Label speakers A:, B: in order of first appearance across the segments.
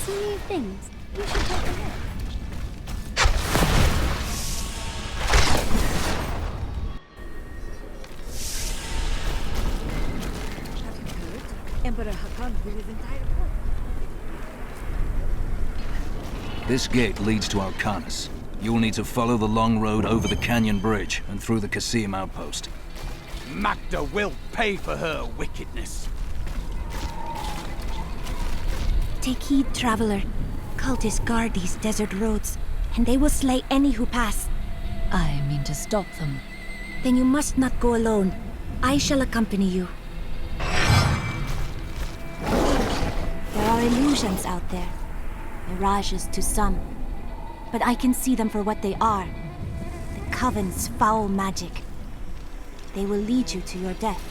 A: some new things. You should take a look.
B: Have you heard? Emperor Hakan blew his entire court.
C: This gate leads to Alcanus. You'll need to follow the long road over the canyon bridge and through the Qasim outpost.
D: Magda will pay for her wickedness.
E: Take heed, traveler. Cultists guard these desert roads, and they will slay any who pass.
B: I mean to stop them.
E: Then you must not go alone. I shall accompany you. There are illusions out there. Mirages to some. But I can see them for what they are. The Coven's foul magic. They will lead you to your death.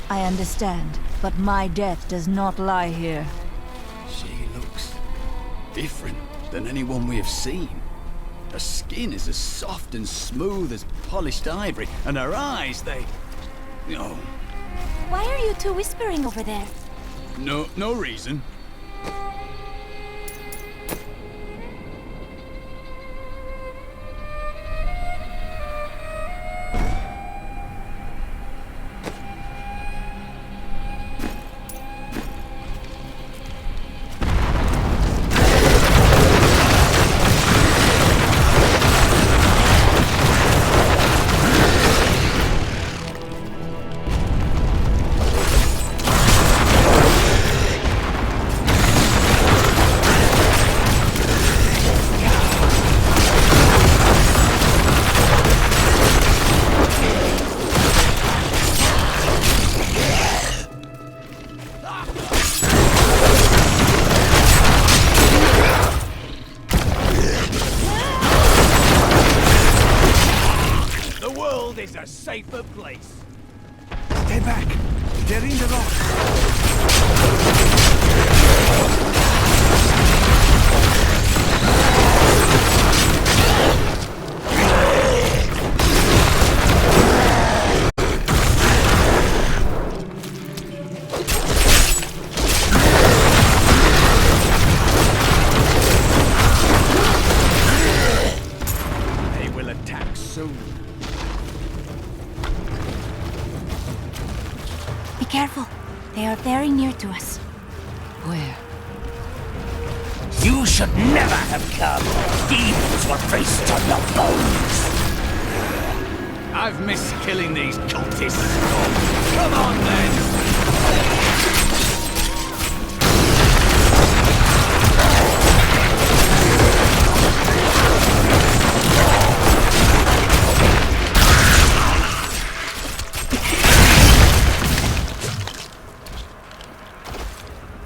B: I understand, but my death does not lie here.
D: She looks different than anyone we have seen. Her skin is as soft and smooth as polished ivory, and her eyes, they... Oh,
E: Why are you two whispering over there?
D: no reason. Is a safer place.
C: Stay back! They're in the rock!
D: They will attack soon.
E: Be careful. They are very near to us.
B: Where?
F: You should never have come. Demons were traced on your bones.
D: I've missed killing these cultists. Come on then!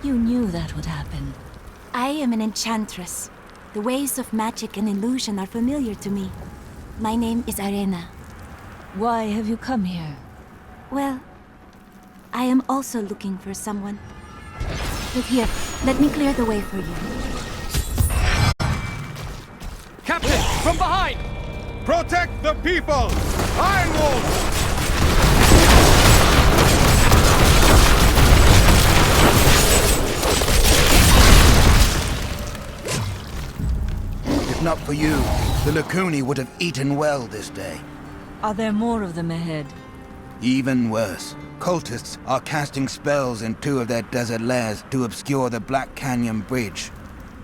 B: You knew that would happen.
E: I am an enchantress. The ways of magic and illusion are familiar to me. My name is Arena.
B: Why have you come here?
E: Well, I am also looking for someone. Look here, let me clear the way for you.
D: Captain, from behind!
G: Protect the people! Iron Wolf!
H: If not for you, the Lacuni would have eaten well this day.
B: Are there more of them ahead?
H: Even worse. Cultists are casting spells in two of their desert lairs to obscure the Black Canyon Bridge.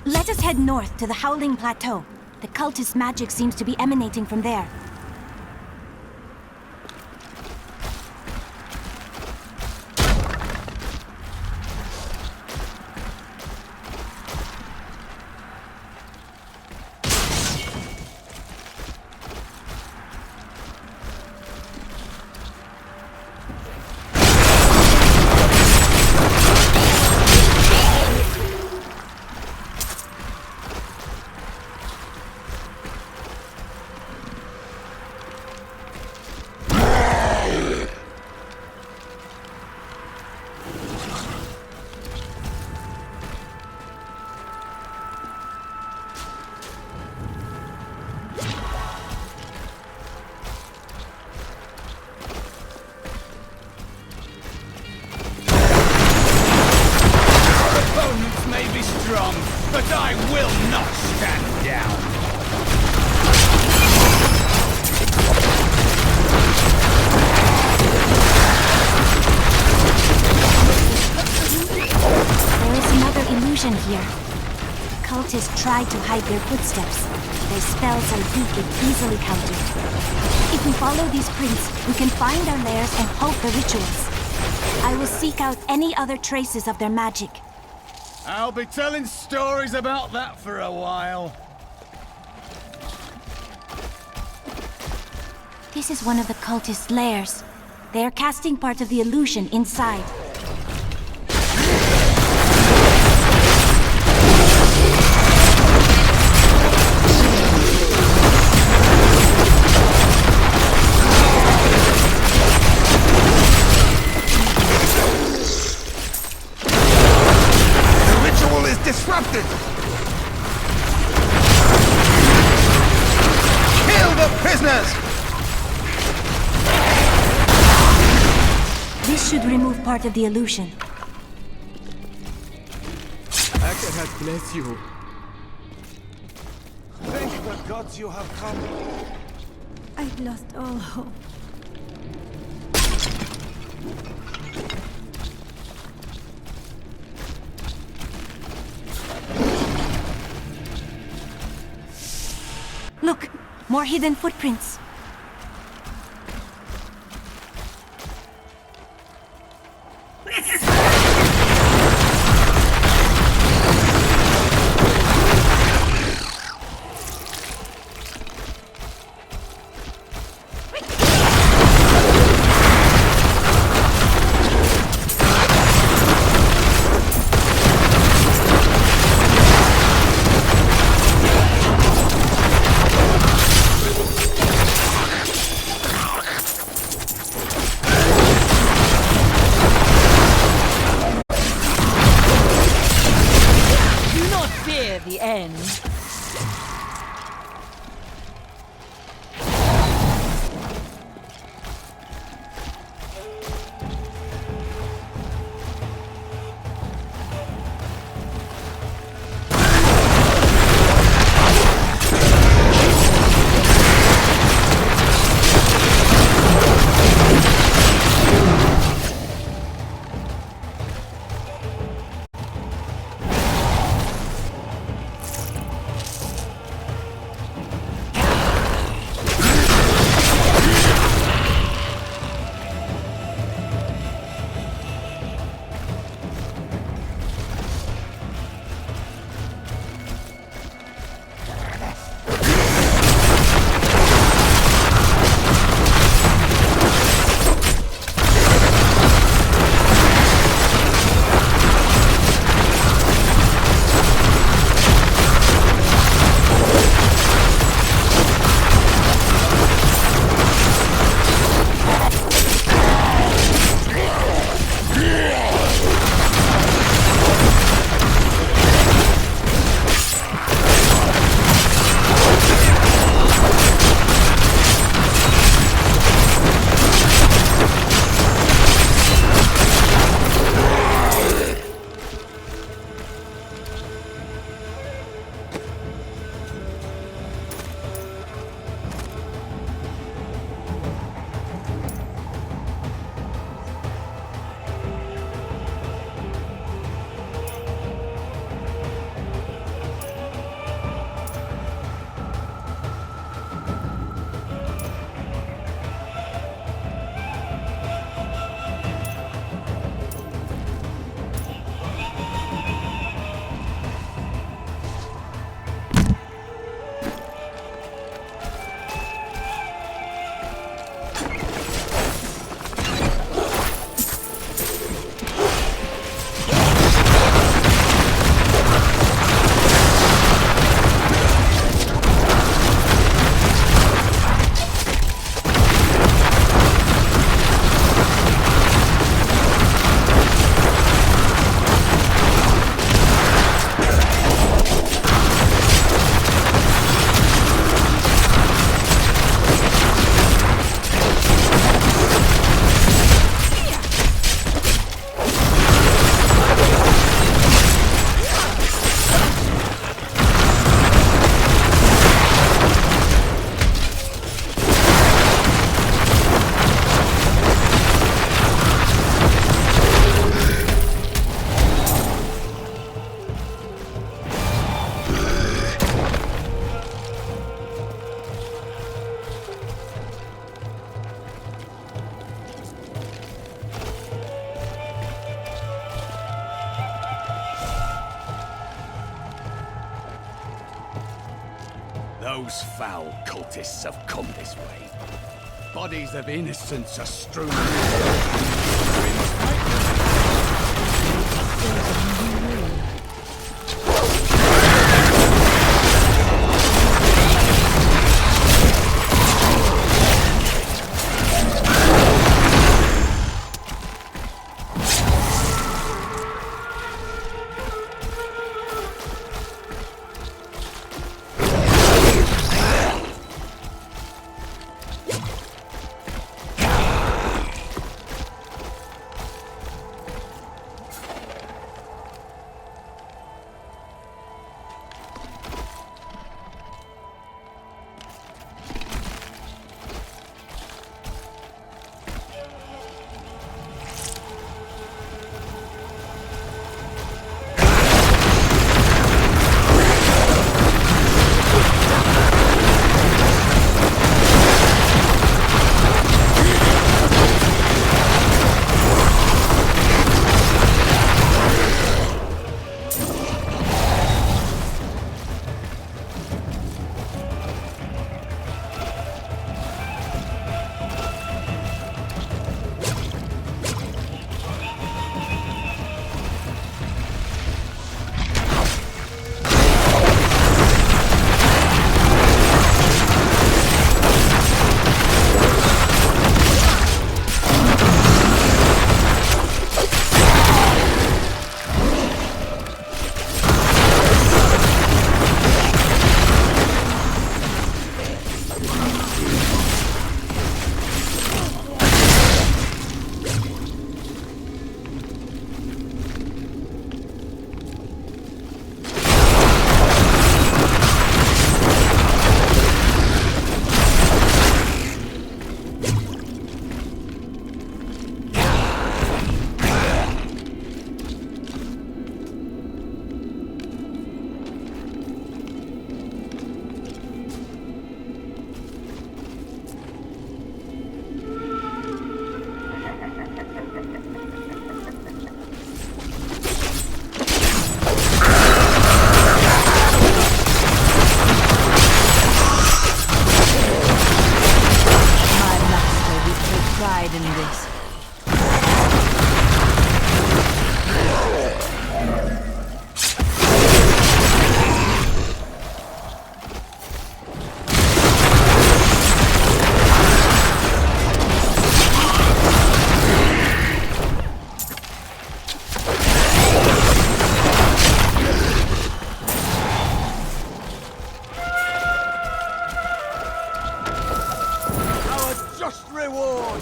E: Let us head north to the Howling Plateau. The cultist magic seems to be emanating from there. here. Cultists tried to hide their footsteps. Their spells are weak and easily countered. If we follow these prints, we can find our lairs and halt the rituals. I will seek out any other traces of their magic.
G: I'll be telling stories about that for a while.
E: This is one of the cultists' lairs. They are casting part of the illusion inside.
H: The ritual is disrupted! Kill the prisoners!
E: This should remove part of the illusion.
G: Akahat bless you.
I: Thank the gods you have come.
A: I've lost all hope.
E: Look! More hidden footprints.
D: Those foul cultists have come this way. Bodies of innocents are strewn. We must make them.
B: Pride in this.
G: Just reward!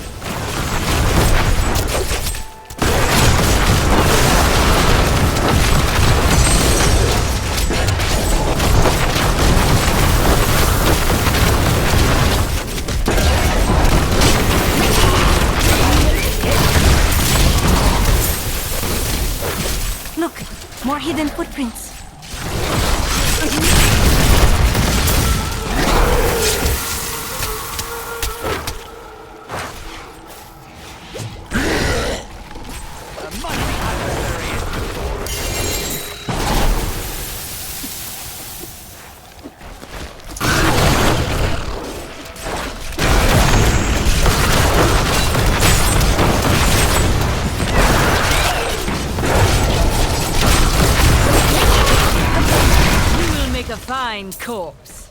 E: Look, more hidden footprints.
B: A fine corpse.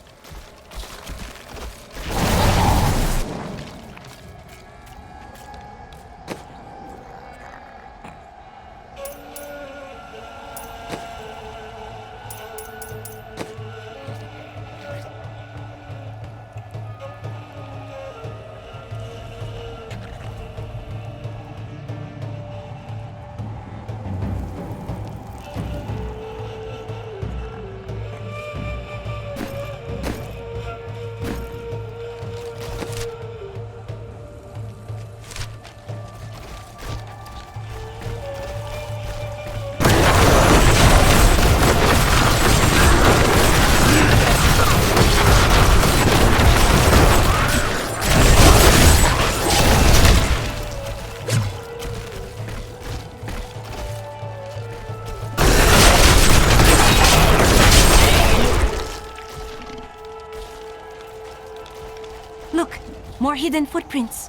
E: More hidden footprints.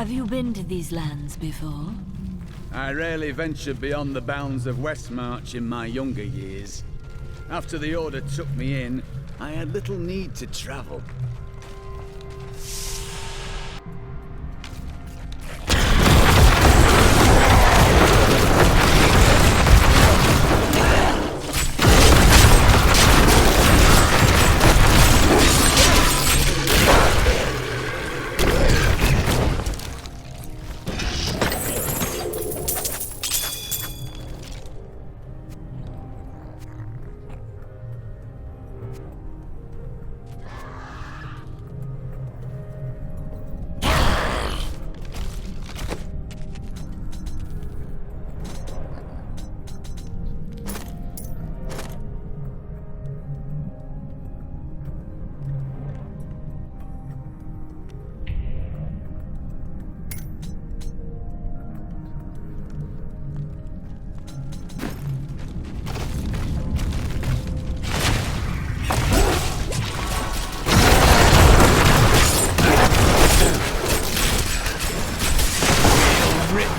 B: Have you been to these lands before?
D: I rarely ventured beyond the bounds of Westmarch in my younger years. After the Order took me in, I had little need to travel.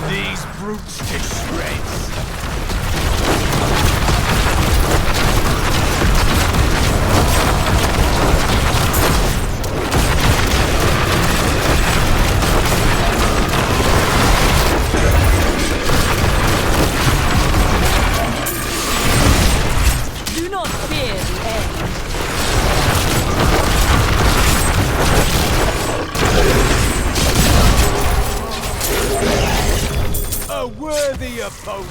G: These brutes to shreds.
B: Do not fear the end.
G: A worthy opponent.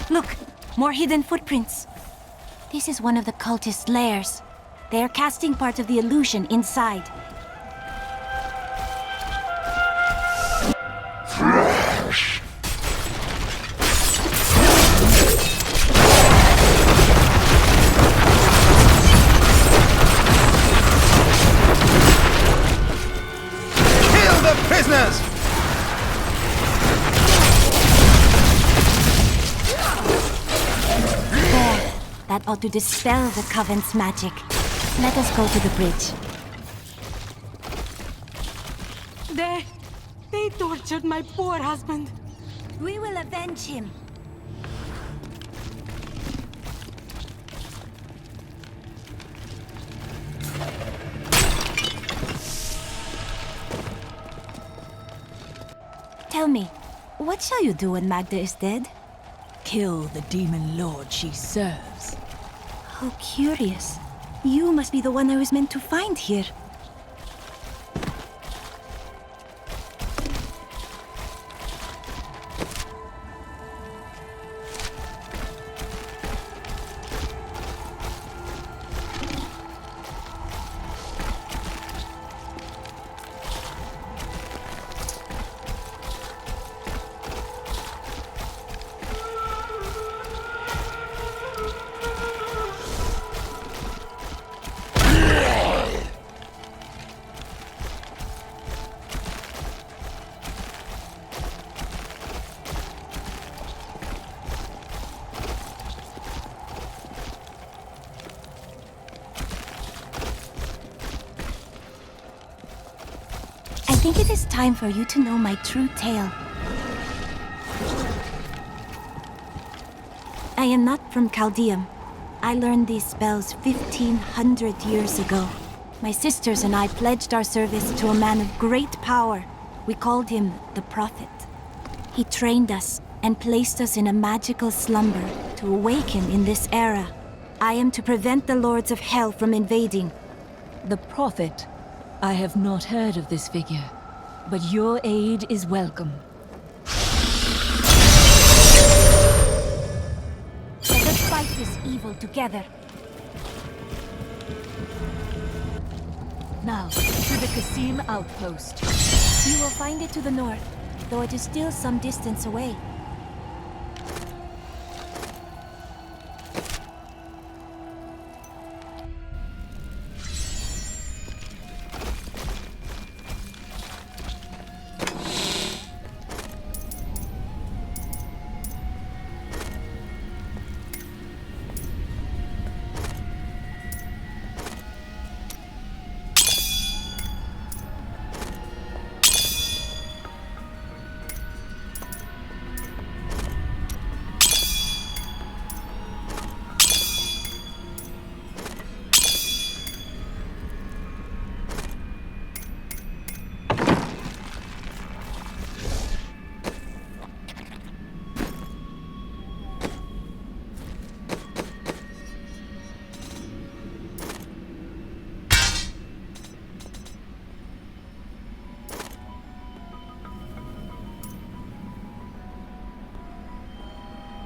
E: Look, more hidden footprints. This is one of the cultist lairs. They are casting part of the illusion inside.
H: Kill the prisoners!
E: There. That ought to dispel the Coven's magic. Let us go to the bridge.
A: They tortured my poor husband.
E: We will avenge him. Tell me, what shall you do when Magda is dead?
B: Kill the demon lord she serves.
E: How curious. You must be the one I was meant to find here. I think it is time for you to know my true tale. I am not from Chaldeum. I learned these spells 1,500 years ago. My sisters and I pledged our service to a man of great power. We called him the Prophet. He trained us and placed us in a magical slumber to awaken in this era. I am to prevent the Lords of Hell from invading.
B: The Prophet? I have not heard of this figure, but your aid is welcome.
E: Let us fight this evil together.
B: Now, to the Qasim outpost.
E: You will find it to the north, though it is still some distance away.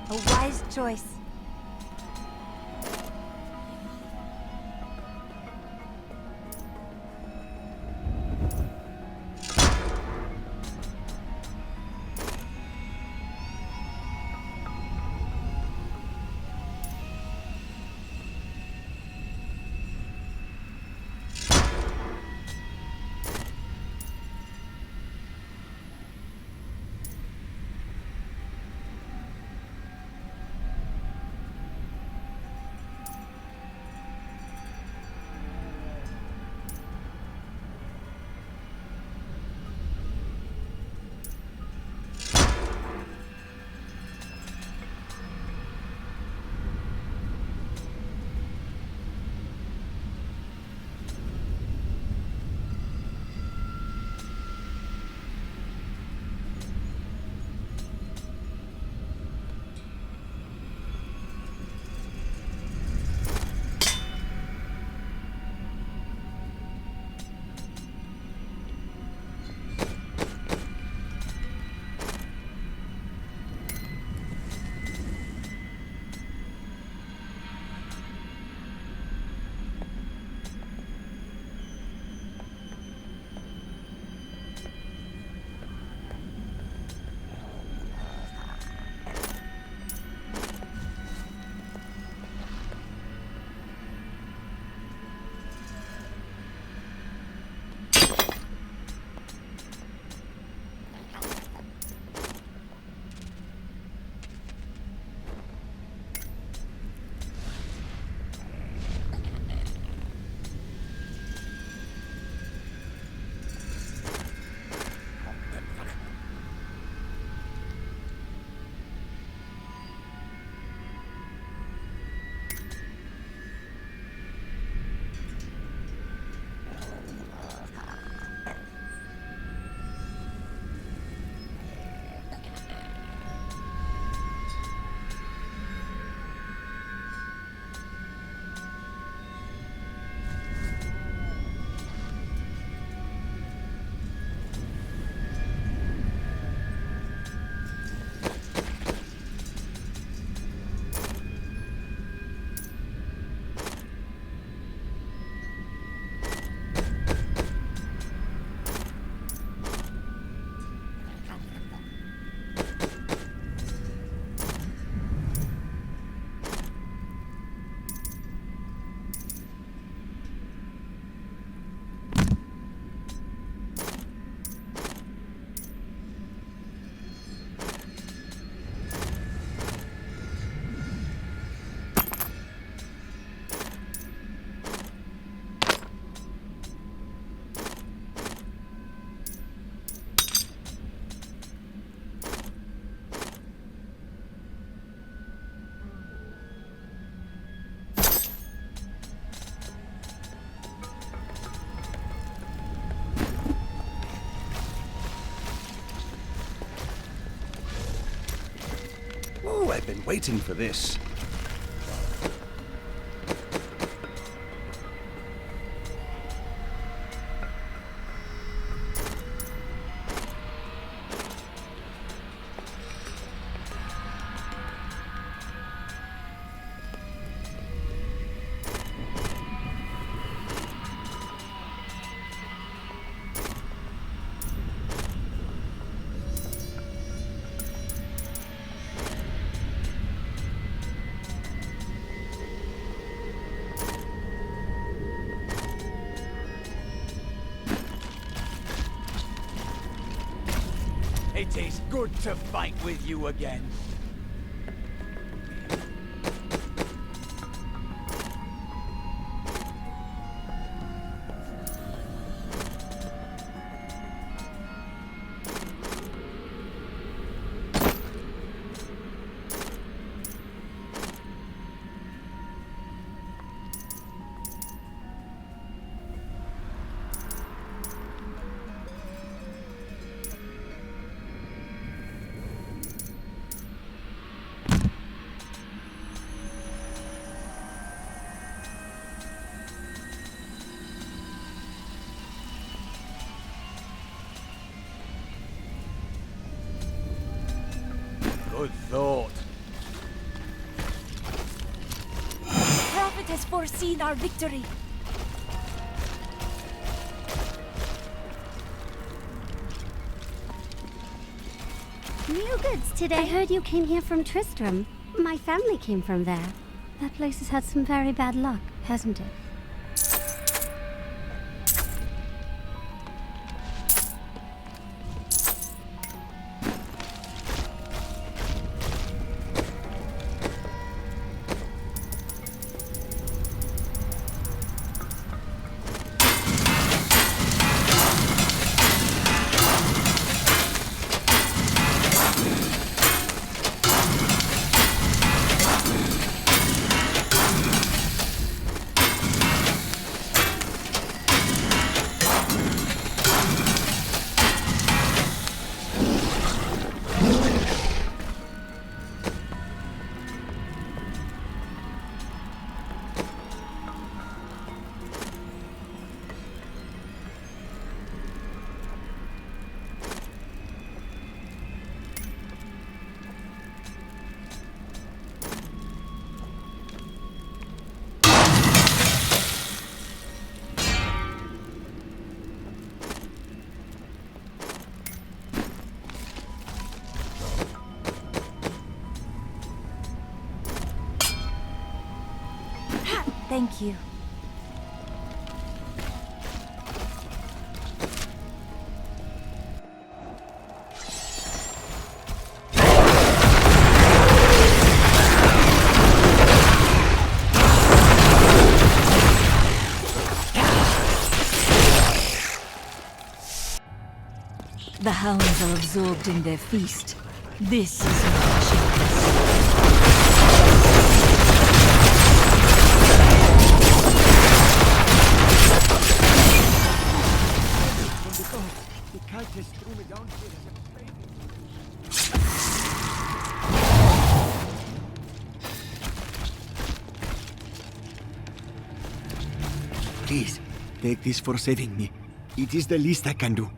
E: A wise choice.
J: Been waiting for this.
D: It is good to fight with you again. Good thought.
E: The Prophet has foreseen our victory.
K: New goods today. I heard you came here from Tristram. My family came from there. That place has had some very bad luck, hasn't it?
E: Thank you.
B: The hounds are absorbed in their feast. This is my chance.
I: The Countess threw me down here as a baby.
L: Please, take this for saving me. It is the least I can do.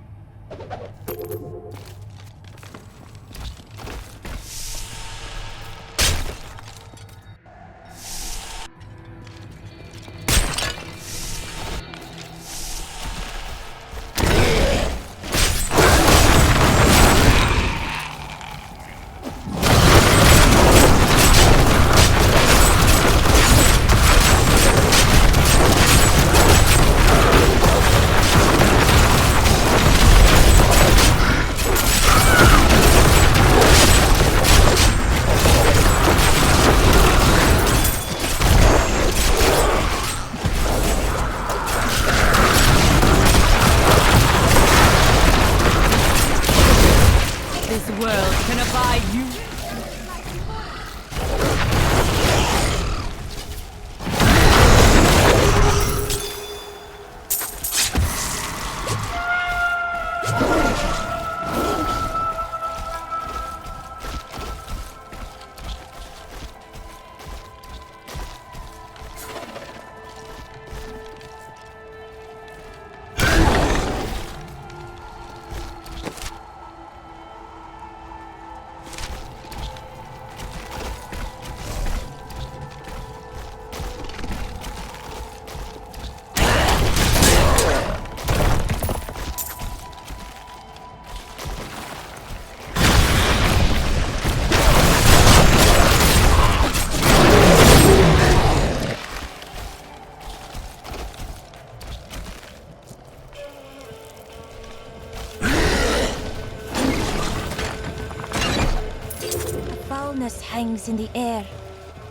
E: hangs in the air.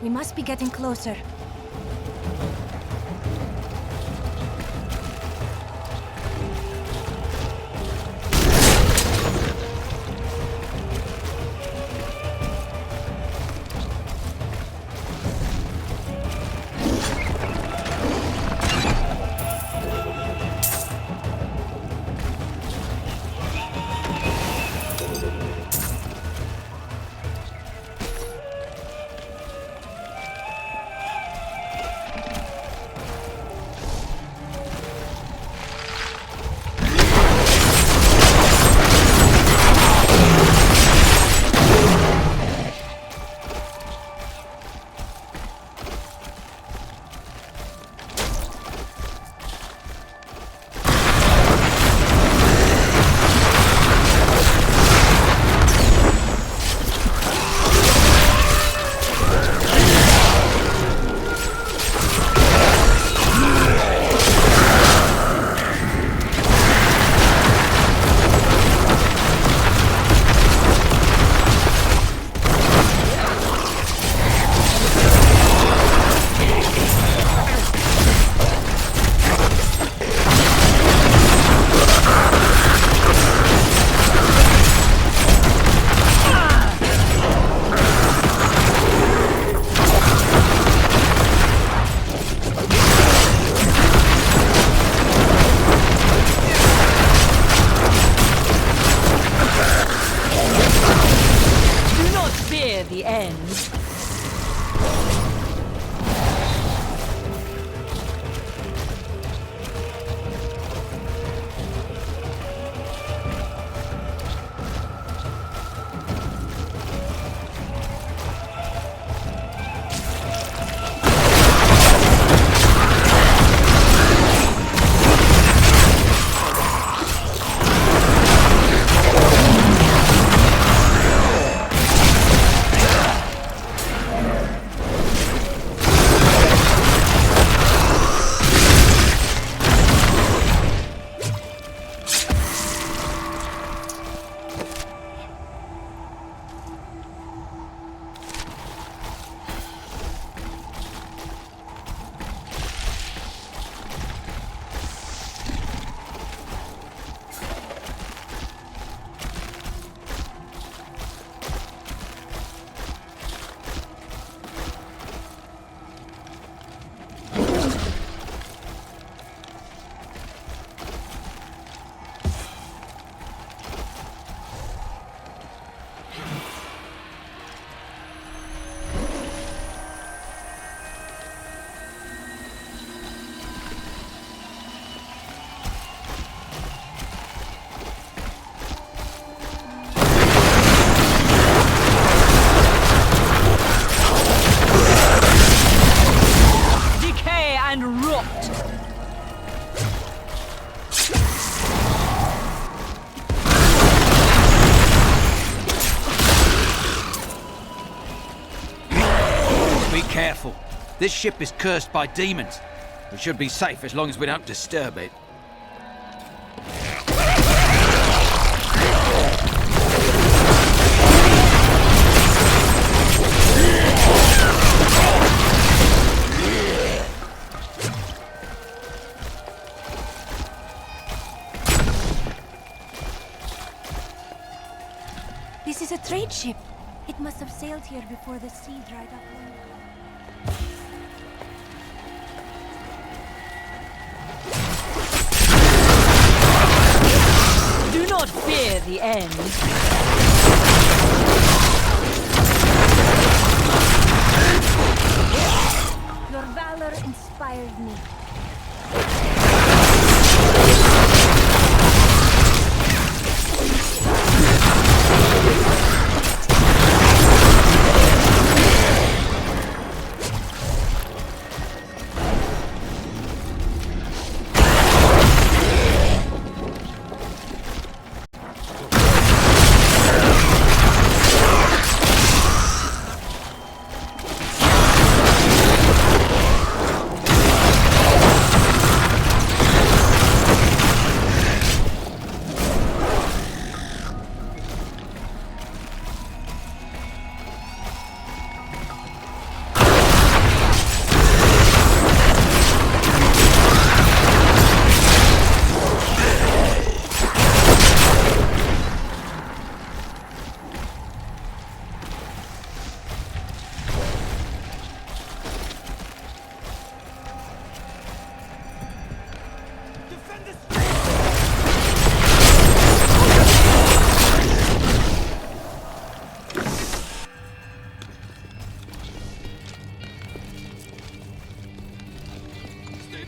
E: We must be getting closer.
B: The end.
C: Careful. This ship is cursed by demons. We should be safe as long as we don't disturb it.
E: This is a trade ship. It must have sailed here before the sea dried up.
B: Do not fear the end.
E: Your valor inspired me.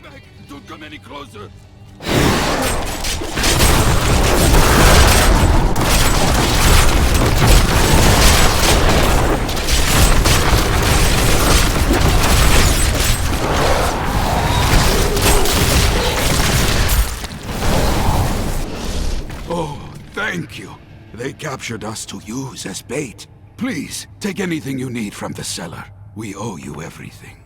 G: back! Don't come any closer!
J: Oh, thank you. They captured us to use as bait. Please, take anything you need from the cellar. We owe you everything.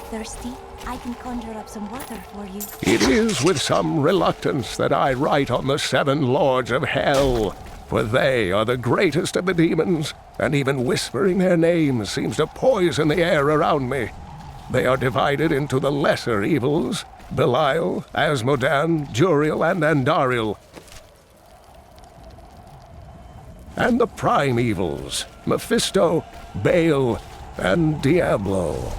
E: Thirsty? I can conjure up some water for you.
M: It is with some reluctance that I write on the 7 lords of hell, for they are the greatest of the demons, and even whispering their names seems to poison the air around me. They are divided into the lesser evils, Belial, Asmodan, Juriel, and Andariel, and the prime evils, Mephisto, Baal, and Diablo.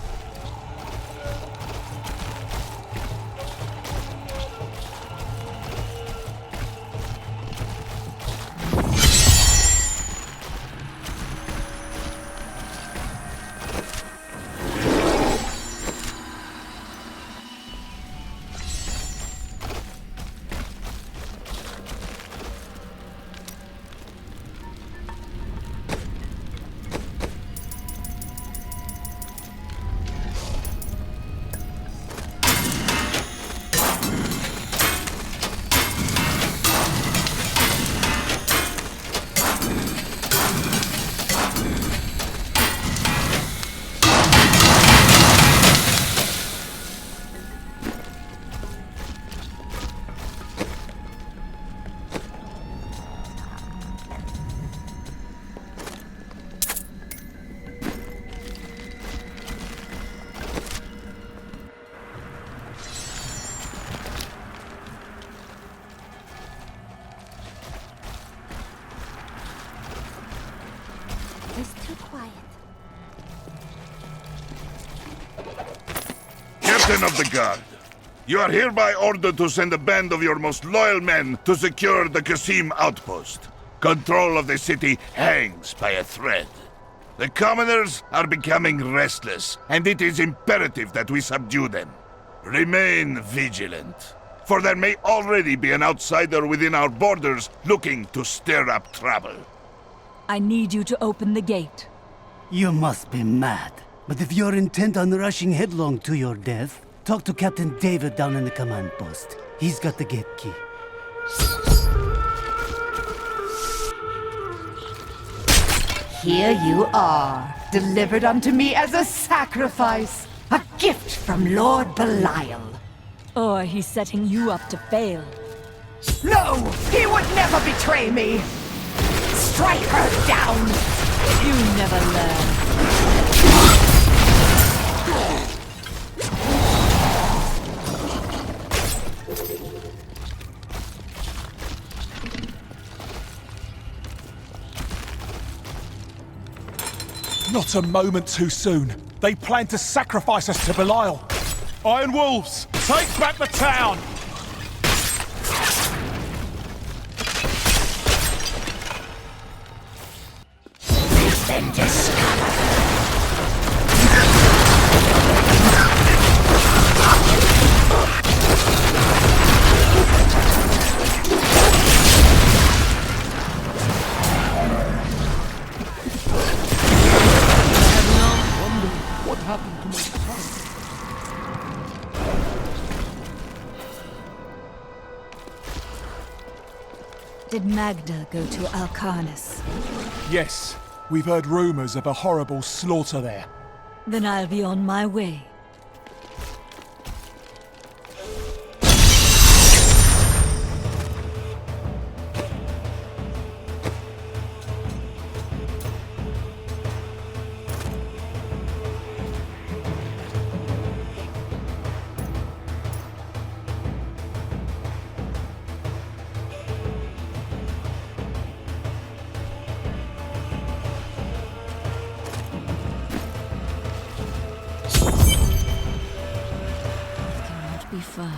E: It's too quiet.
N: Captain of the Guard, you are hereby ordered to send a band of your most loyal men to secure the Qasim outpost. Control of the city hangs by a thread. The commoners are becoming restless, and it is imperative that we subdue them. Remain vigilant, for there may already be an outsider within our borders looking to stir up trouble.
B: I need you to open the gate.
O: You must be mad. But if you're intent on rushing headlong to your death, talk to Captain David down in the command post. He's got the gate key.
P: Here you are, delivered unto me as a sacrifice, a gift from Lord Belial.
B: Or he's setting you up to fail.
P: No! He would never betray me! Strike her down!
B: You never learn.
Q: Not a moment too soon. They plan to sacrifice us to Belial. Iron Wolves, take back the town!
F: We've been discovered.
L: What happened to my son?
B: Did Magda go to Alcarnus?
Q: Yes, we've heard rumors of a horrible slaughter there.
B: Then I'll be on my way. Be far.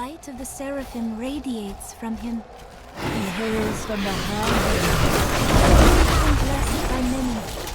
E: light of the Seraphim radiates from him.
B: He hails from the high.
E: And blessed by many.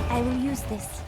E: I will use this.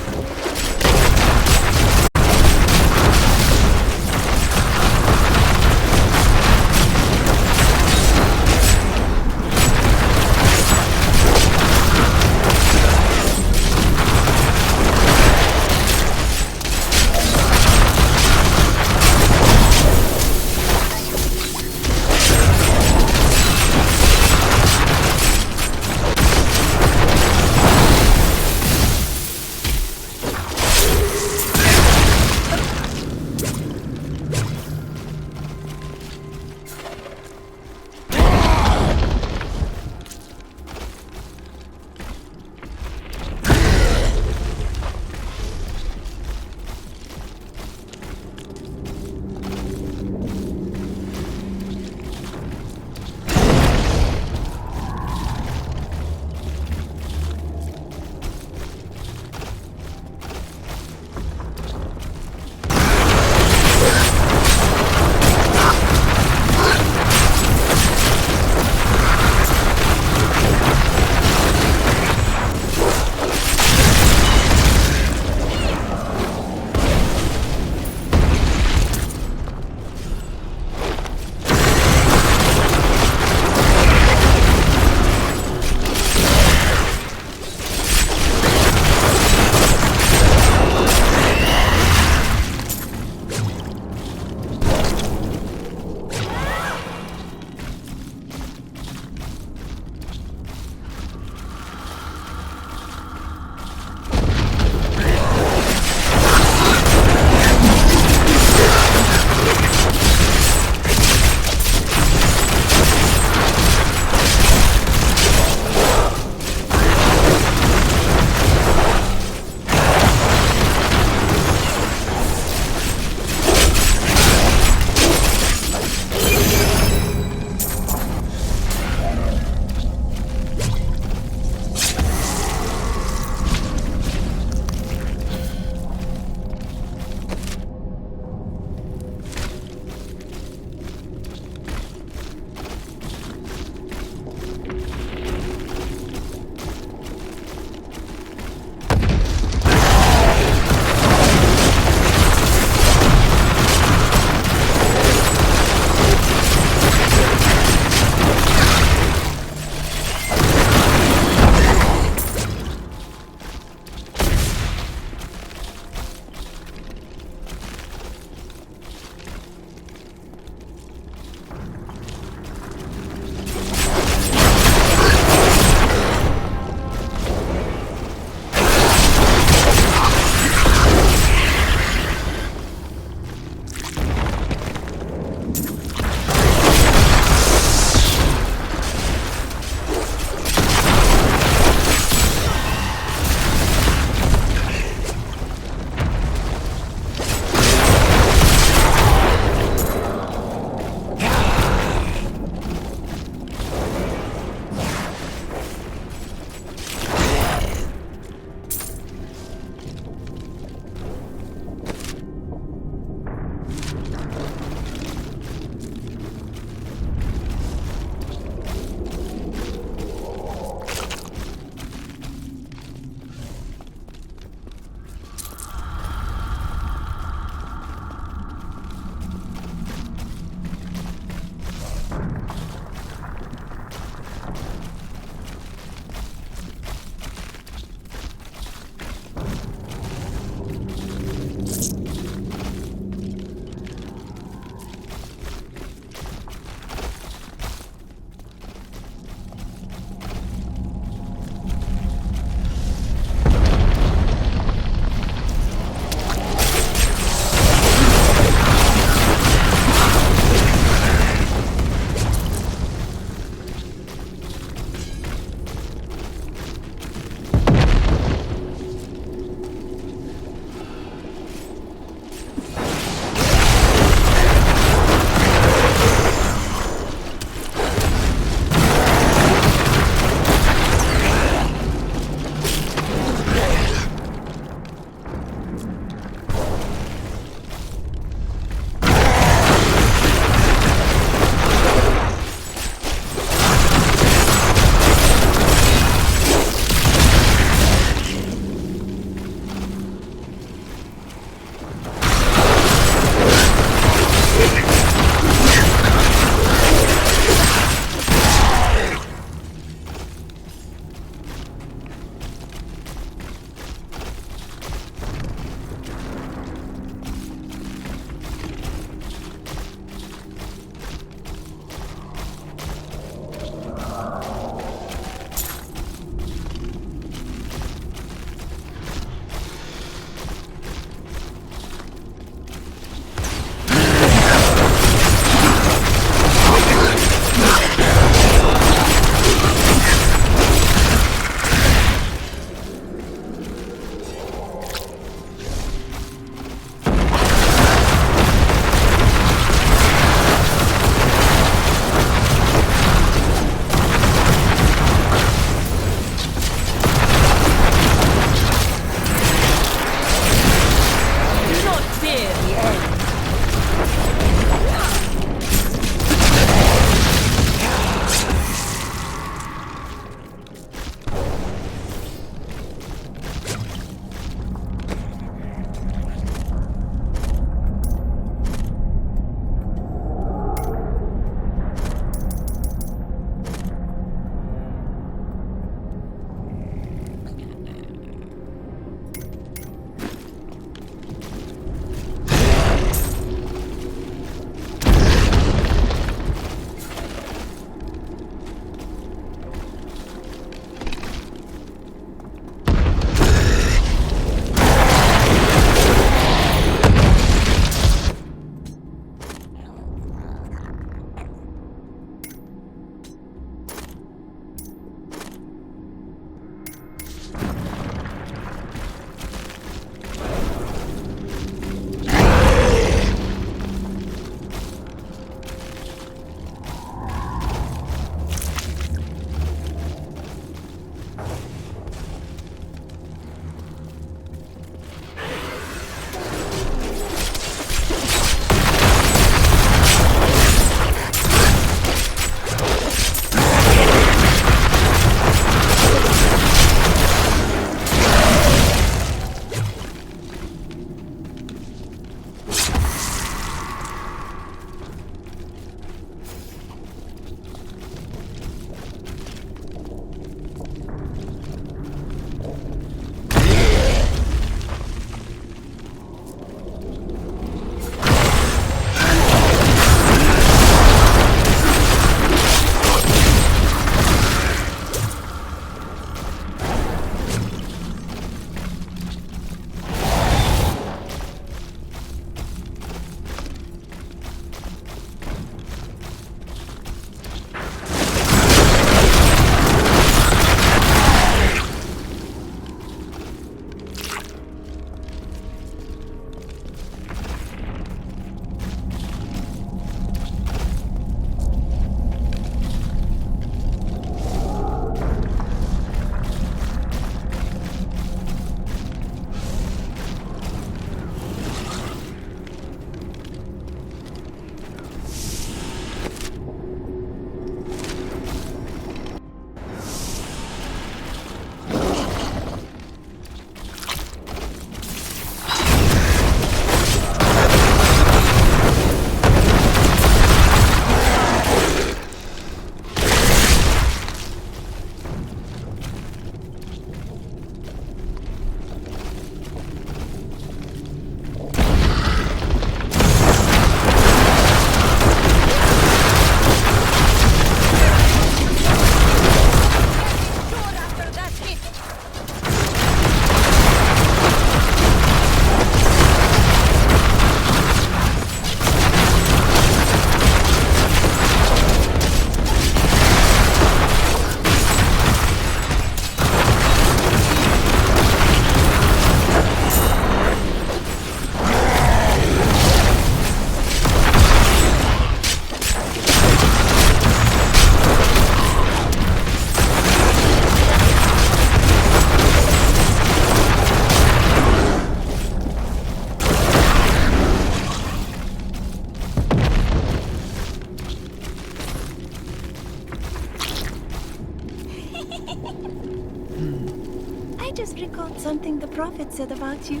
B: something the Prophet said about you?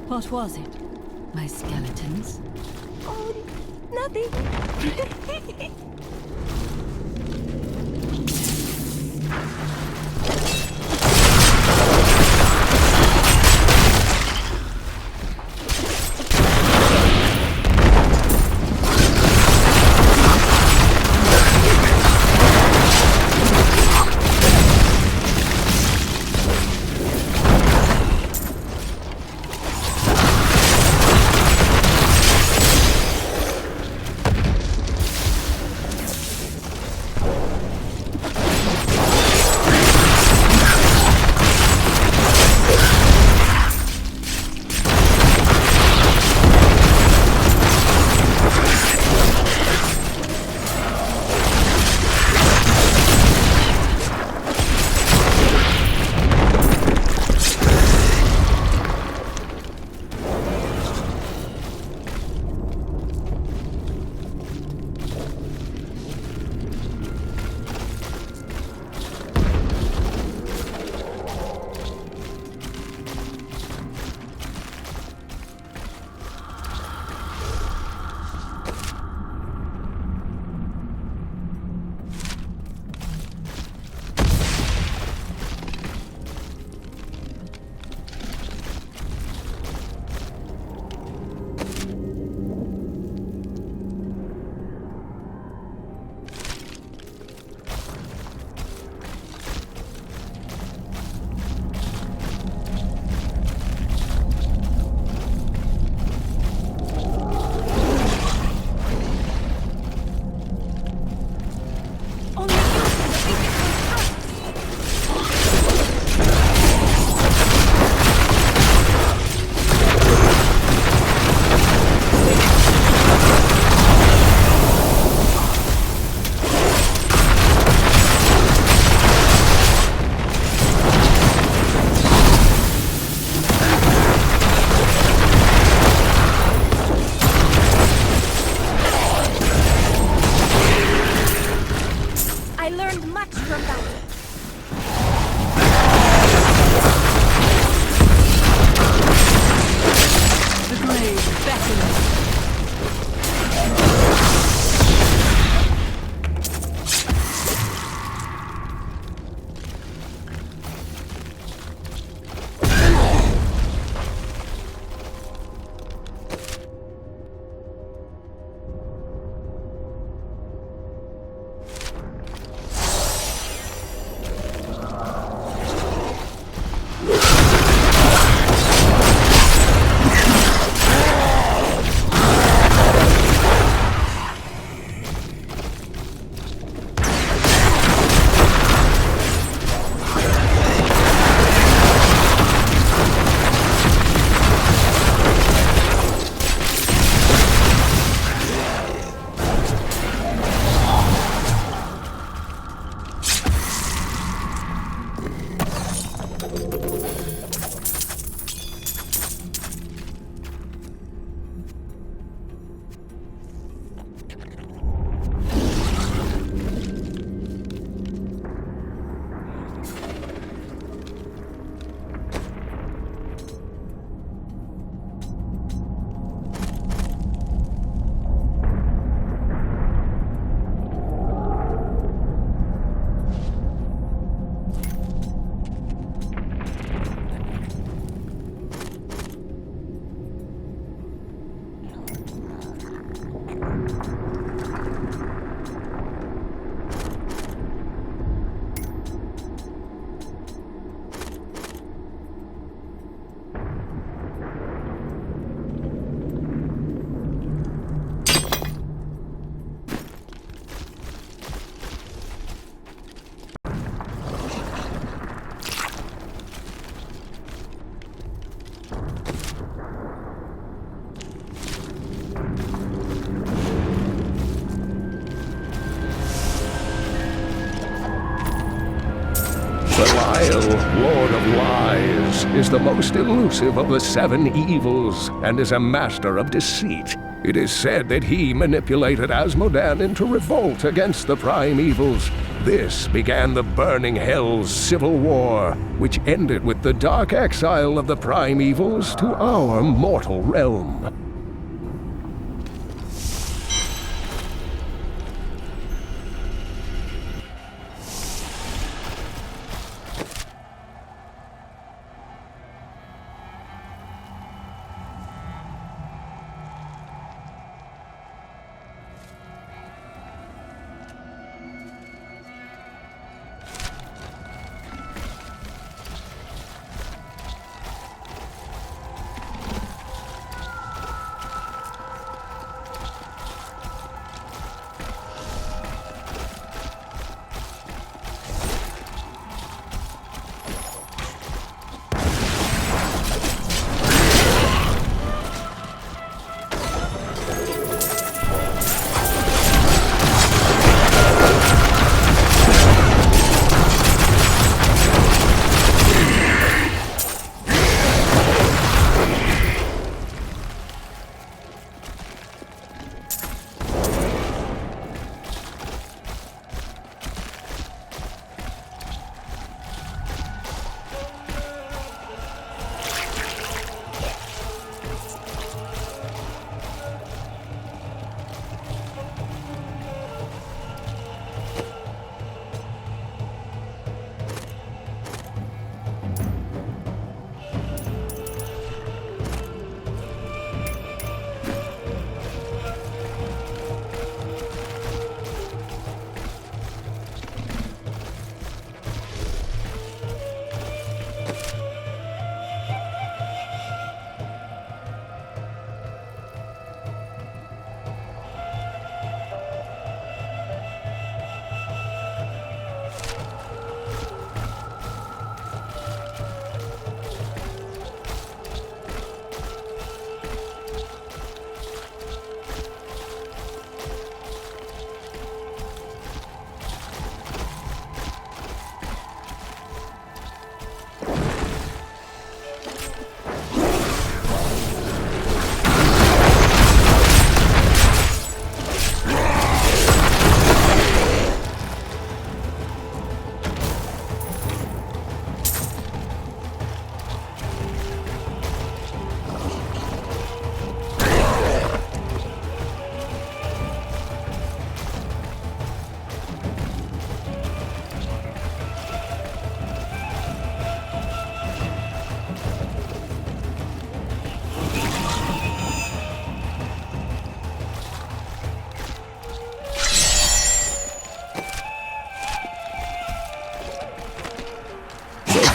B: What was it? My skeletons? Oh, nothing.
M: Belial, Lord of Lies, is the most elusive of the 7 evils and is a master of deceit. It is said that he manipulated Asmodan into revolt against the prime evils. This began the Burning Hell's civil war, which ended with the dark exile of the prime evils to our mortal realm.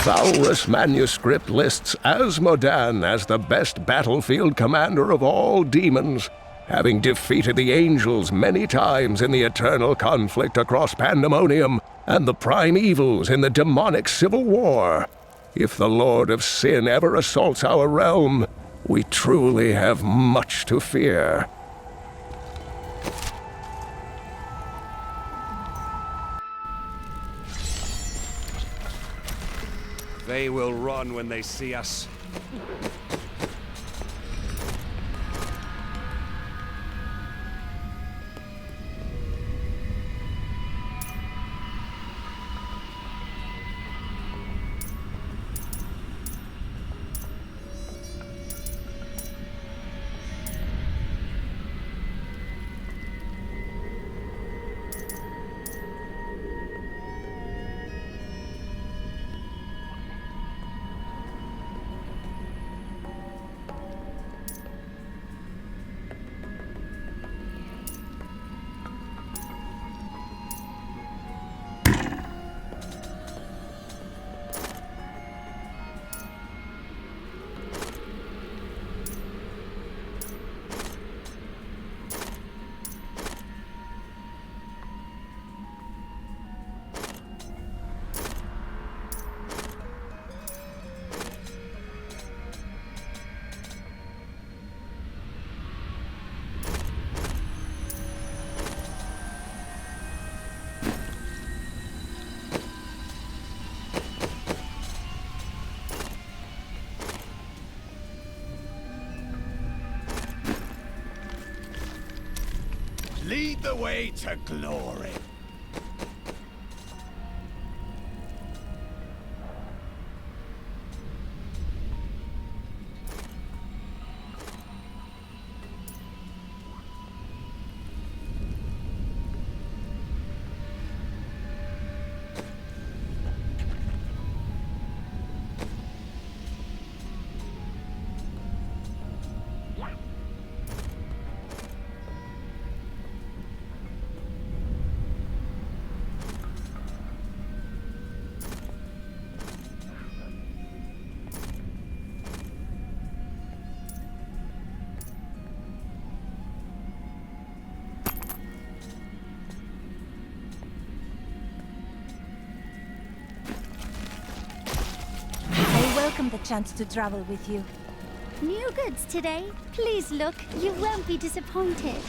M: Valrus manuscript lists Asmodan as the best battlefield commander of all demons, having defeated the angels many times in the eternal conflict across Pandemonium and the prime evils in the demonic civil war. If the Lord of Sin ever assaults our realm, we truly have much to fear.
R: They will run when they see us.
D: Lead the way to glory.
E: I welcome the chance to travel with you.
K: New goods today. Please look. You won't be disappointed.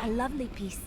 E: A lovely piece.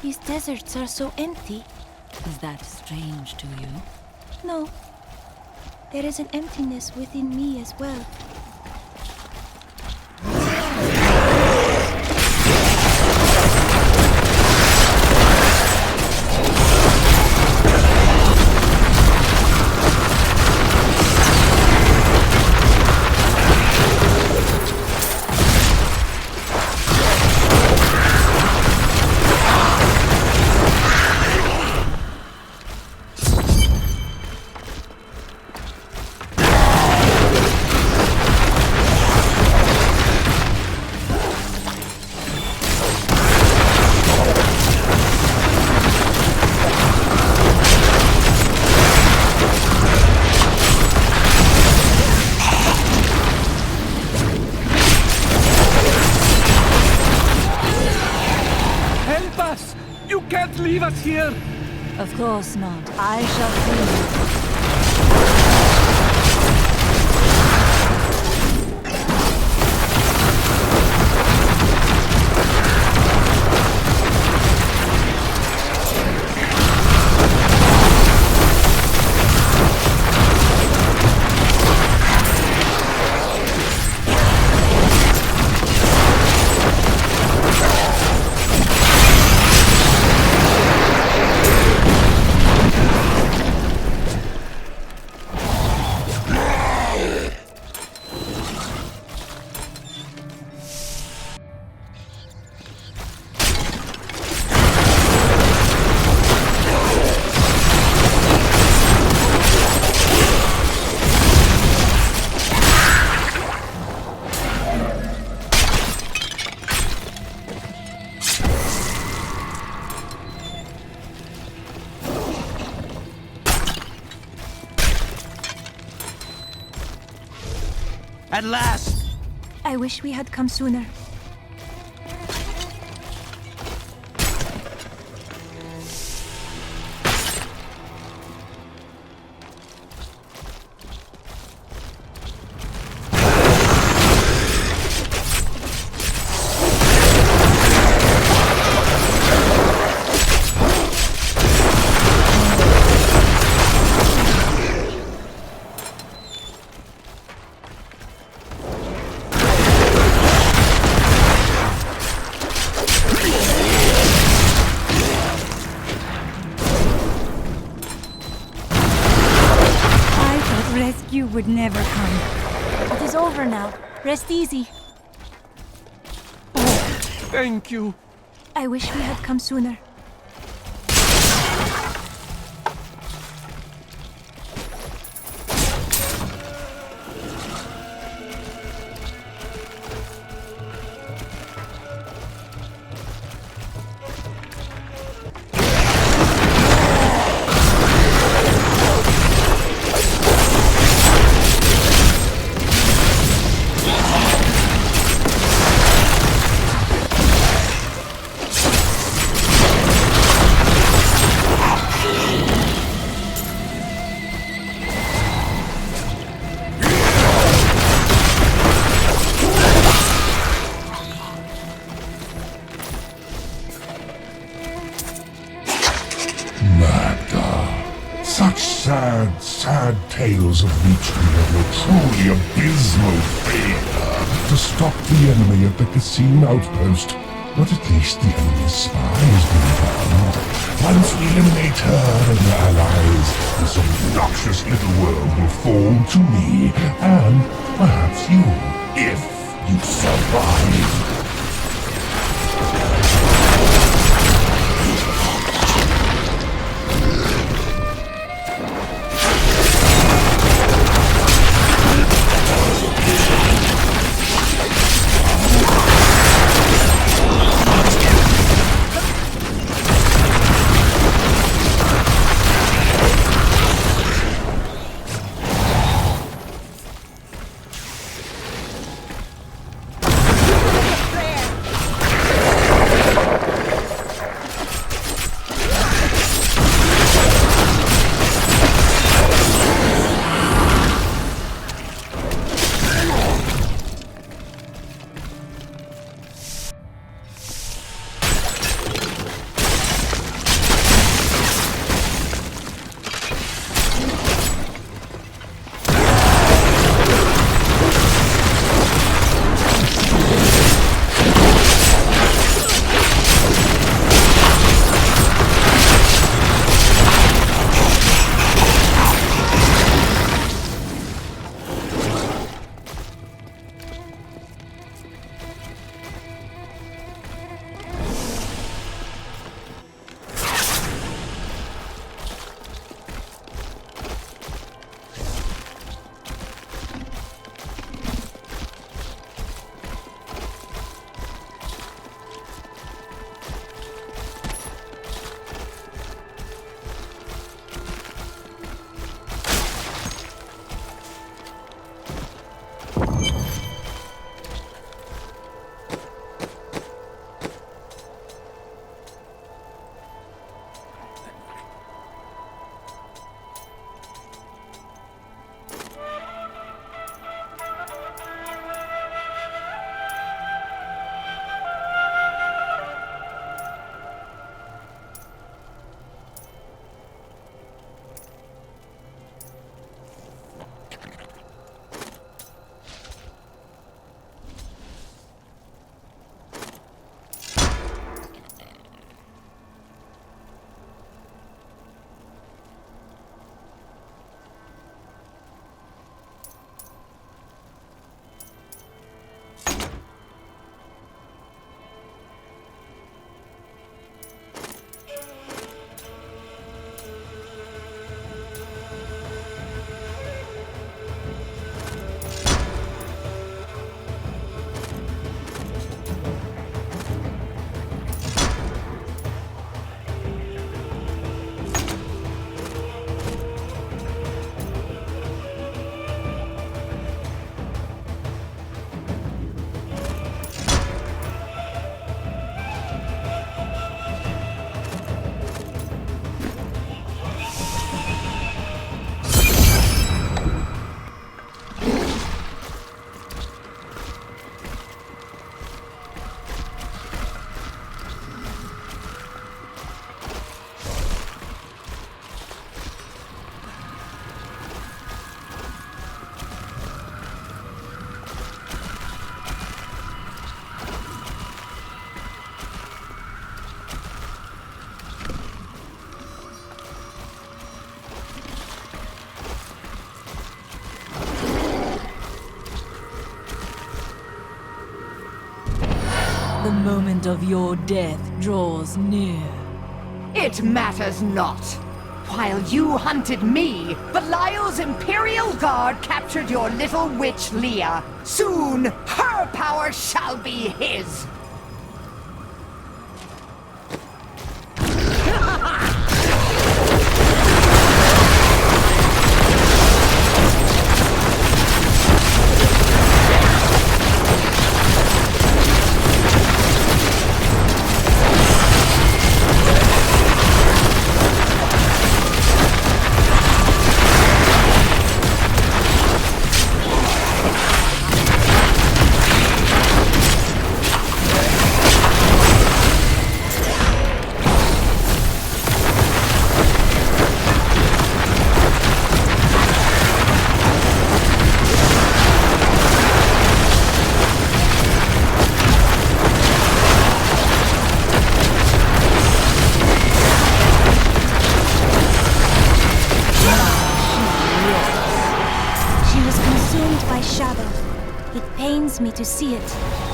E: These deserts are so empty.
B: Is that strange to you?
E: No. There is an emptiness within me as well.
L: here?
B: Of course not. I shall free you.
O: At last!
E: I wish we had come sooner.
A: Rescue would never come.
E: It is over now. Rest easy.
M: Thank you.
E: I wish we had come sooner.
S: Sad tales of reaching of your truly abysmal failure to stop the enemy at the casino outpost. But at least the enemy's spy has been found. Once we eliminate her and her allies, this obnoxious little world will fall to me, and perhaps you, if you survive.
B: The moment of your death draws near.
P: It matters not. While you hunted me, Belial's Imperial Guard captured your little witch Leah. Soon, her power shall be his!
E: Me to see it.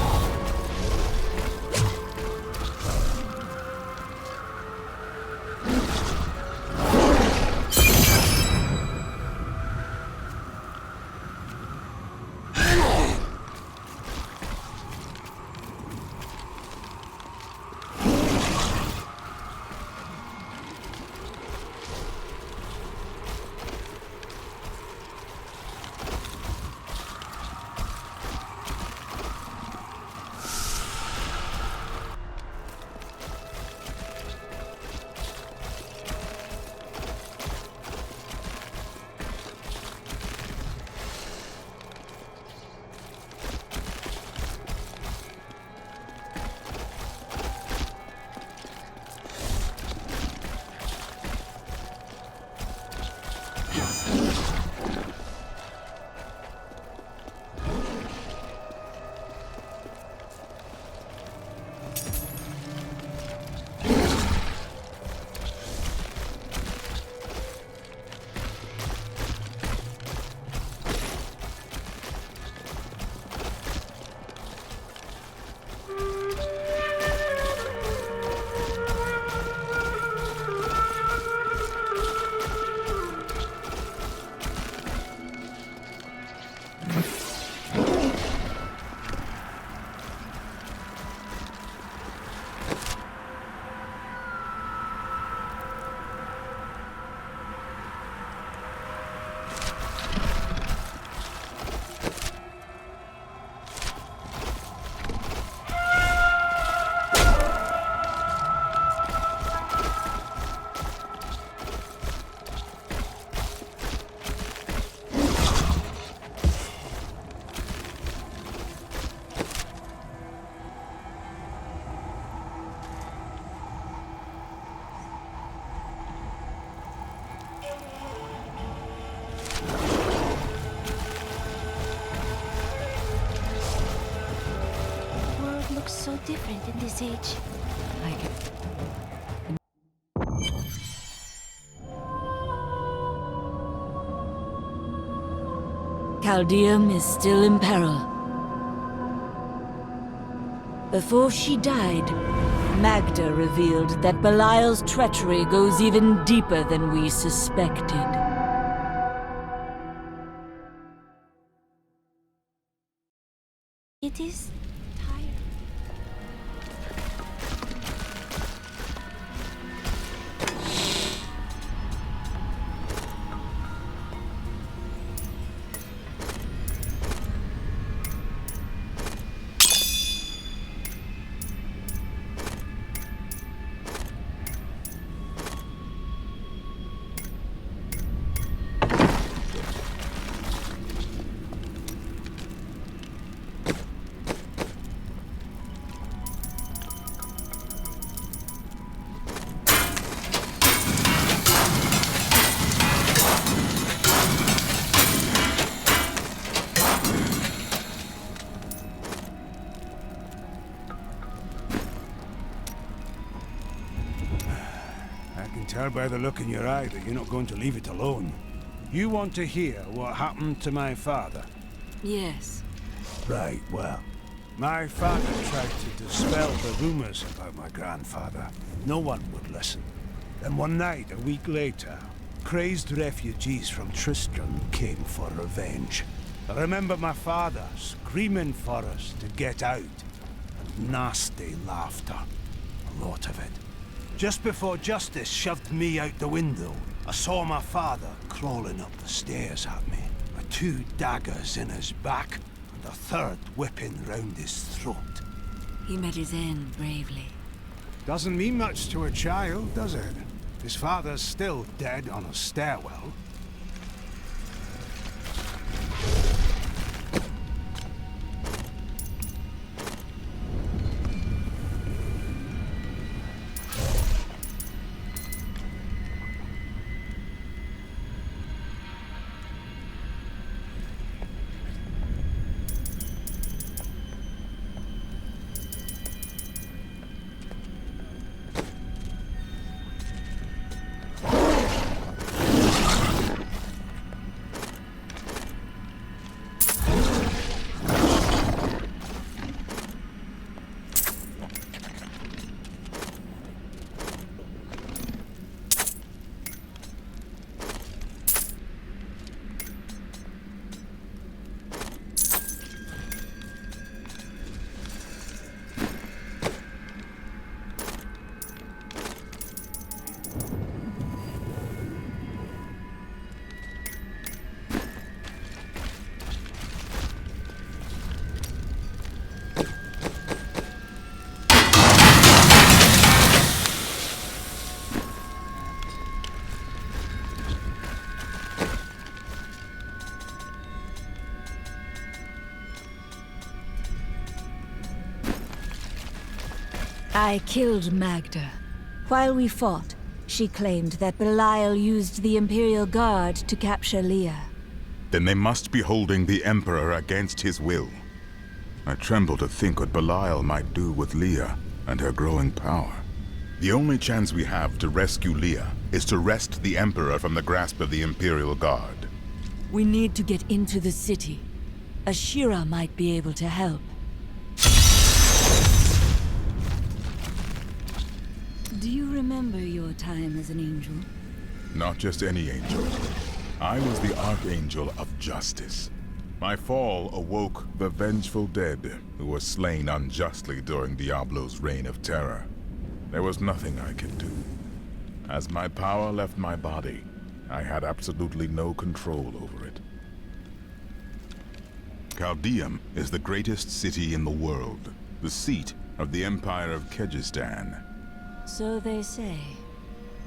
E: So different in this age.
B: Chaldeum is still in peril. Before she died, Magda revealed that Belial's treachery goes even deeper than we suspected.
E: It is
T: Tell by the look in your eye that you're not going to leave it alone. You want to hear what happened to my father?
B: Yes.
T: Right, well, My father tried to dispel the rumors about my grandfather. No one would listen. Then one night, a week later, crazed refugees from Tristram came for revenge. I remember my father screaming for us to get out. Nasty laughter. A lot of it. Just before justice shoved me out the window, I saw my father crawling up the stairs at me, with 2 daggers in his back, and a third whipping round his throat.
B: He met his end bravely.
T: Doesn't mean much to a child, does it? His father's still dead on a stairwell.
B: I killed Magda. While we fought, she claimed that Belial used the Imperial Guard to capture Leah.
U: Then they must be holding the Emperor against his will. I tremble to think what Belial might do with Leah and her growing power. The only chance we have to rescue Leah is to wrest the Emperor from the grasp of the Imperial Guard.
B: We need to get into the city. Ashira might be able to help. Do you remember your time as an angel?
U: Not just any angel. I was the Archangel of Justice. My fall awoke the vengeful dead who were slain unjustly during Diablo's reign of terror. There was nothing I could do. As my power left my body, I had absolutely no control over it. Caldeum is the greatest city in the world, the seat of the Empire of Kyrgyzstan.
B: So they say.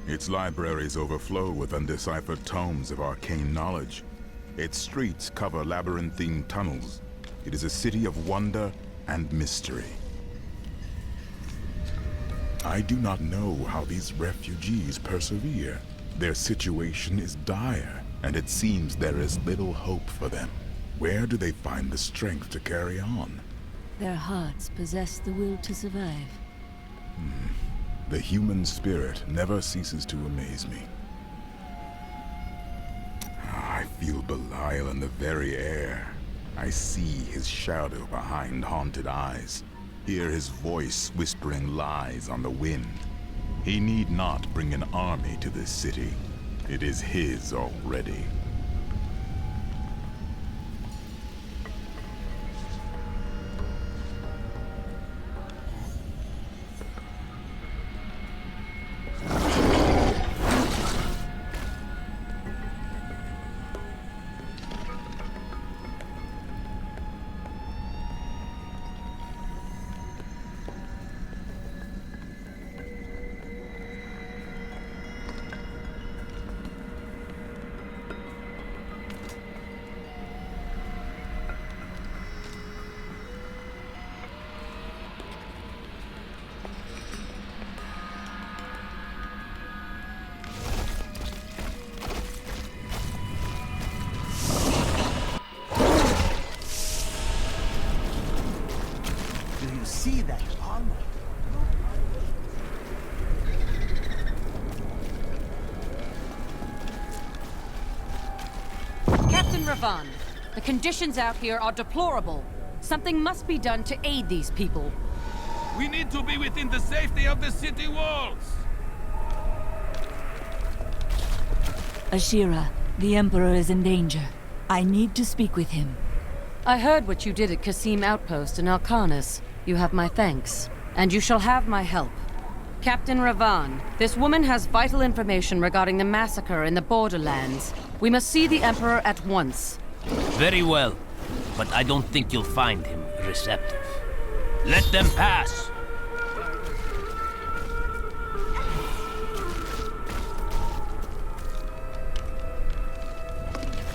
U: Its libraries overflow with undeciphered tomes of arcane knowledge. Its streets cover labyrinthine tunnels. It is a city of wonder and mystery. I do not know how these refugees persevere. Their situation is dire, and it seems there is little hope for them. Where do they find the strength to carry on?
B: Their hearts possess the will to survive.
U: The human spirit never ceases to amaze me. I feel Belial in the very air. I see his shadow behind haunted eyes. Hear his voice whispering lies on the wind. He need not bring an army to this city. It is his already.
O: See that armor?
V: Captain Ravan, the conditions out here are deplorable.
H: Something must be done to aid these people.
V: We need to be within the safety of the city walls!
B: Ashira, the Emperor is in danger. I need to speak with him.
H: I heard what you did at Kasim Outpost in Alcanis. You have my thanks. And you shall have my help. Captain Ravan, this woman has vital information regarding the massacre in the Borderlands. We must see the Emperor at once.
F: Very well, but I don't think you'll find him receptive. Let them pass!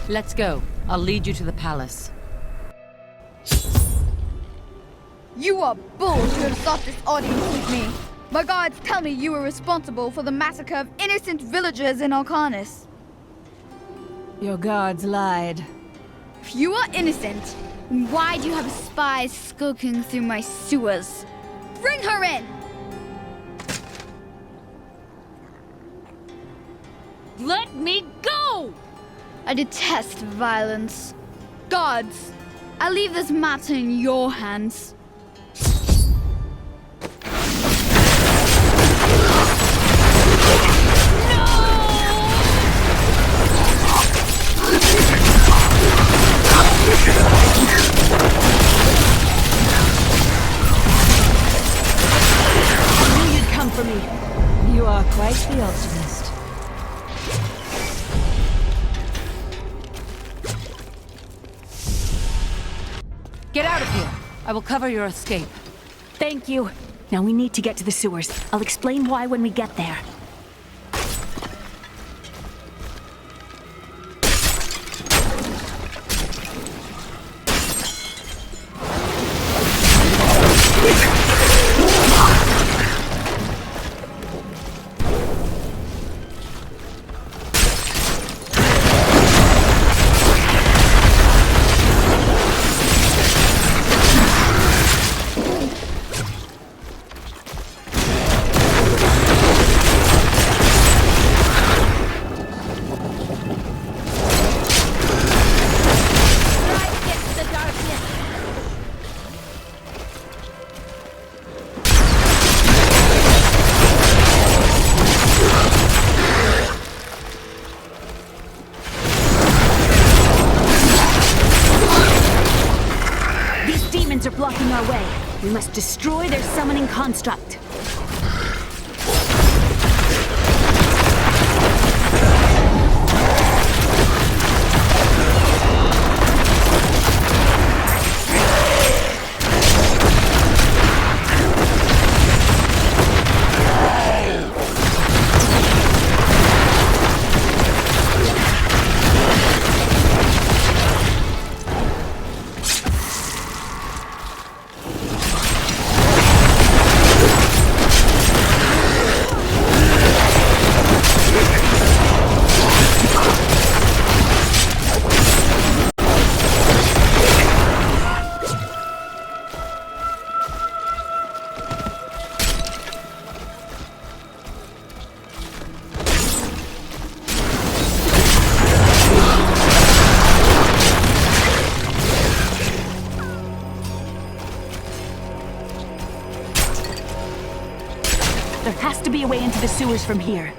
H: Let's go. I'll lead you to the palace.
W: You are bull to have sought this audience with me. My guards tell me you were responsible for the massacre of innocent villagers in Alcanis.
B: Your guards lied.
W: If you are innocent, then why do you have spies skulking through my sewers? Bring her in!
H: Let me go!
W: I detest violence. Guards, I leave this matter in your hands.
B: I knew you'd come for me. You are quite the optimist.
H: Get out of here. I will cover your escape.
E: Thank you. Now we need to get to the sewers. I'll explain why when we get there. Are blocking our way. We must destroy their summoning construct. There has to be a way into the sewers from here.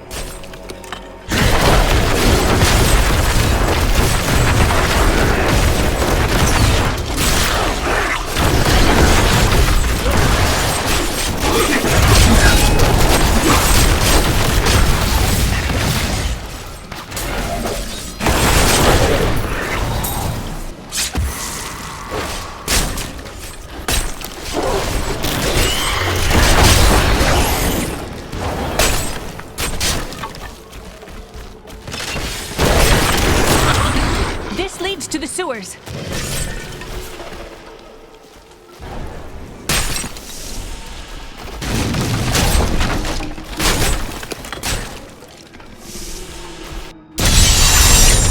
E: To the sewers.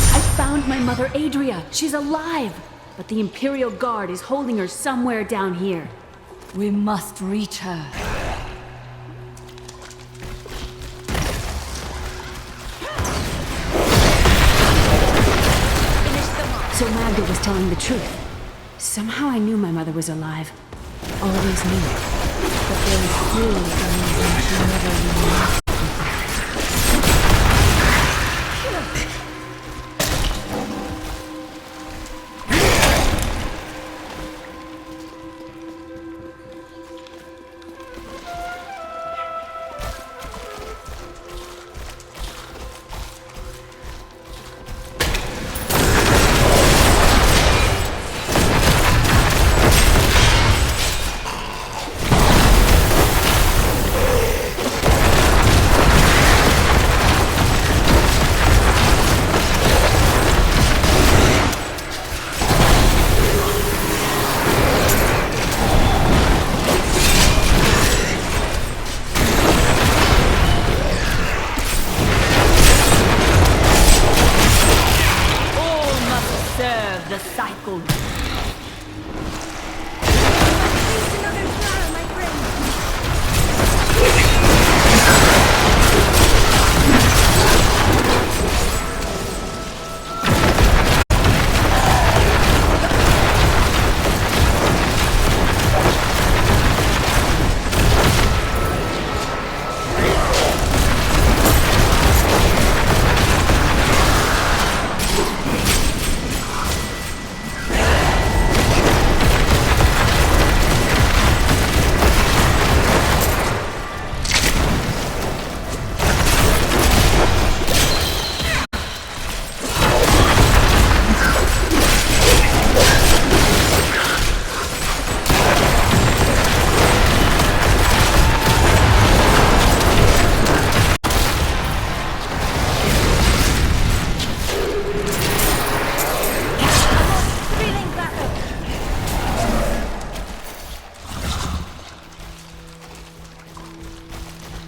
E: I found my mother Adria. She's alive. But the Imperial Guard is holding her somewhere down here.
B: We must reach her.
E: So Magda was telling the truth.
C: Somehow I knew my mother was alive. Always knew. But there was clearly a reason she never knew.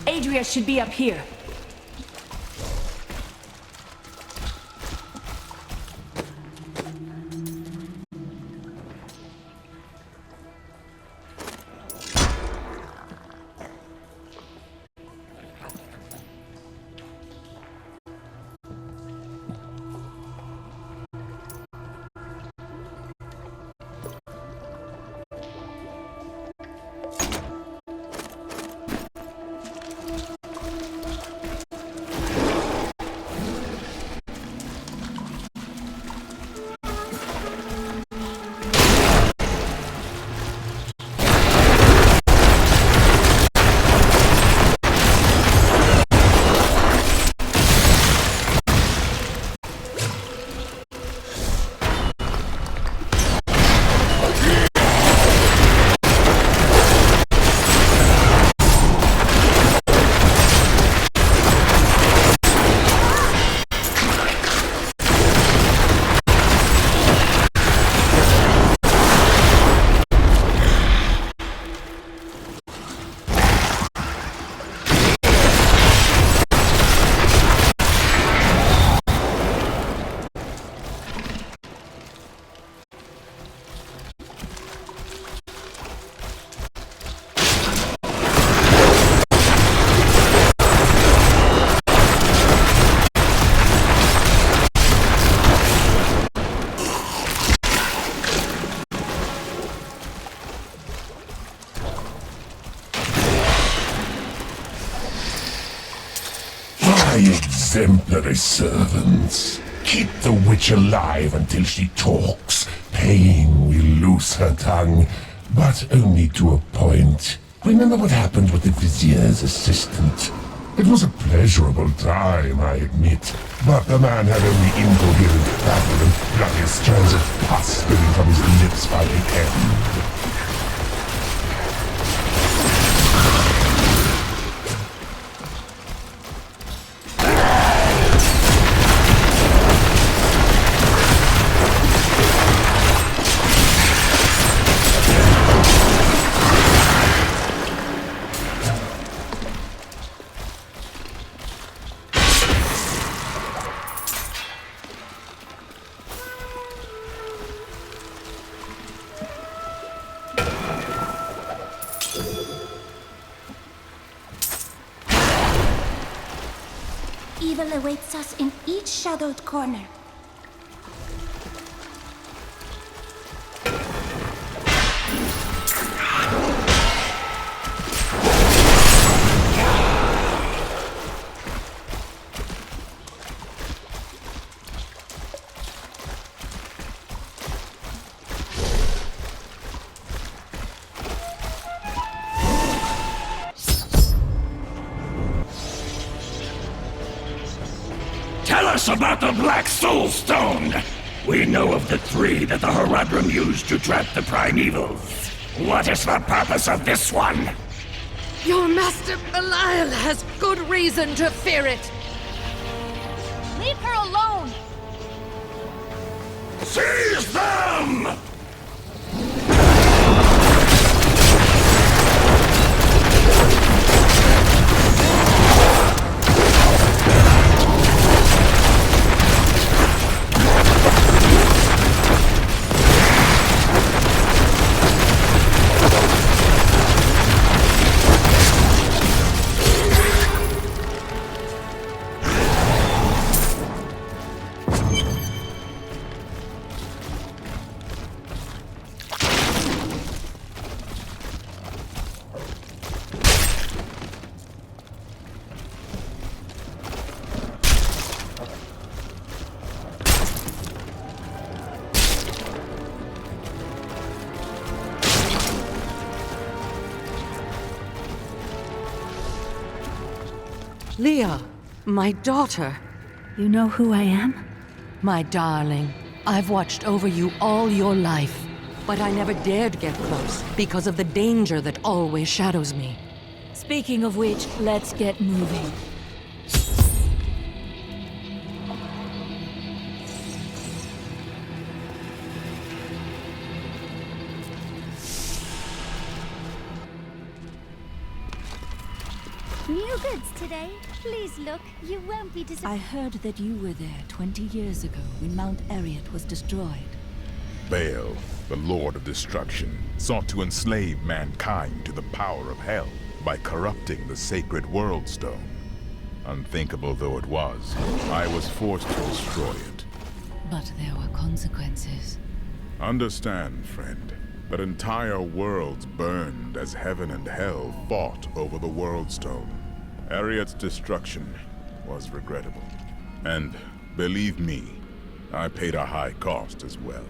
G: Adria should be up here.
S: Exemplary servants. Keep the witch alive until she talks. Pain will loose her tongue, but only to a point. Remember what happened with the vizier's assistant? It was a pleasurable time, I admit, but the man had only incoherent babble and bloody strands of pus spilling from his lips by the end.
E: Evil awaits us in each shadowed corner.
I: us about the Black Soul Stone? We know of the 3 that the Horadrim used to trap the Primevals. What is the purpose of this one?
H: Your master Belial has good reason to fear it.
W: Leave her alone!
I: Seize them!
H: Leah, my daughter.
C: You know who I am?
H: My darling, I've watched over you all your life, but I never dared get close because of the danger that always shadows me.
B: Speaking of which, let's get moving.
K: New goods today. Please look. You won't be
B: I heard that you were there 20 years ago when Mount Ariat was destroyed.
U: Baal, the Lord of Destruction, sought to enslave mankind to the power of hell by corrupting the sacred World Stone. Unthinkable though it was, I was forced to destroy it.
B: But there were consequences.
U: Understand, friend, that entire worlds burned as heaven and hell fought over the World Stone. Ariat's destruction was regrettable. And, believe me, I paid a high cost as well.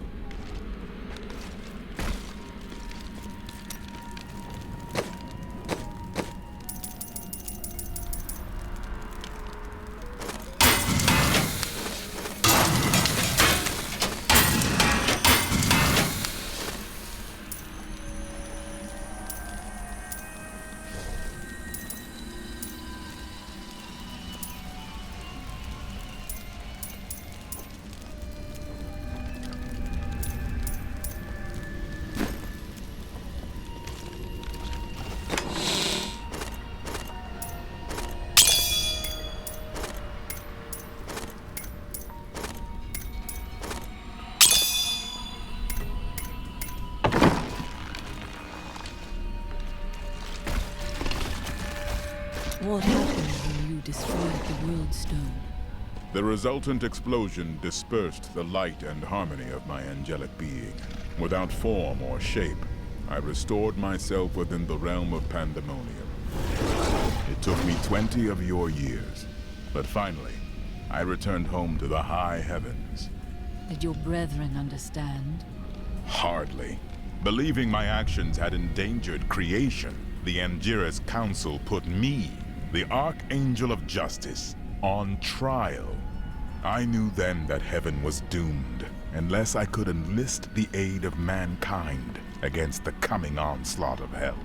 B: What happened when you destroyed the World Stone?
U: The resultant explosion dispersed the light and harmony of my angelic being. Without form or shape, I restored myself within the realm of pandemonium. It took me 20 of your years, but finally, I returned home to the high heavens.
B: Did your brethren understand?
U: Hardly. Believing my actions had endangered creation, the Angiras Council put me, the Archangel of Justice, on trial. I knew then that heaven was doomed, unless I could enlist the aid of mankind against the coming onslaught of hell.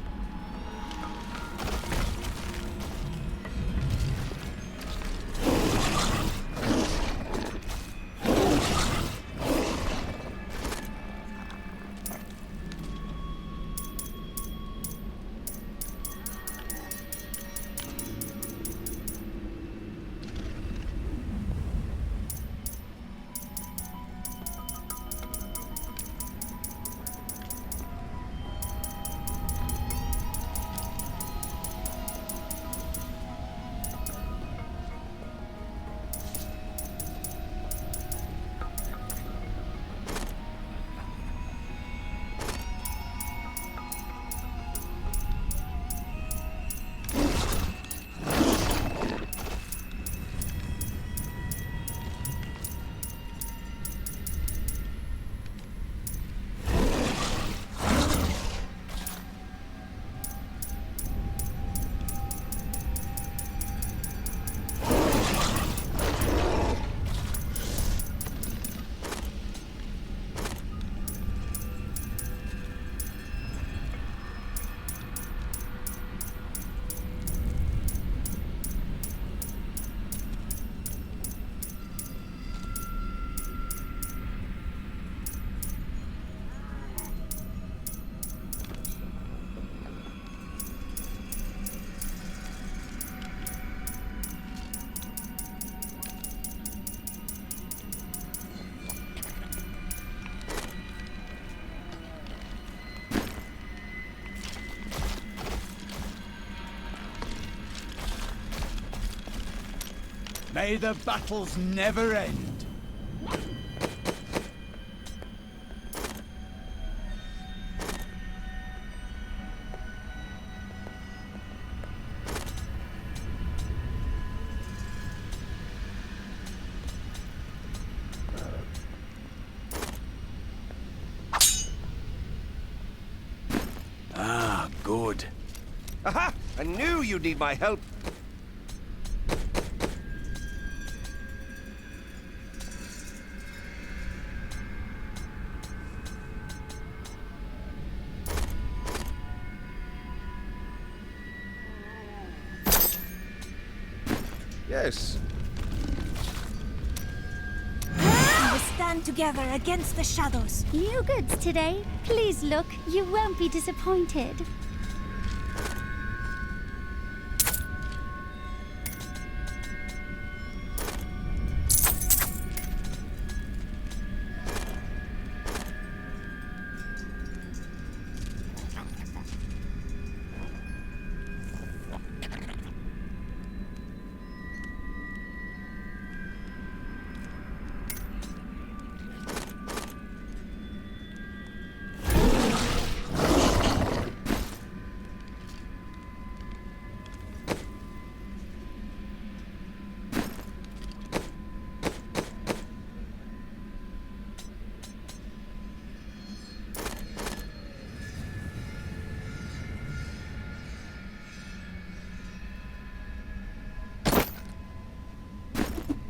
D: May the battles never end. Ah, good.
R: Aha! I knew you'd need my help. Yes.
E: We will stand together against the shadows.
K: New goods today. Please look. You won't be disappointed.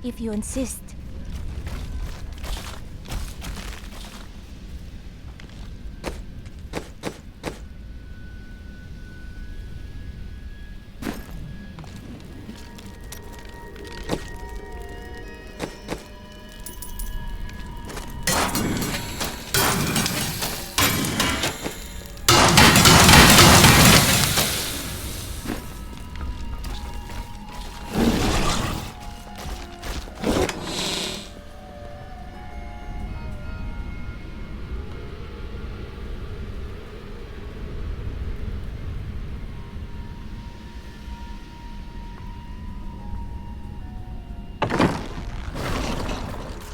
E: If you insist.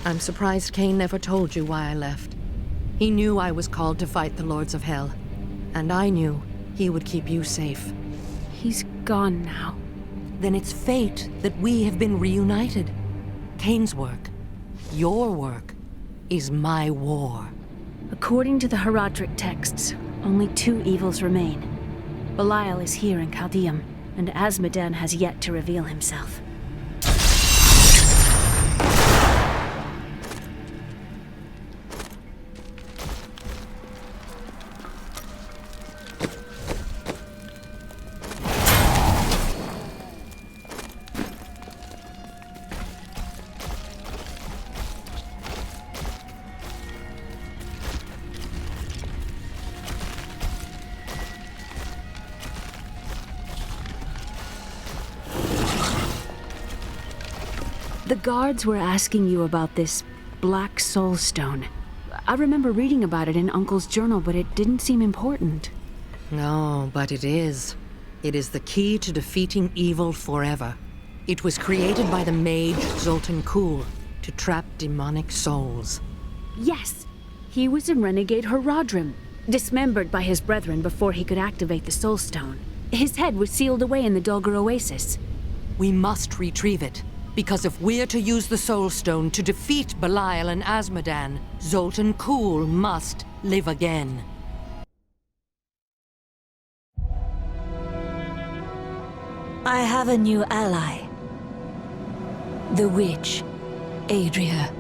H: I'm surprised Cain never told you why I left. He knew I was called to fight the Lords of Hell, and I knew he would keep you safe.
C: He's gone now.
H: Then it's fate that we have been reunited. Cain's work, your work, is my war.
C: According to the Herodric texts, only 2 evils remain. Belial is here in Chaldeum, and Azmodan has yet to reveal himself. The guards were asking you about this Black Soul Stone. I remember reading about it in Uncle's journal, but it didn't seem important.
H: No, but it is. It is the key to defeating evil forever. It was created by the mage Zoltan Kuhl to trap demonic souls.
C: Yes! He was in renegade Herodrim, dismembered by his brethren before he could activate the Soul Stone. His head was sealed away in the Dulgar Oasis.
H: We must retrieve it. Because if we're to use the Soul Stone to defeat Belial and Azmodan, Zoltan Kuhl must live again.
B: I have a new ally. The witch, Adria.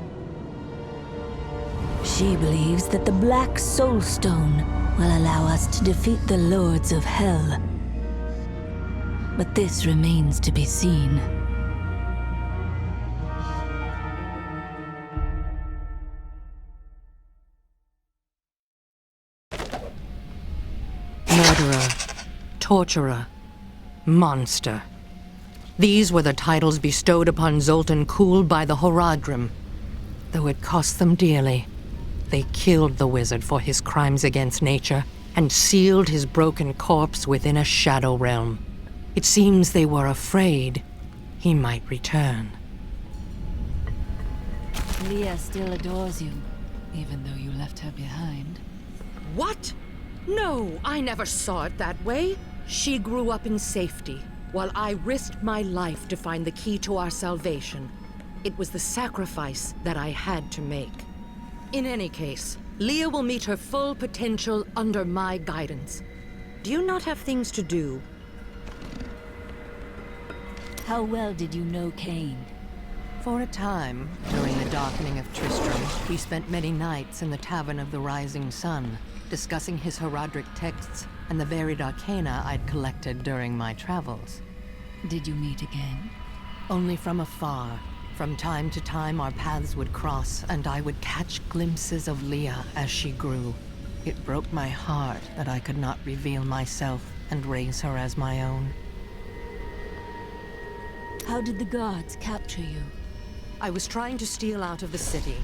B: She believes that the Black Soul Stone will allow us to defeat the Lords of Hell. But this remains to be seen.
H: Murderer, torturer, monster. These were the titles bestowed upon Zoltan Kuhl by the Horadrim. Though it cost them dearly, they killed the wizard for his crimes against nature and sealed his broken corpse within a shadow realm. It seems they were afraid he might return.
B: Leah still adores you, even though you left her behind.
J: What? No, I never saw it that way. She grew up in safety, while I risked my life to find the key to our salvation. It was the sacrifice that I had to make. In any case, Leah will meet her full potential under my guidance. Do you not have things to do?
B: How well did you know Cain?
J: For a time, during the darkening of Tristram, we spent many nights in the Tavern of the Rising Sun, discussing his heraldic texts and the varied arcana I'd collected during my travels.
B: Did you meet again?
J: Only from afar. From time to time, our paths would cross, and I would catch glimpses of Leah as she grew. It broke my heart that I could not reveal myself and raise her as my own.
B: How did the guards capture you?
J: I was trying to steal out of the city.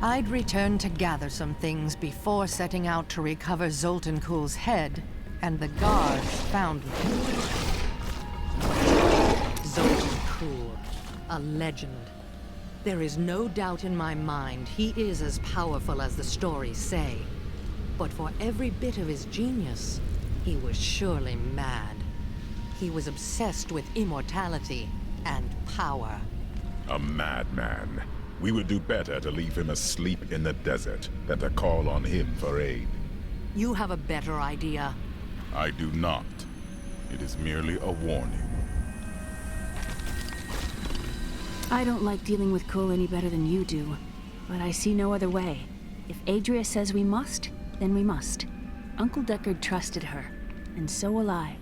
J: I'd returned to gather some things before setting out to recover Zoltankul's head, and the guards found me. Zoltankul, a legend. There is no doubt in my mind he is as powerful as the stories say. But for every bit of his genius, he was surely mad. He was obsessed with immortality and power.
U: A madman. We would do better to leave him asleep in the desert than to call on him for aid.
J: You have a better idea.
U: I do not. It is merely a warning.
C: I don't like dealing with Cole any better than you do, but I see no other way. If Adria says we must, then we must. Uncle Deckard trusted her, and so will I.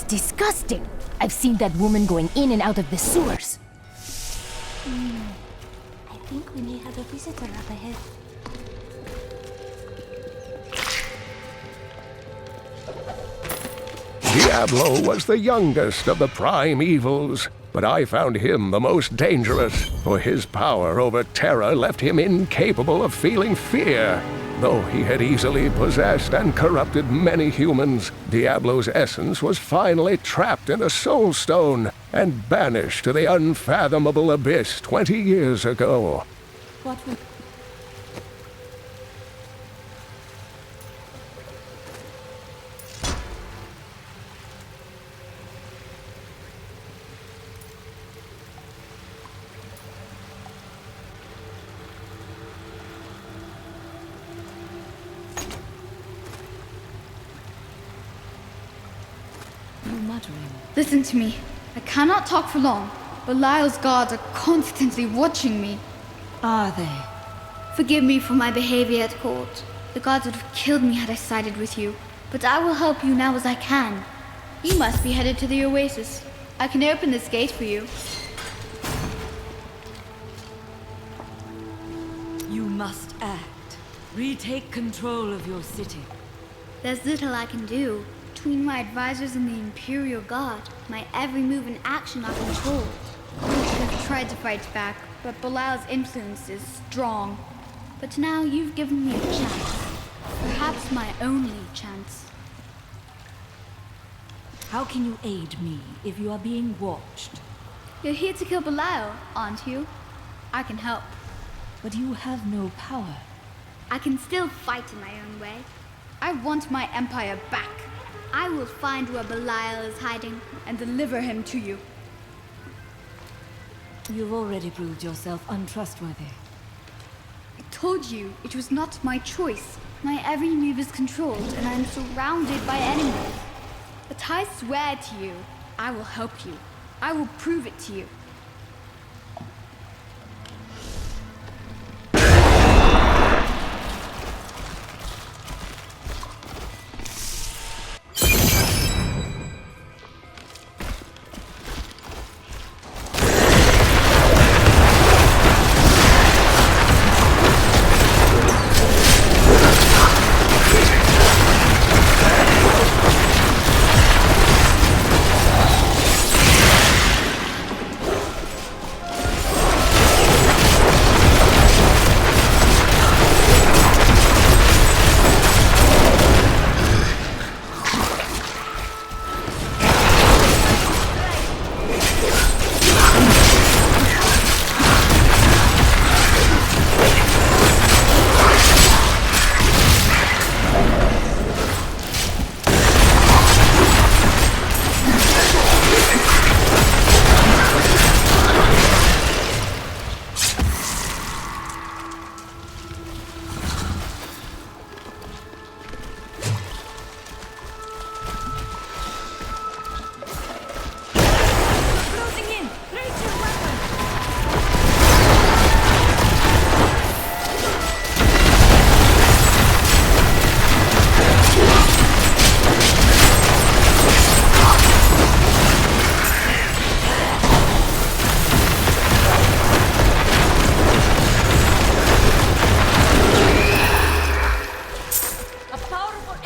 N: Disgusting! I've seen that woman going in and out of the sewers.
K: I think we may have a visitor up ahead.
M: Diablo was the youngest of the prime evils, but I found him the most dangerous, for his power over terror left him incapable of feeling fear. Though he had easily possessed and corrupted many humans, Diablo's essence was finally trapped in a soul stone and banished to the unfathomable abyss 20 years ago.
B: What will...
W: Listen to me. I cannot talk for long. Belial's guards are constantly watching me.
B: Are they?
W: Forgive me for my behavior at court. The gods would have killed me had I sided with you. But I will help you now as I can. You must be headed to the oasis. I can open this gate for you.
B: You must act. Retake control of your city.
W: There's little I can do. Between my advisors and the Imperial Guard, my every move and action are controlled. I've tried to fight back, but Belial's influence is strong. But now you've given me a chance. Perhaps my only chance.
B: How can you aid me if you are being watched?
W: You're here to kill Belial, aren't you? I can help.
B: But you have no power.
W: I can still fight in my own way. I want my empire back. I will find where Belial is hiding and deliver him to you.
B: You've already proved yourself untrustworthy.
W: I told you it was not my choice. My every move is controlled and I am surrounded by enemies. But I swear to you, I will help you. I will prove it to you.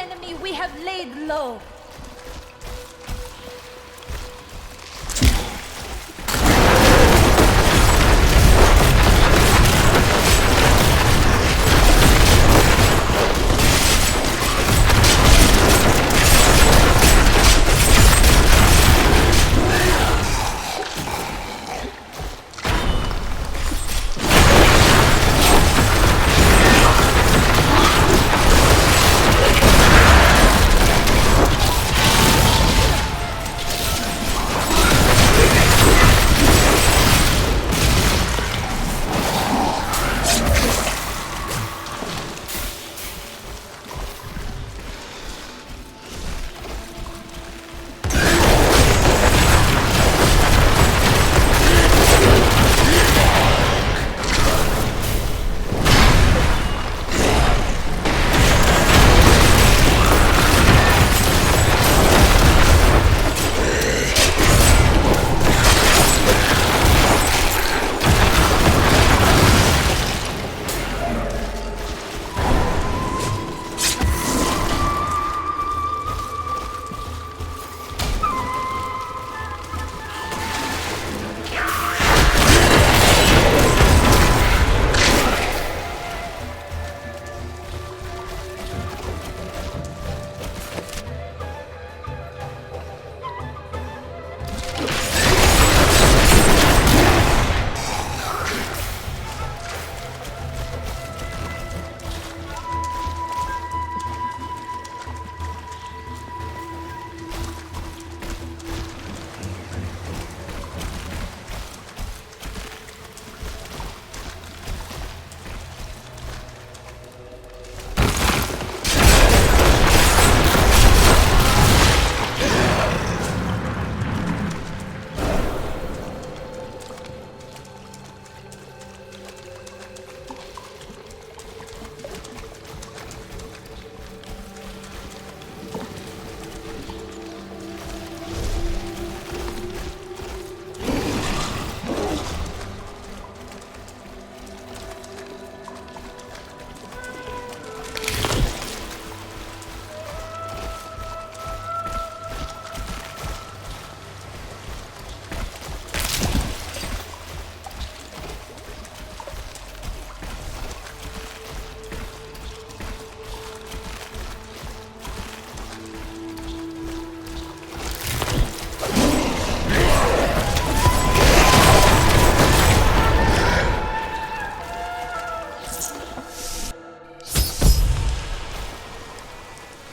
G: enemy we have laid low.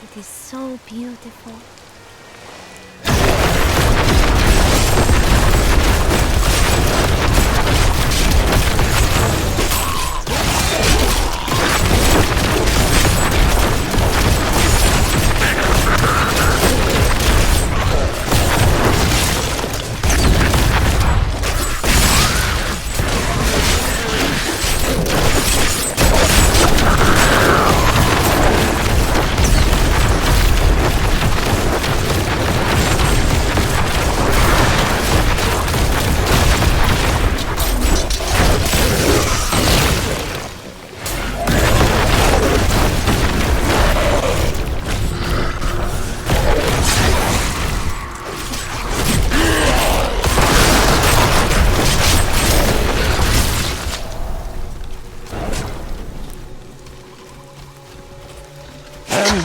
K: It is so beautiful.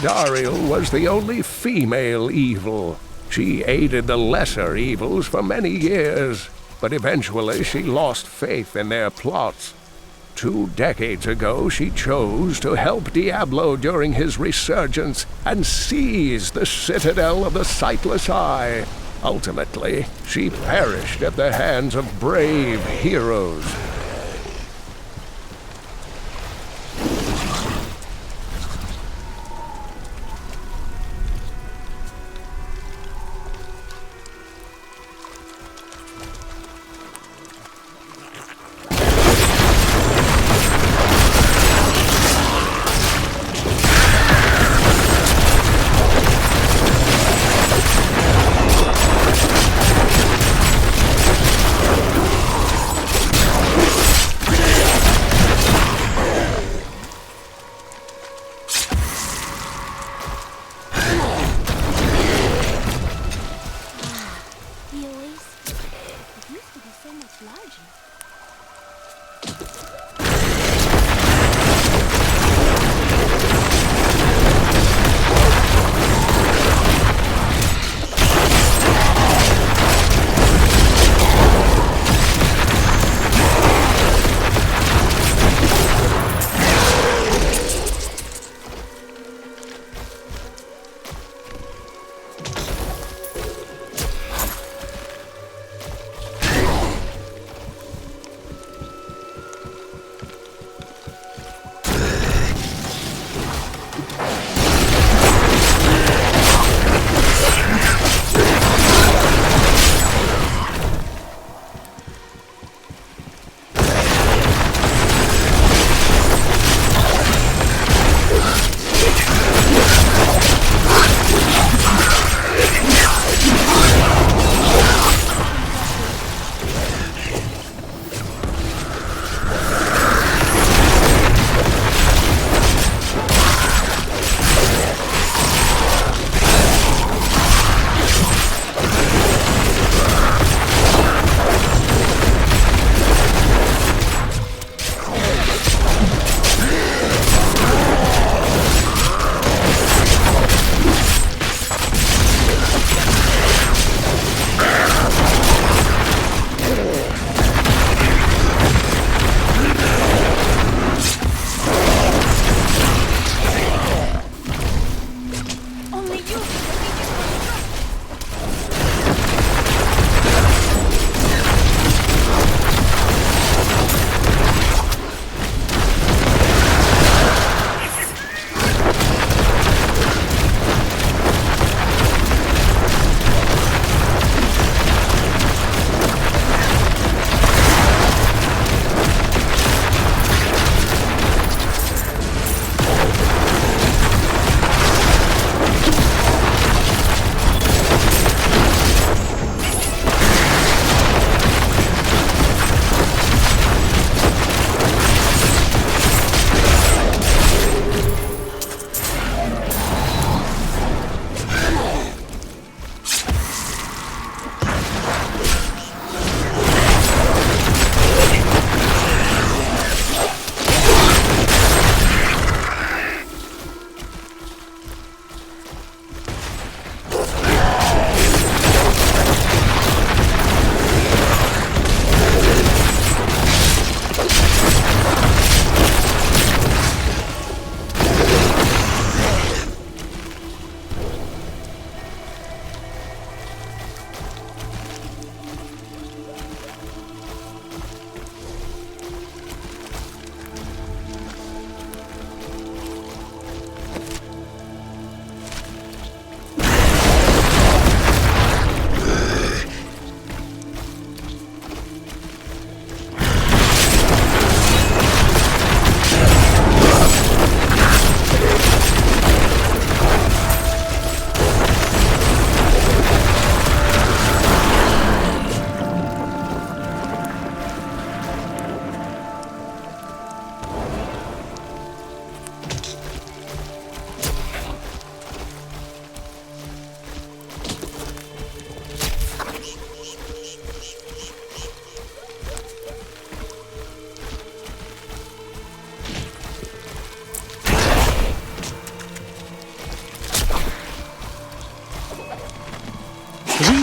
M: Dariel was the only female evil. She aided the lesser evils for many years, but eventually she lost faith in their plots. 2 decades ago, she chose to help Diablo during his resurgence and seize the citadel of the Sightless Eye. Ultimately, she perished at the hands of brave heroes.
G: Only you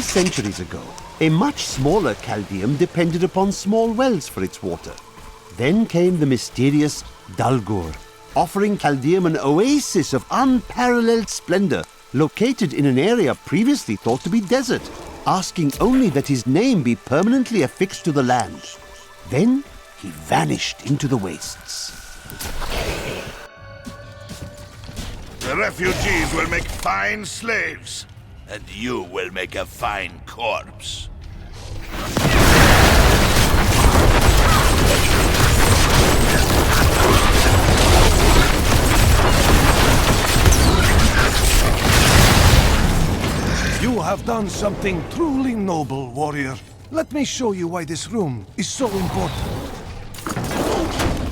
A: Centuries ago, a much smaller Chaldeum depended upon small wells for its water. Then came the mysterious Dalgur, offering Chaldeum an oasis of unparalleled splendor, located in an area previously thought to be desert, asking only that his name be permanently affixed to the land. Then he vanished into the wastes.
I: The refugees will make fine slaves, and you will make a fine corpse.
T: You have done something truly noble, warrior. Let me show you why this room is so important.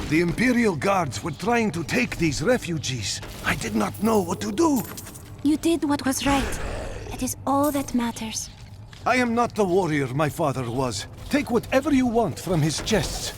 T: The Imperial Guards were trying to take these refugees. I did not know what to do.
E: You did what was right. It is all that matters.
T: I am not the warrior my father was. Take whatever you want from his chests.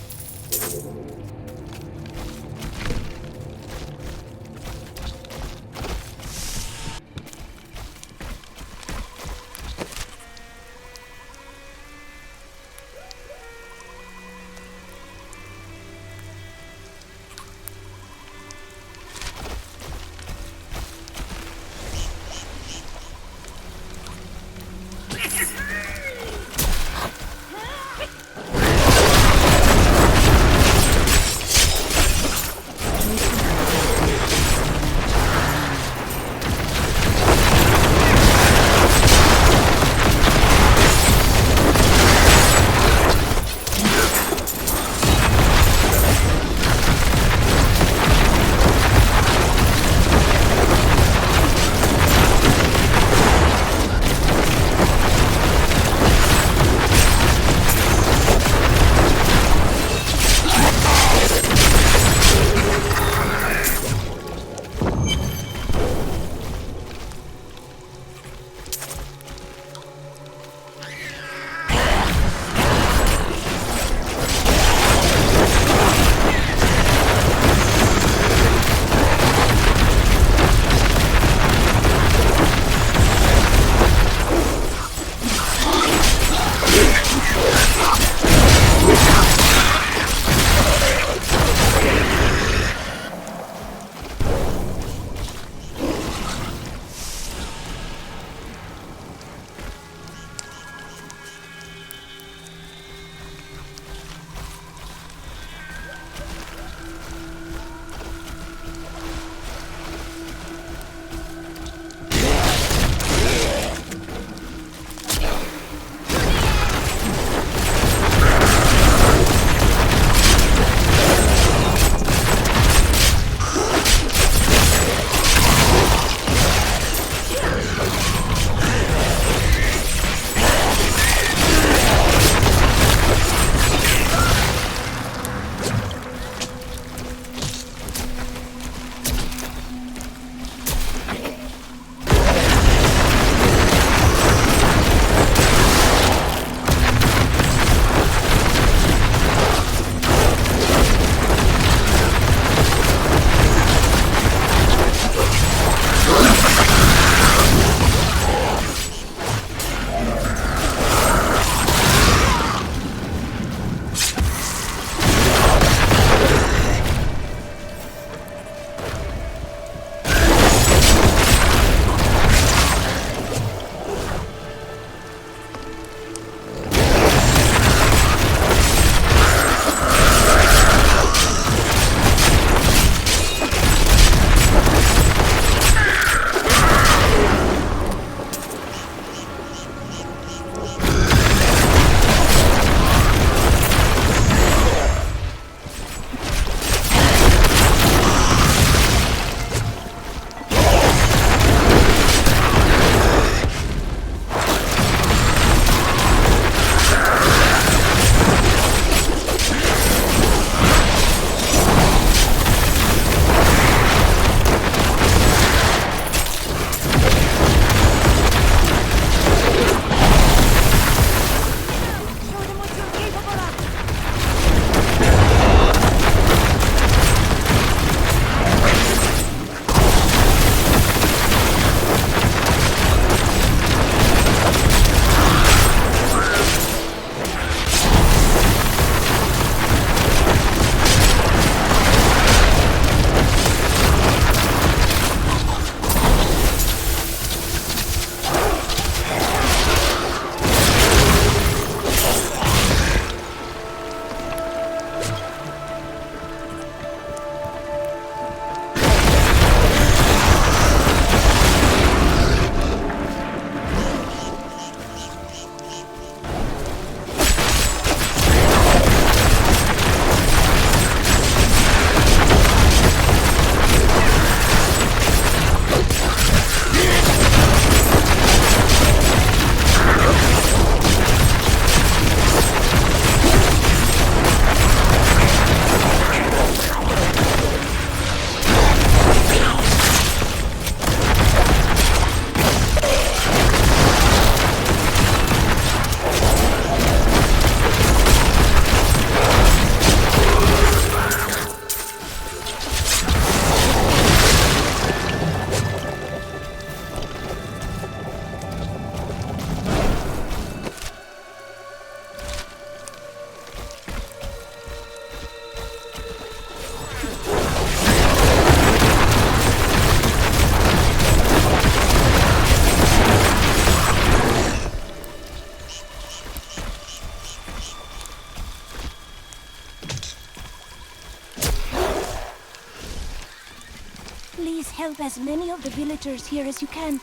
E: Help as many of the villagers here as you can.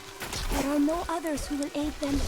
E: There are no others who will aid them.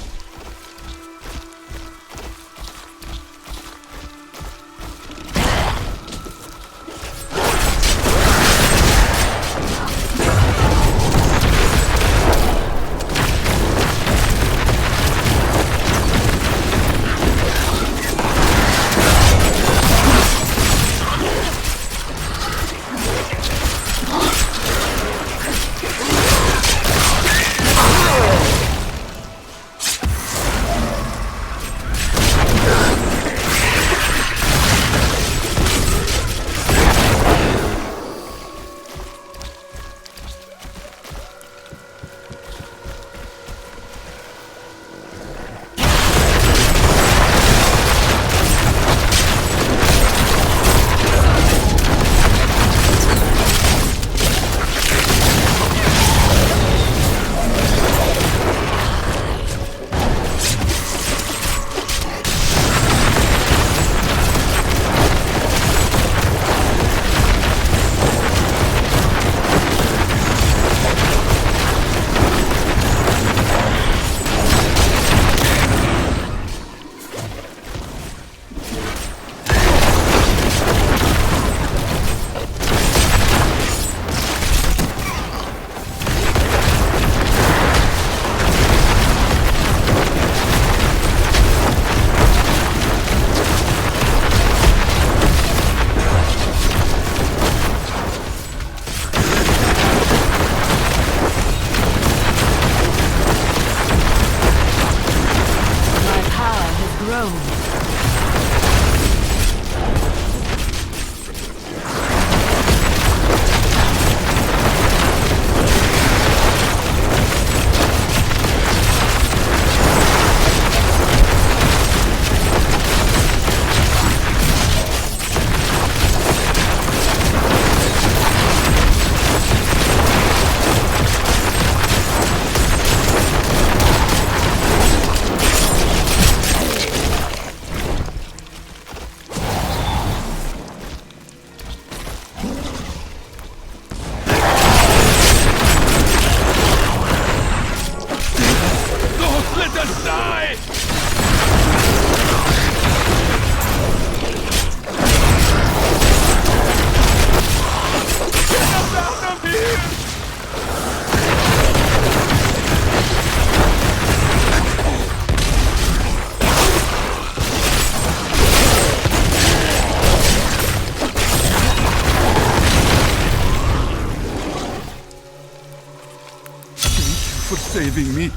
V: Saving me.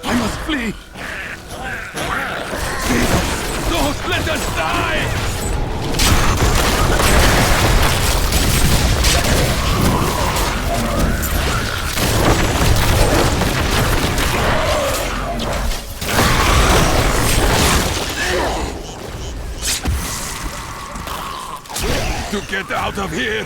V: I must flee. Don't let us die! To get out of here!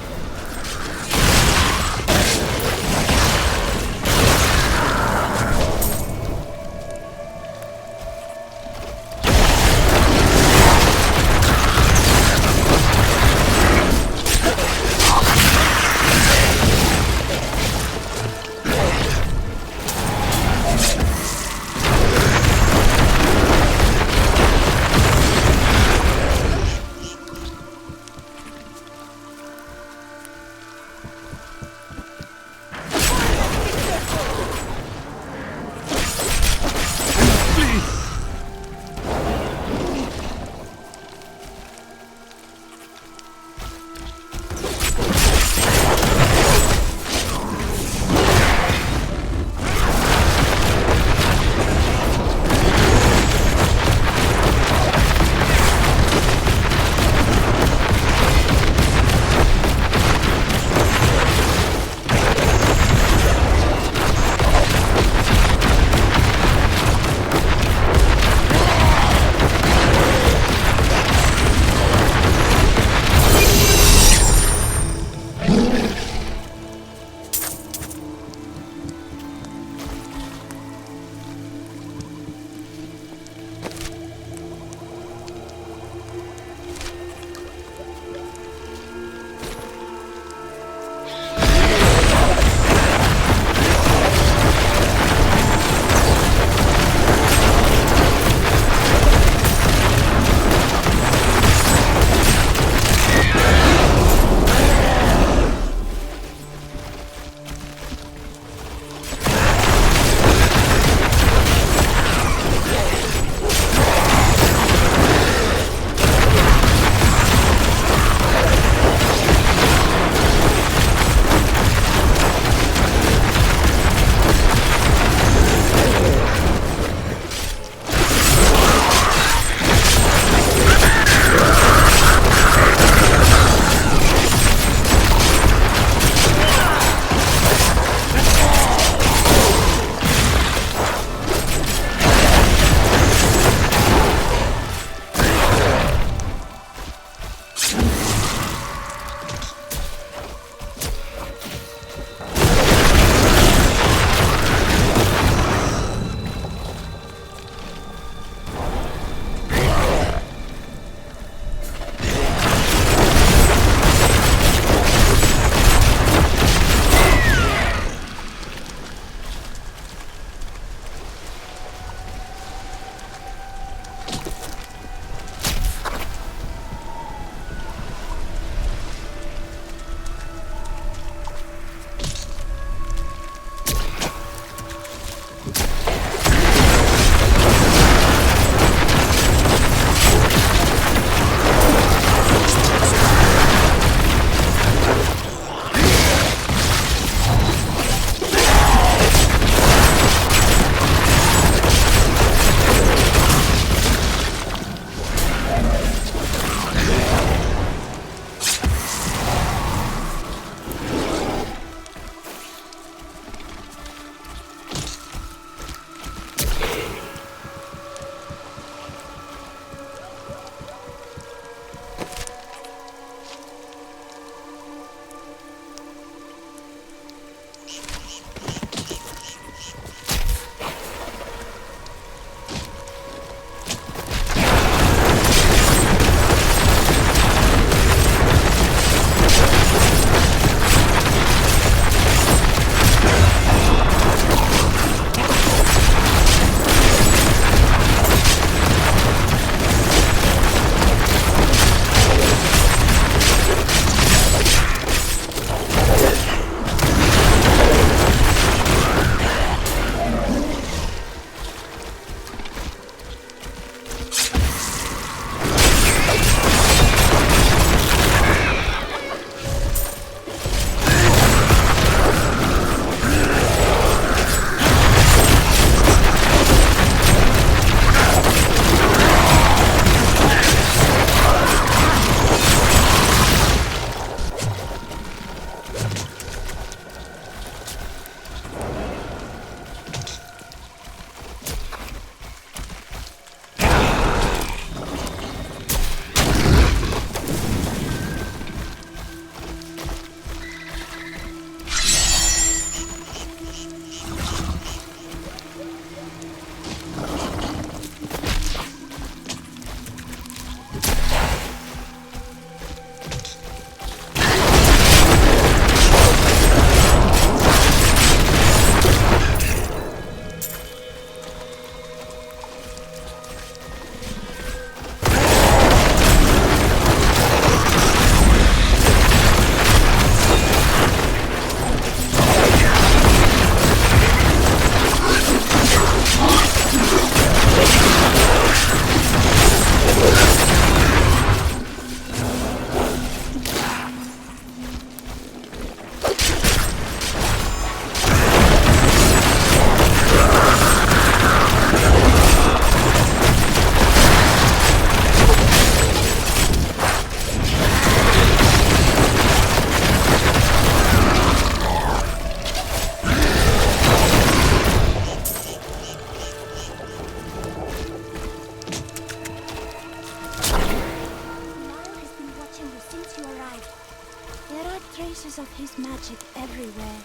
E: everywhere.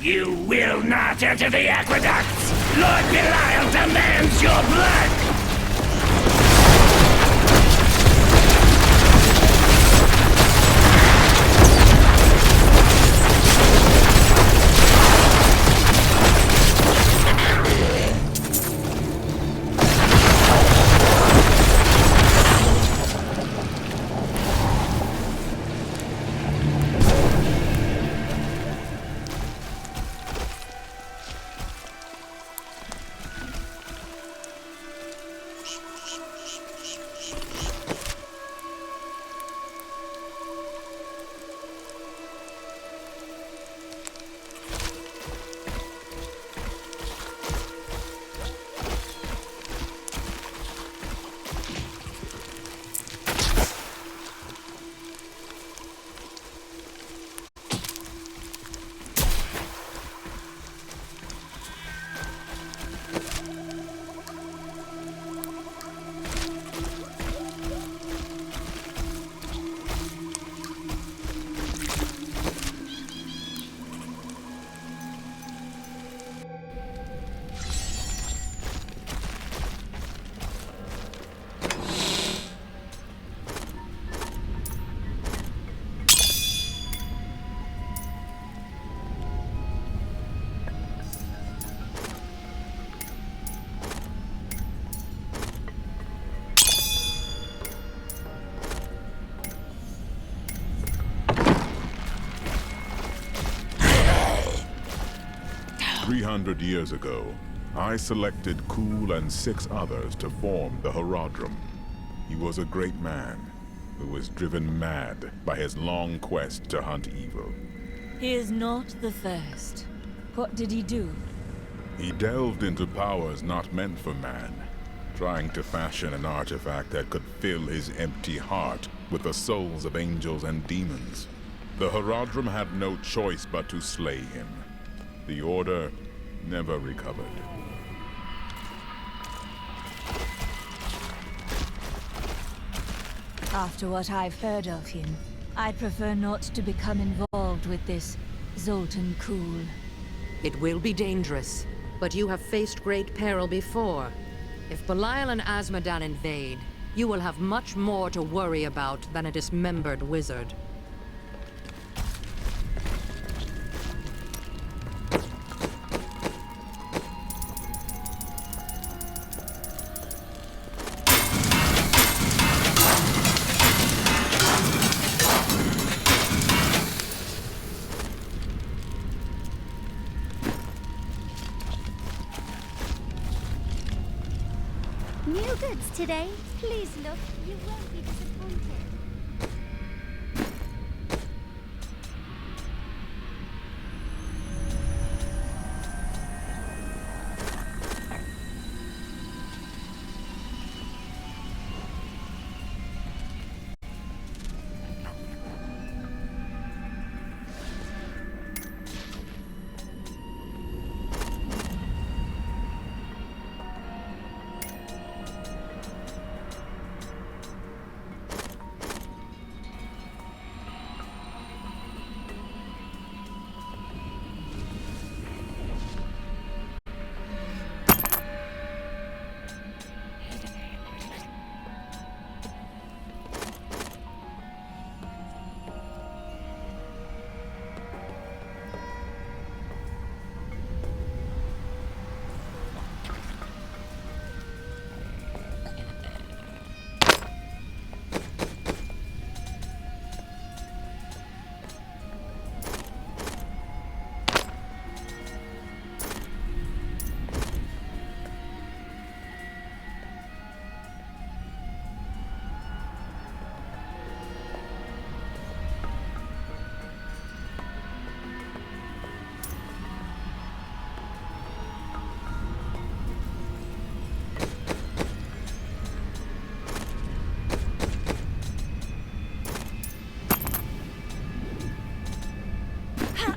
I: You will not enter the aqueducts! Lord Belial demands your blood!
U: Years ago, I selected Kul and 6 others to form the Horadrim. He was a great man who was driven mad by his long quest to hunt evil.
B: He is not the first. What did he do?
U: He delved into powers not meant for man, trying to fashion an artifact that could fill his empty heart with the souls of angels and demons. The Horadrim had no choice but to slay him. The Order never recovered.
B: After what I've heard of him, I'd prefer not to become involved with this Zoltan Kul.
J: It will be dangerous, but you have faced great peril before. If Belial and Azmodan invade, you will have much more to worry about than a dismembered wizard.
K: New goods today. Please look. You won't be disappointed.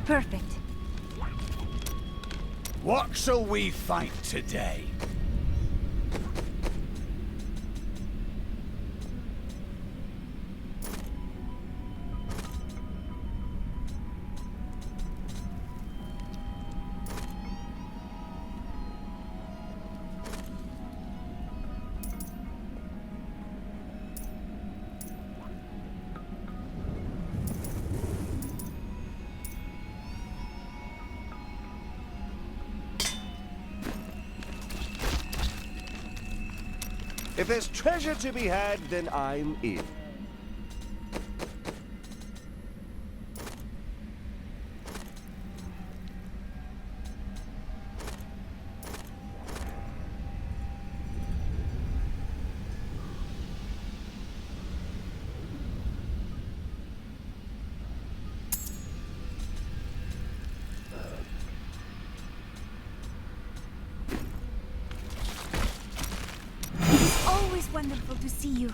B: Perfect.
V: What shall we fight today?
R: If there's treasure to be had, then I'm in.
E: Always wonderful to see you.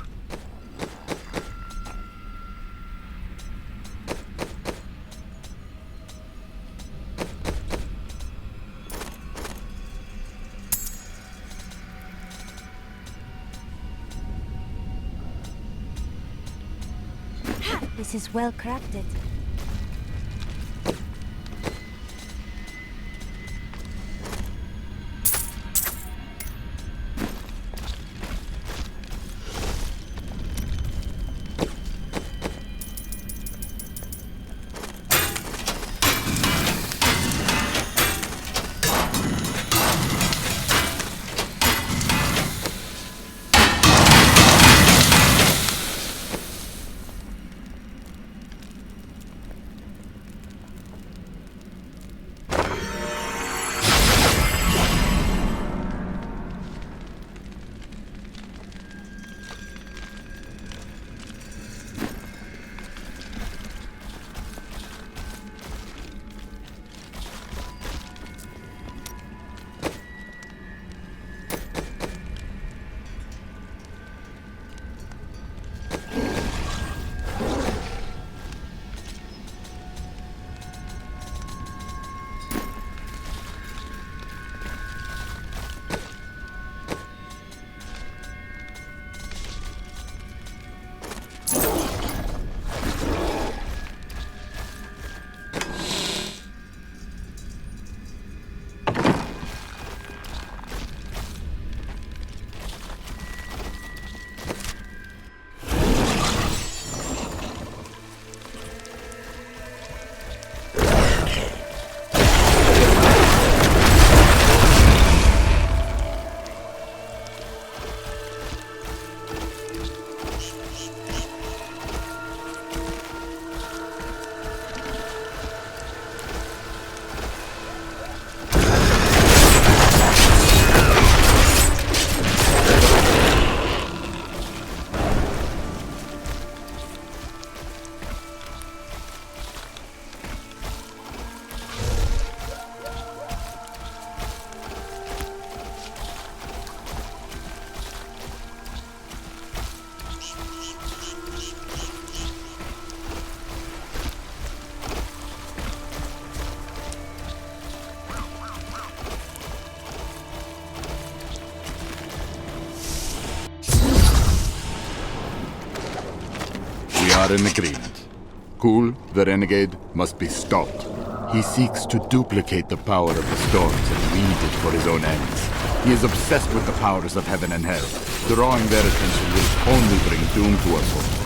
E: This is well crafted.
L: We are in agreement. Kul, the renegade, must be stopped. He seeks to duplicate the power of the storms and wield it for his own ends. He is obsessed with the powers of heaven and hell. Drawing their attention will only bring doom to us all.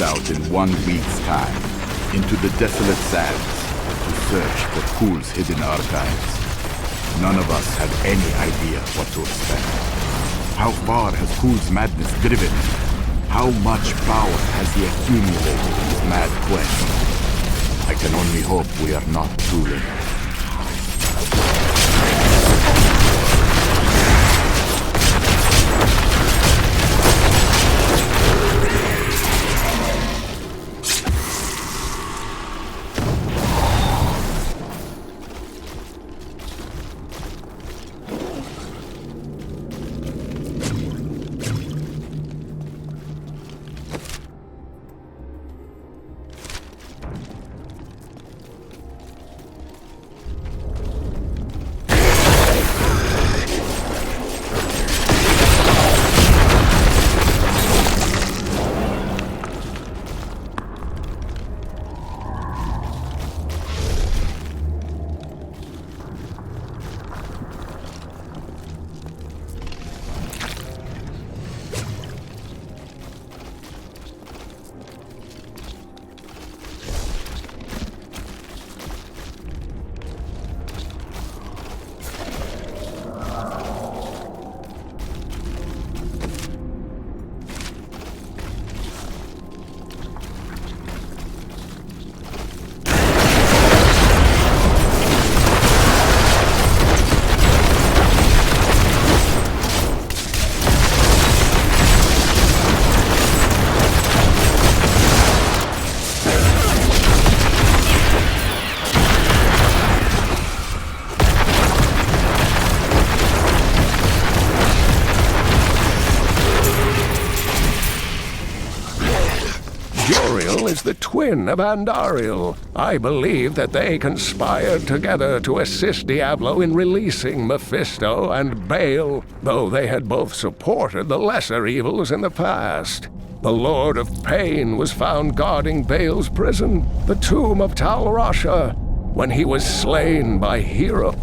L: set out in 1 week's time into the desolate sands to search for Kul's hidden archives. None of us had any idea what to expect. How far has Kul's madness driven him? How much power has he accumulated in his mad quest? I can only hope we are not too late.
M: Is the twin of Andariel. I believe that they conspired together to assist Diablo in releasing Mephisto and Baal, though they had both supported the lesser evils in the past. The Lord of Pain was found guarding Baal's prison, the tomb of Tal Rasha, when he was slain by heroes.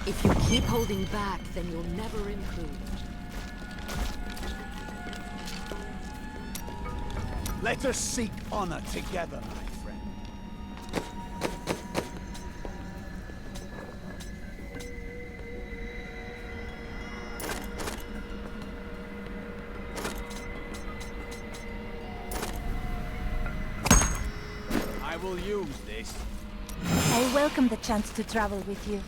J: If you keep holding back, then you'll never improve.
T: Let us seek honor together, my friend.
D: I will use this.
E: I welcome the chance to travel with you.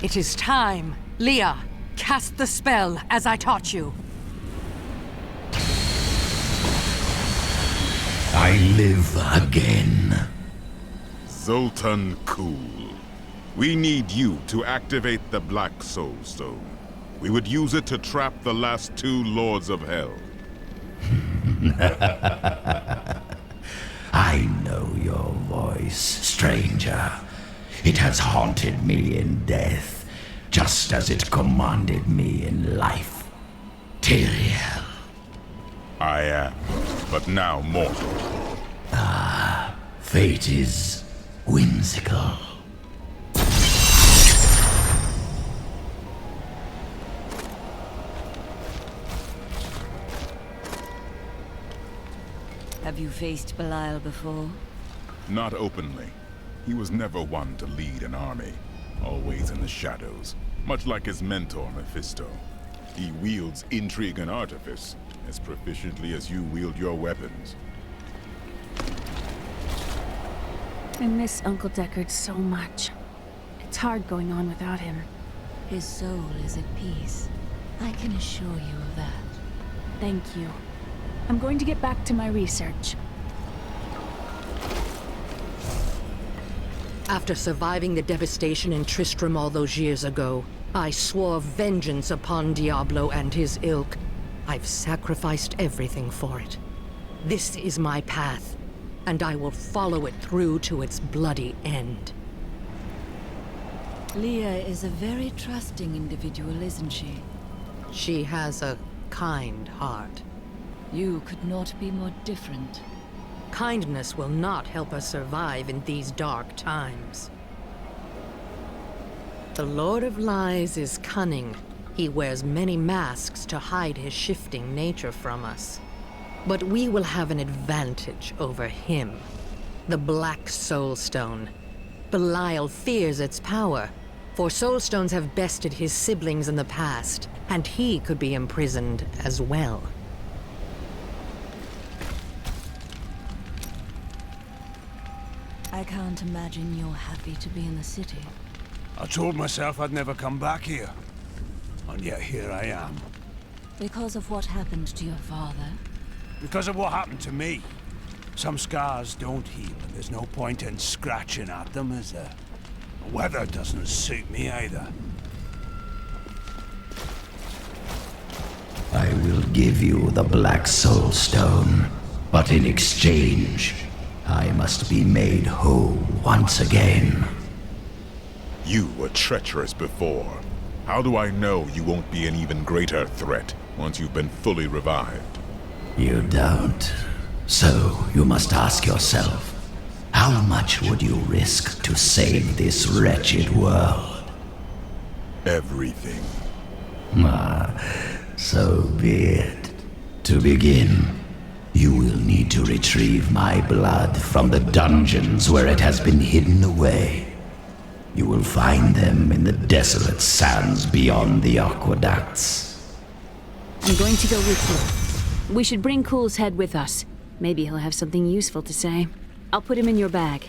J: It is time. Leah, cast the spell as I taught you.
I: I live again.
U: Zoltan Kuhl. We need you to activate the Black Soul Stone. We would use it to trap the last two Lords of Hell.
I: I know your voice, stranger. It has haunted me in death, just as it commanded me in life. Tyrael.
U: I am, but now mortal.
I: Ah, fate is whimsical.
B: Have you faced Belial before?
U: Not openly. He was never one to lead an army, always in the shadows, much like his mentor, Mephisto. He wields intrigue and artifice as proficiently as you wield your weapons.
C: I miss Uncle Deckard so much. It's hard going on without him.
B: His soul is at peace. I can assure you of that.
C: Thank you. I'm going to get back to my research.
J: After surviving the devastation in Tristram all those years ago, I swore vengeance upon Diablo and his ilk. I've sacrificed everything for it. This is my path, and I will follow it through to its bloody end.
B: Leah is a very trusting individual, isn't she?
J: She has a kind heart.
B: You could not be more different.
J: Kindness will not help us survive in these dark times. The Lord of Lies is cunning. He wears many masks to hide his shifting nature from us. But we will have an advantage over him. The Black Soul Stone. Belial fears its power, for Soul Stones have bested his siblings in the past, and he could be imprisoned as well.
B: I can't imagine you're happy to be in the city.
T: I told myself I'd never come back here. And yet here I am.
B: Because of what happened to your father?
T: Because of what happened to me. Some scars don't heal, and there's no point in scratching at them, is there? The weather doesn't suit me either.
I: I will give you the Black Soul Stone, but in exchange, I must be made whole once again.
U: You were treacherous before. How do I know you won't be an even greater threat once you've been fully revived?
I: You don't. So you must ask yourself, how much would you risk to save this wretched world?
U: Everything.
I: So be it. To begin, you will need to retrieve my blood from the dungeons where it has been hidden away. You will find them in the desolate sands beyond the aqueducts.
C: I'm going to go with you. We should bring Cool's head with us. Maybe he'll have something useful to say. I'll put him in your bag.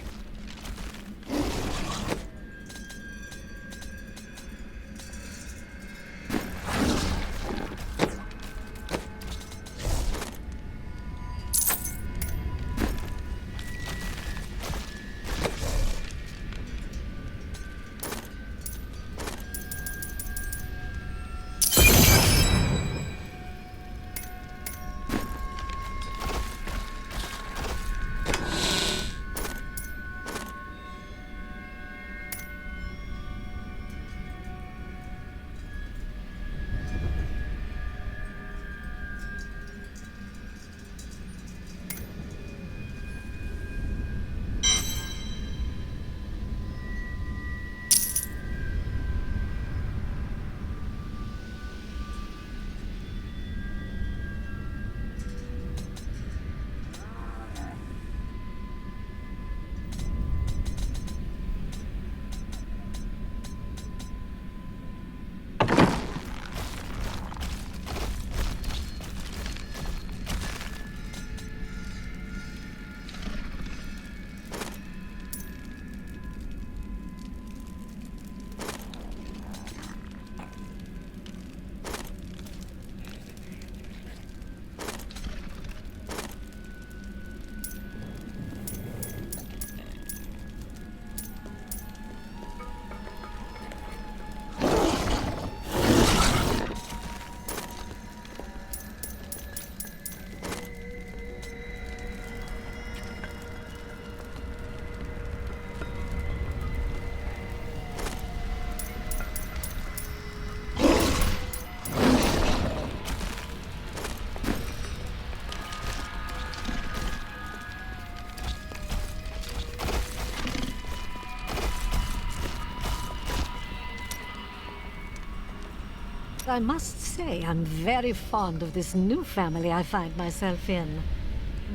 O: I must say I'm very fond of this new family I find myself in.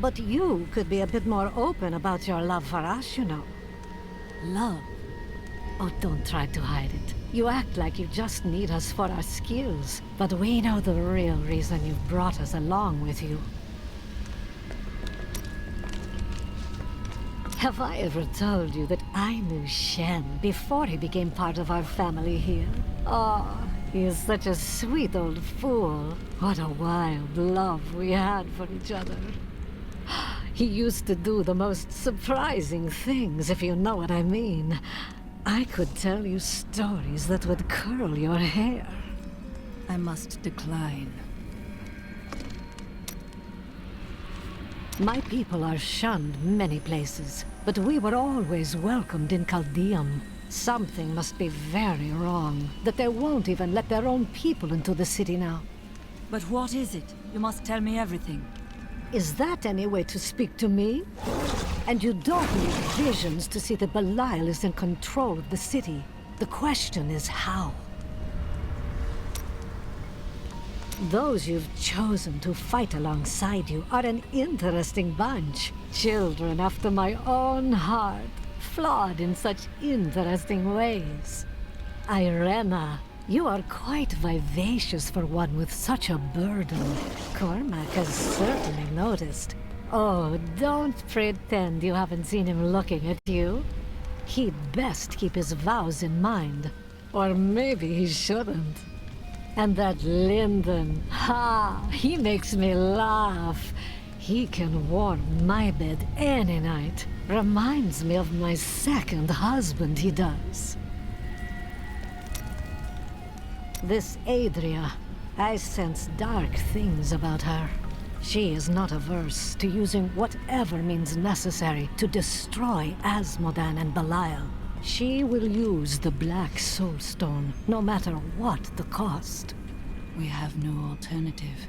O: But you could be a bit more open about your love for us, you know. Love? Oh, don't try to hide it. You act like you just need us for our skills. But we know the real reason you've brought us along with you. Have I ever told you that I knew Shen before he became part of our family here? Oh, he is such a sweet old fool. What a wild love we had for each other. He used to do the most surprising things, if you know what I mean. I could tell you stories that would curl your hair.
B: I must decline.
O: My people are shunned many places, but we were always welcomed in Caldeum. Something must be very wrong, that they won't even let their own people into the city now.
B: But what is it? You must tell me everything.
O: Is that any way to speak to me? And you don't need visions to see that Belial is in control of the city. The question is how? Those you've chosen to fight alongside you are an interesting bunch. Children after my own heart, flawed in such interesting ways. Irena, you are quite vivacious for one with such a burden. Cormac has certainly noticed. Oh, don't pretend you haven't seen him looking at you. He'd best keep his vows in mind. Or maybe he shouldn't. And that Lyndon, he makes me laugh. He can warm my bed any night. Reminds me of my second husband, he does. This Adria, I sense dark things about her. She is not averse to using whatever means necessary to destroy Asmodan and Belial. She will use the Black Soulstone, no matter what the cost.
B: We have no alternative.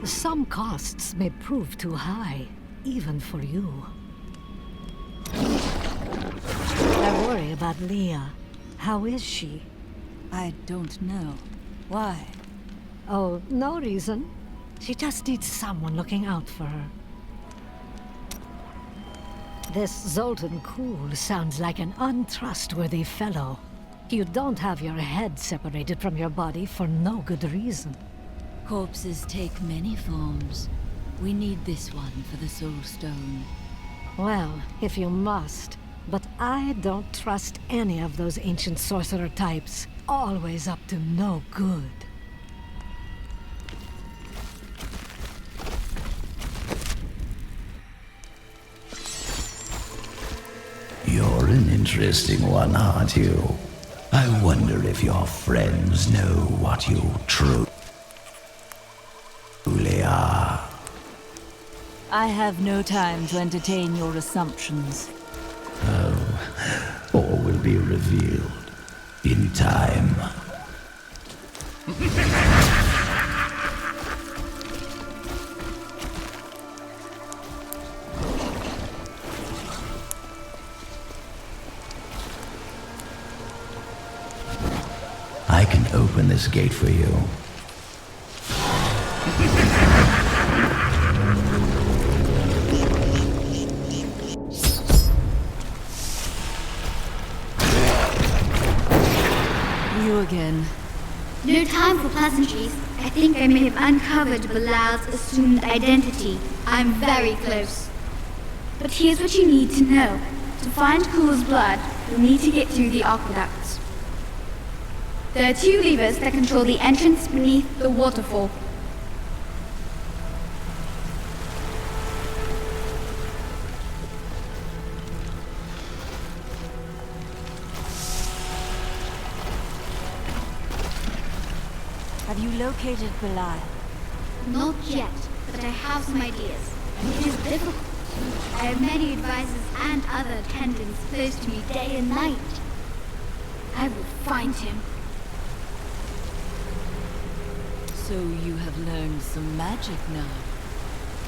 O: Some costs may prove too high, even for you. I worry about Leah. How is she?
B: I don't know. Why?
O: Oh, no reason. She just needs someone looking out for her. This Zoltan Kuhl sounds like an untrustworthy fellow. You don't have your head separated from your body for no good reason.
B: Corpses take many forms. We need this one for the Soul Stone.
O: Well, if you must. But I don't trust any of those ancient sorcerer types. Always up to no good.
I: You're an interesting one, aren't you? I wonder if your friends know what you truly are.
B: I have no time to entertain your assumptions.
I: Oh, all will be revealed in time. I can open this gate for you.
B: You again.
W: No time for pleasantries. I think I may have uncovered Bilal's assumed identity. I'm very close. But here's what you need to know. To find Kul's blood, you'll need to get through the aqueducts. There are 2 levers that control the entrance beneath the waterfall.
B: Have you located Bilal?
W: Not yet, but I have some ideas. It is difficult. I have many advisors and other attendants close to me day and night. I will find him.
B: So you have learned some magic now.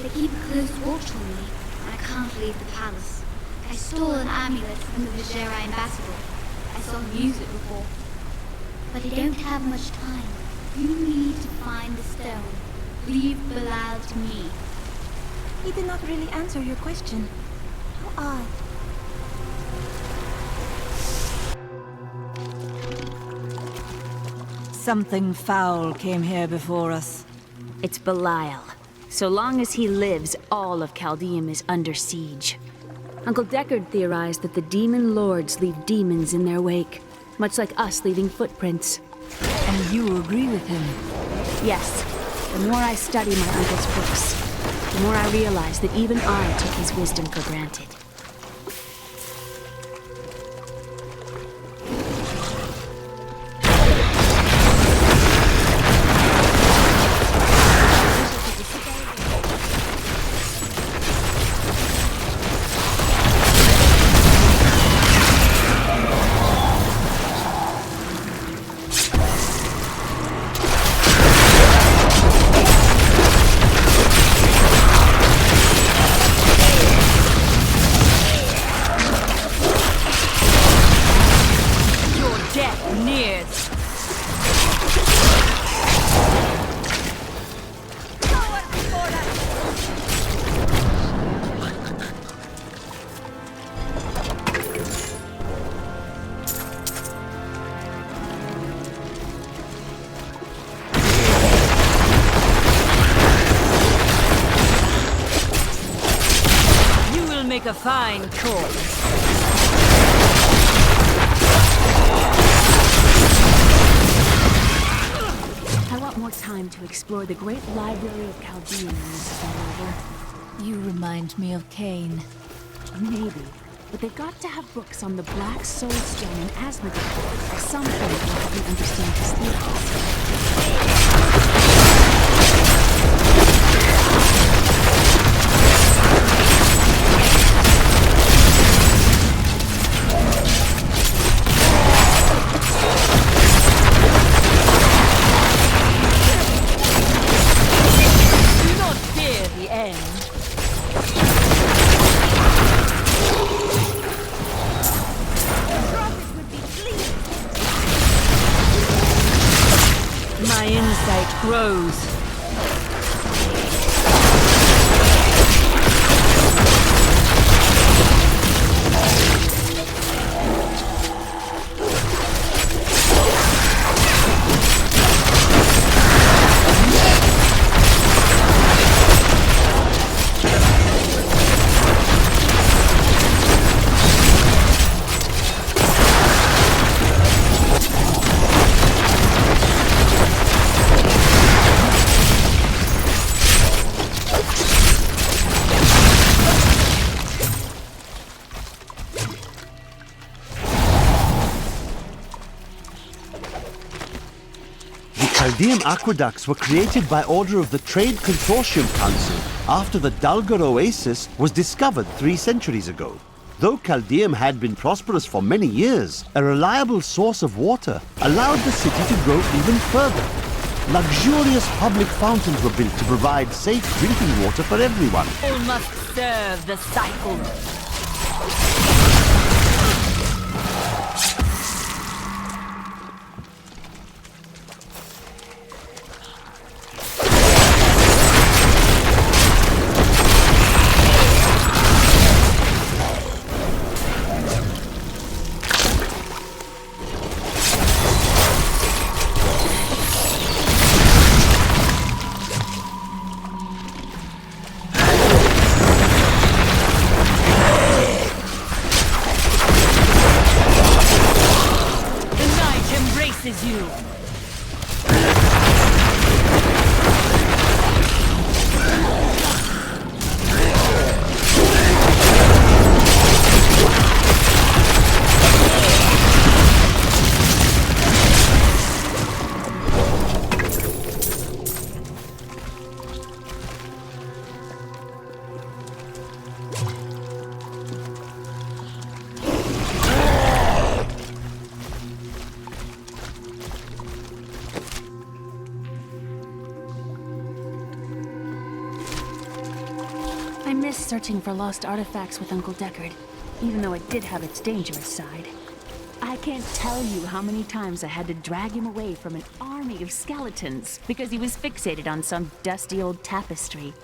W: They keep a close watch on me, and I can't leave the palace. I stole an amulet from the Vajera ambassador. I saw him use it before. But I don't have much time. You need to find the stone. Leave Bilal to me.
E: He did not really answer your question. How odd.
B: Something foul came here before us.
C: It's Belial. So long as he lives, all of Chaldeum is under siege. Uncle Deckard theorized that the demon lords leave demons in their wake, much like us leaving footprints.
B: And you agree with him?
C: Yes. The more I study my uncle's books, the more I realize that even I took his wisdom for granted.
B: Make a fine corpse.
C: I want more time to explore the great library of Chaldean, Mrs. Oliver.
B: You remind me of Cain.
C: Maybe, but they've got to have books on the Black Soul Stone and Asmodee. At some point, I'll help me understand his theories.
B: My insight grows.
A: Chaldean aqueducts were created by order of the Trade Consortium Council after the Dulgur Oasis was discovered 3 centuries ago. Though Chaldeum had been prosperous for many years, a reliable source of water allowed the city to grow even further. Luxurious public fountains were built to provide safe drinking water for everyone.
G: All must serve the cycle.
C: I miss searching for lost artifacts with Uncle Deckard, even though it did have its dangerous side. I can't tell you how many times I had to drag him away from an army of skeletons because he was fixated on some dusty old tapestry.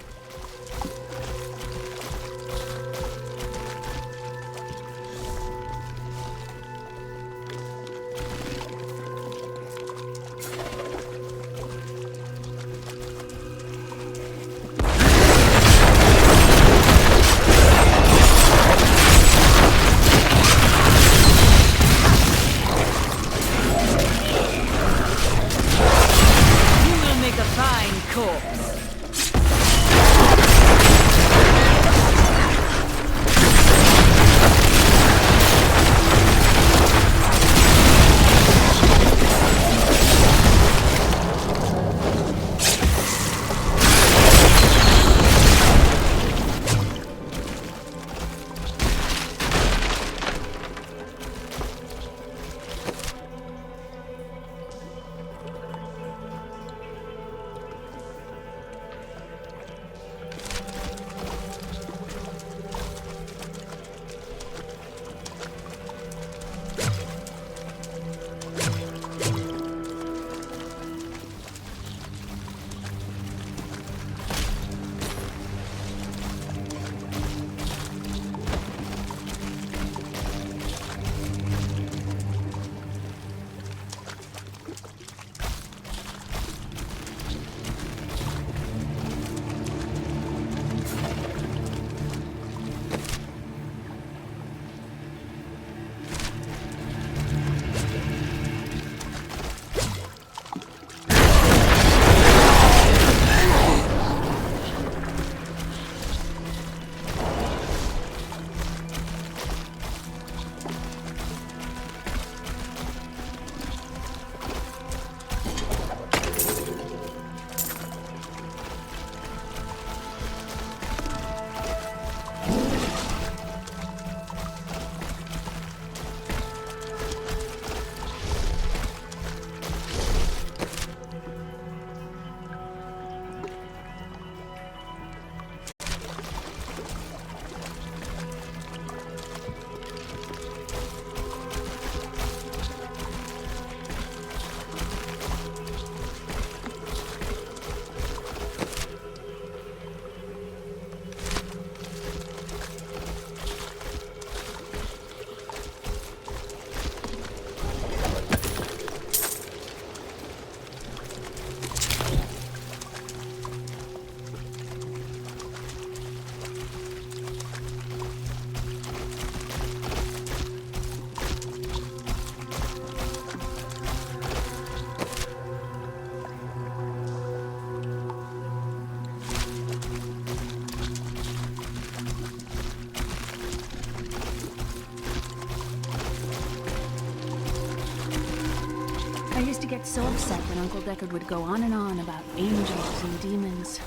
C: I used to get so upset when Uncle Deckard would go on and on about angels and demons.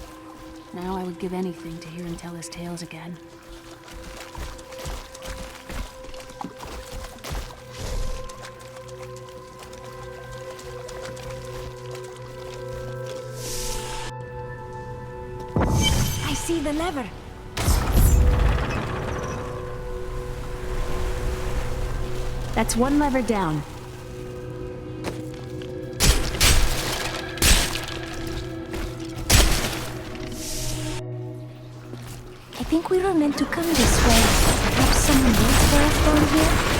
C: Now I would give anything to hear him tell his tales again.
E: I see the lever.
C: That's one lever down.
E: I think we were meant to come this way. Perhaps someone waits for us down here?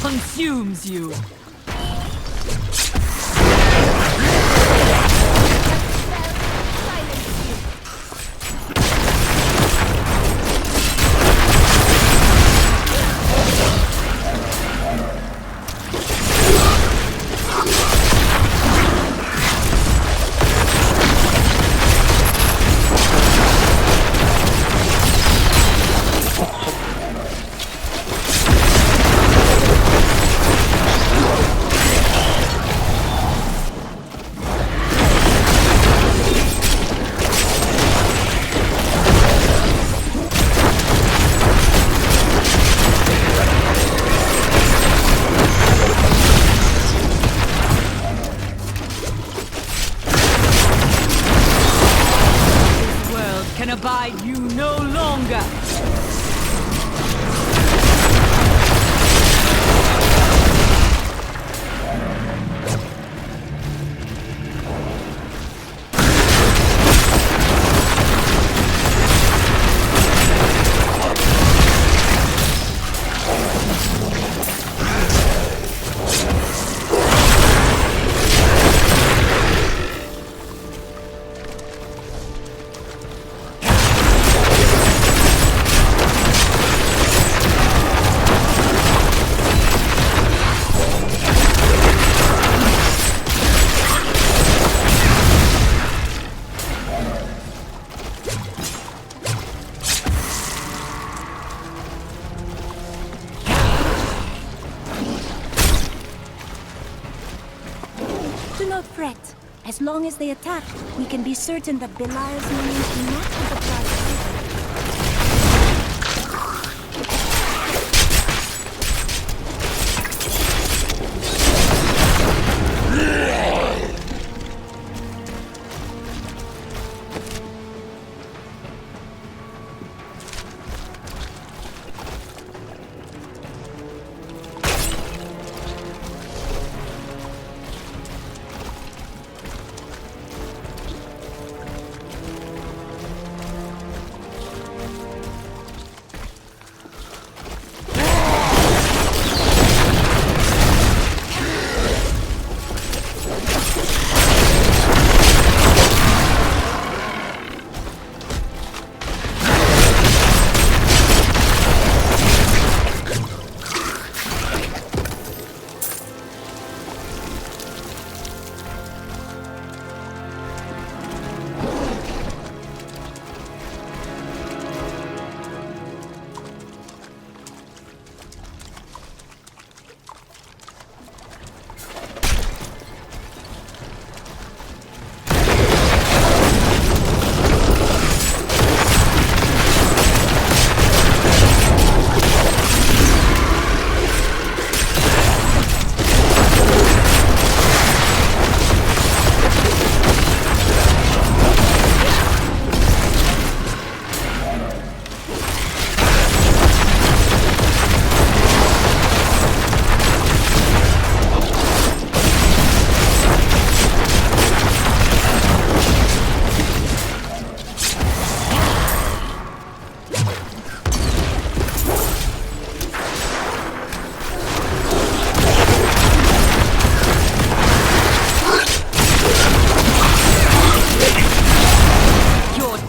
G: Consumes you. Can abide you no longer.
E: Do not fret. As long as they attack, we can be certain that Belial's minions do not have the blood.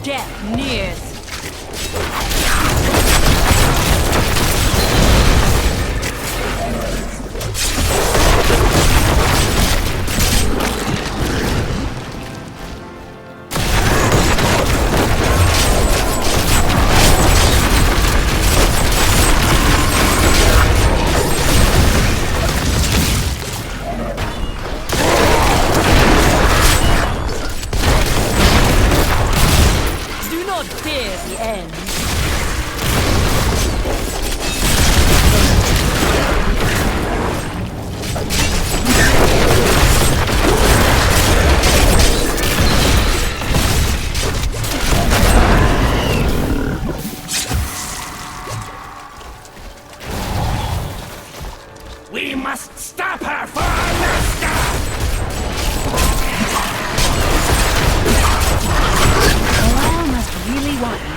G: death nears. Fear the end.
I: We must stop her for our master!
C: Belial must really want me.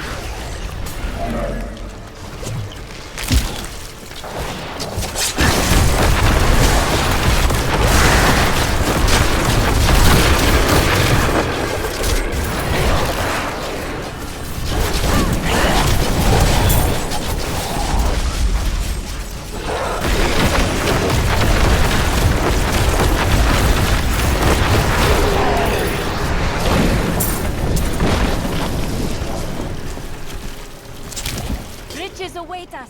E: Riches await us.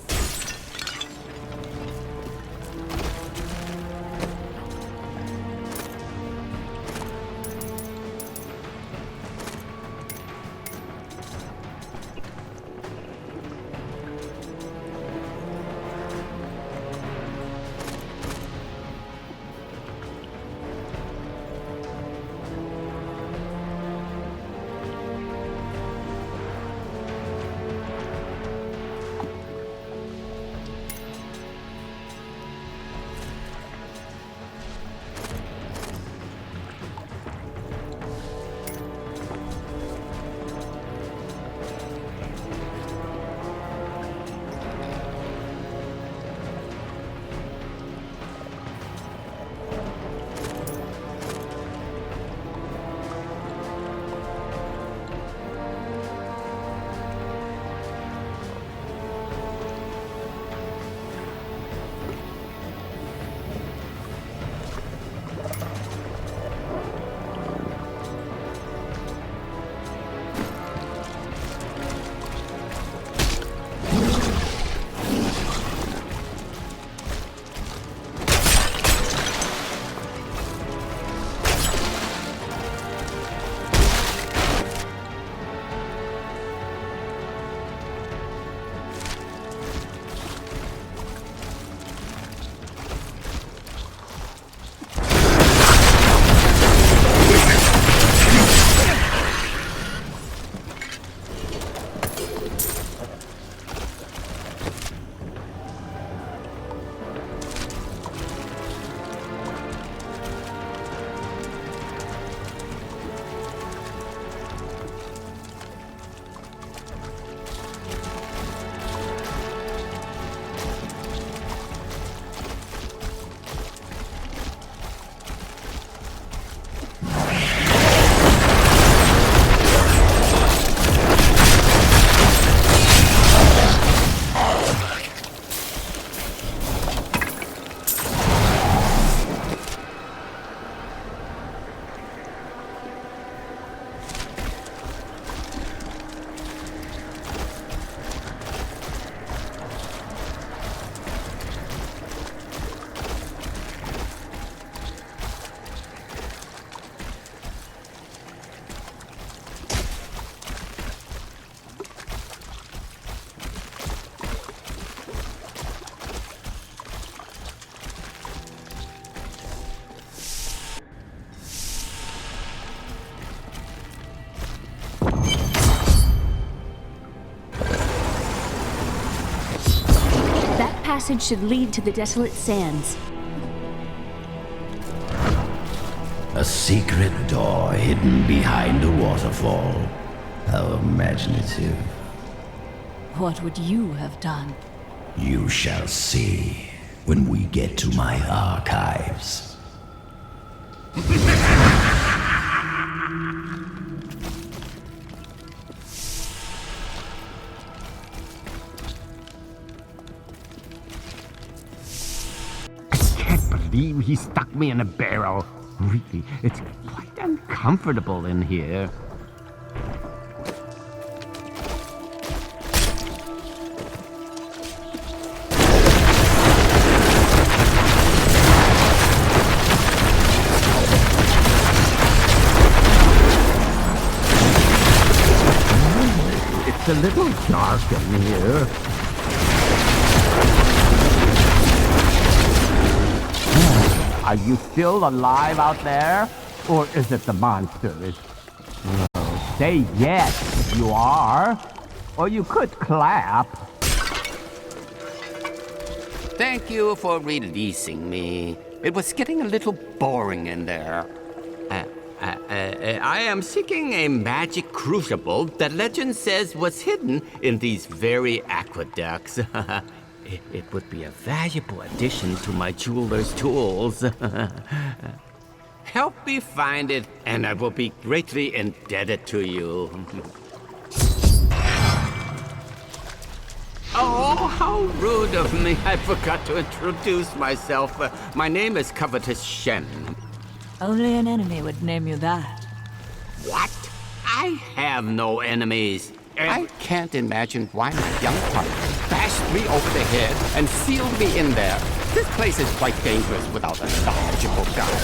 C: Passage should lead to the desolate sands.
I: A secret door hidden behind a waterfall. How imaginative.
C: What would you have done?
I: You shall see when we get to my archives.
F: he stuck me in a barrel. Really, it's quite uncomfortable in here. It's a little dark in here. Are you still alive out there? Or is it the monsters? No, say yes if you are. Or you could clap.
P: Thank you for releasing me. It was getting a little boring in there. I am seeking a magic crucible that legend says was hidden in these very aqueducts. It would be a valuable addition to my jeweler's tools. Help me find it, and I will be greatly indebted to you. Oh, how rude of me. I forgot to introduce myself. My name is Covetous Shen.
G: Only an enemy would name you that.
P: What? I have no enemies. I can't imagine why my young partner bashed me over the head and sealed me in there. This place is quite dangerous without a knowledgeable guard.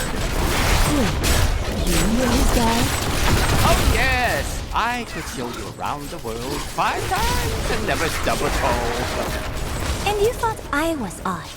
G: You were his guide?
P: Oh, yes. I could show you around the world 5 times and never stub a toe.
E: And you thought I was odd.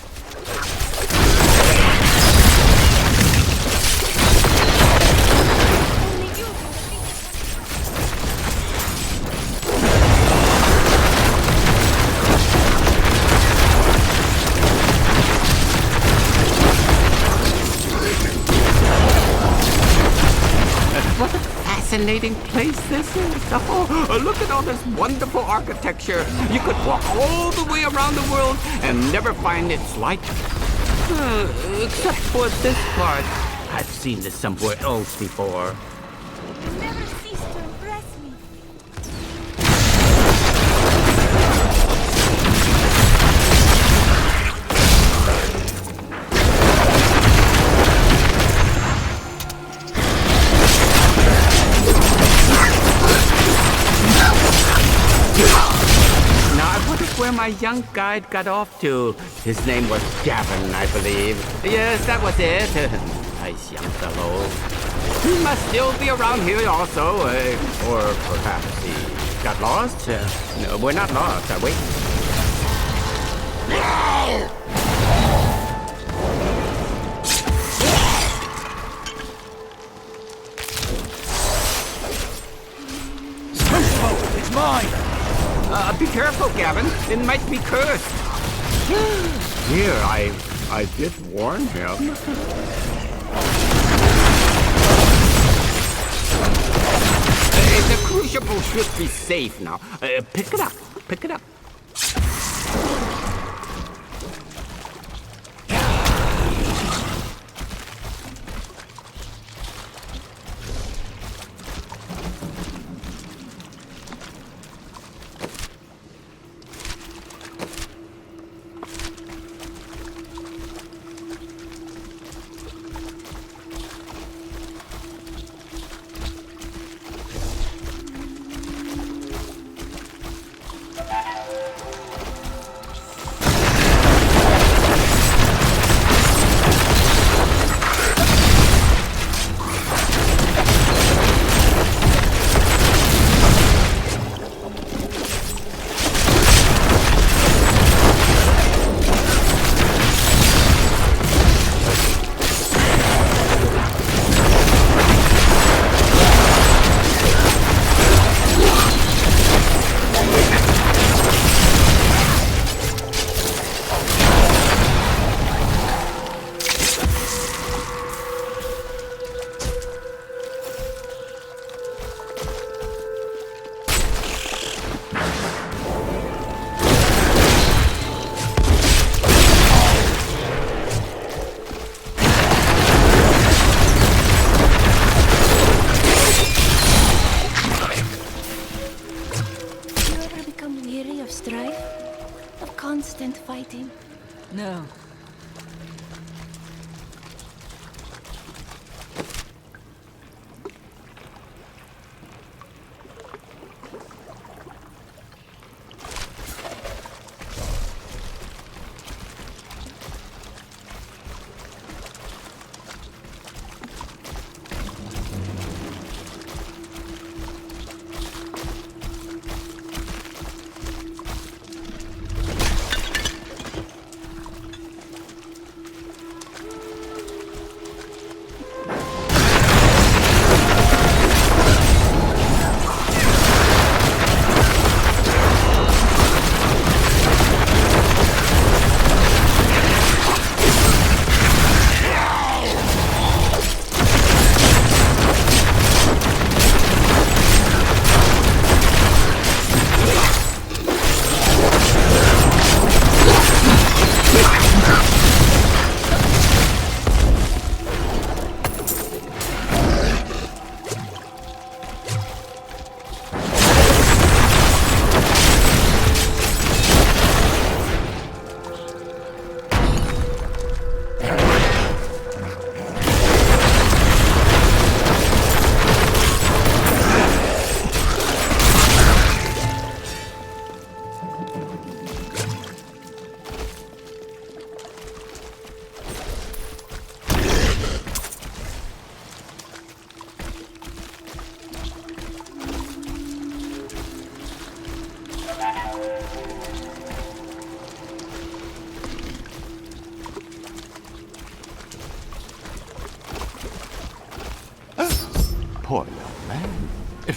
P: What a fascinating place this is. Oh, look at all this wonderful architecture. You could walk all the way around the world and never find its like. Except for this part. I've seen this somewhere else before.
E: You never cease to impress me.
P: Where my young guide got off to. His name was Gavin, I believe. Yes, that was it. Nice young fellow. He must still be around here also. Or perhaps he got lost. No, we're not lost, are we?
T: It's mine!
P: Be careful, Gavin. It might be cursed. Here, I did warn him. The crucible should be safe now. Pick it up. Pick it up.
E: Constant fighting.
G: No.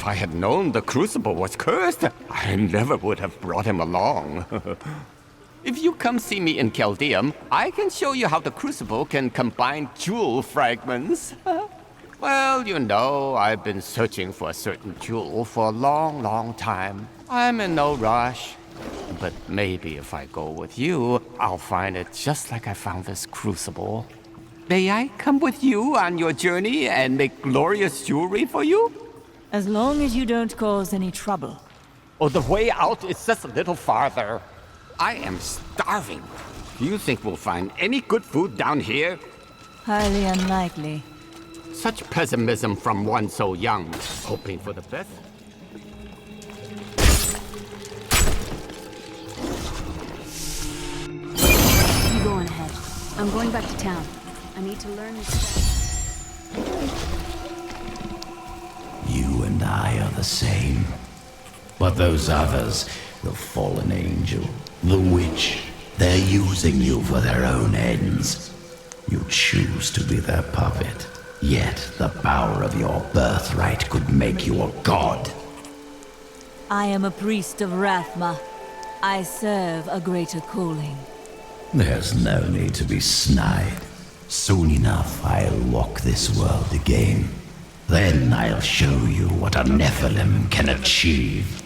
P: If I had known the crucible was cursed, I never would have brought him along. If you come see me in Chaldeum, I can show you how the crucible can combine jewel fragments. Well, you know, I've been searching for a certain jewel for a long, long time. I'm in no rush. But maybe if I go with you, I'll find it just like I found this crucible. May I come with you on your journey and make glorious jewelry for you?
G: As long as you don't cause any trouble.
P: Oh, the way out is just a little farther. I am starving. Do you think we'll find any good food down here?
G: Highly unlikely.
P: Such pessimism from one so young. Hoping for the best.
C: You go on ahead. I'm going back to town. I need to learn this.
I: You and I are the same. But those others, the fallen angel, the witch, they're using you for their own ends. You choose to be their puppet, yet the power of your birthright could make you a god.
G: I am a priest of Rathma. I serve a greater calling.
I: There's no need to be snide. Soon enough, I'll walk this world again. Then I'll show you what a Nephilim can achieve.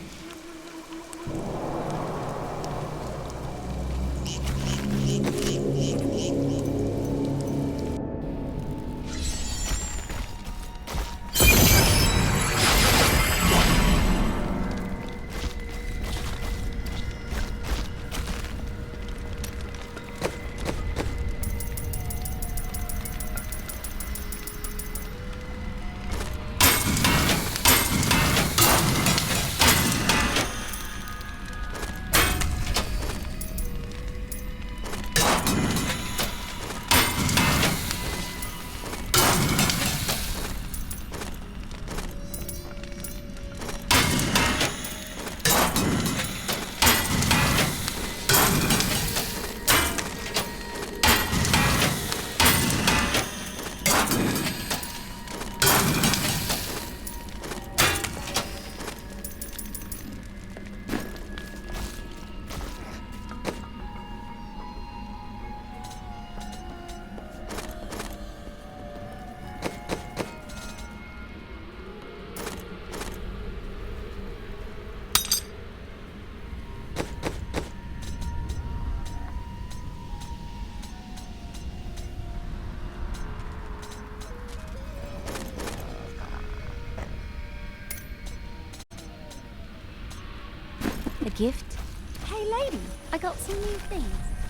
E: A gift?
W: Hey, lady, I got some new things.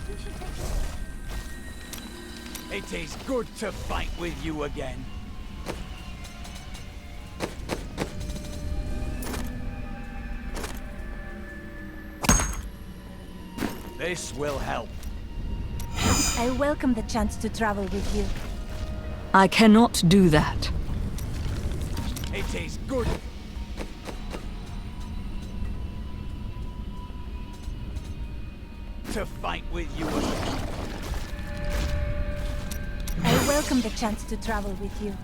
W: You should take
V: It is good to fight with you again. This will help.
N: I welcome the chance to travel with you.
G: I cannot do that.
V: It is good. To fight with you again.
N: I welcome the chance to travel with you.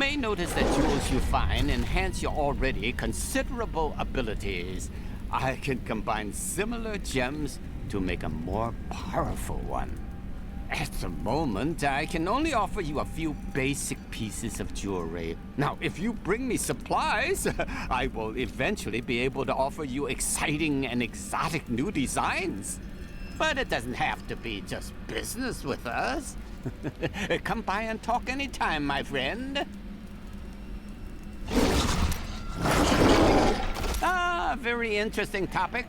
P: may notice that jewels you find enhance your already considerable abilities. I can combine similar gems to make a more powerful one. At the moment, I can only offer you a few basic pieces of jewelry. Now, if you bring me supplies, I will eventually be able to offer you exciting and exotic new designs. But it doesn't have to be just business with us. Come by and talk anytime, my friend. Ah, very interesting topic.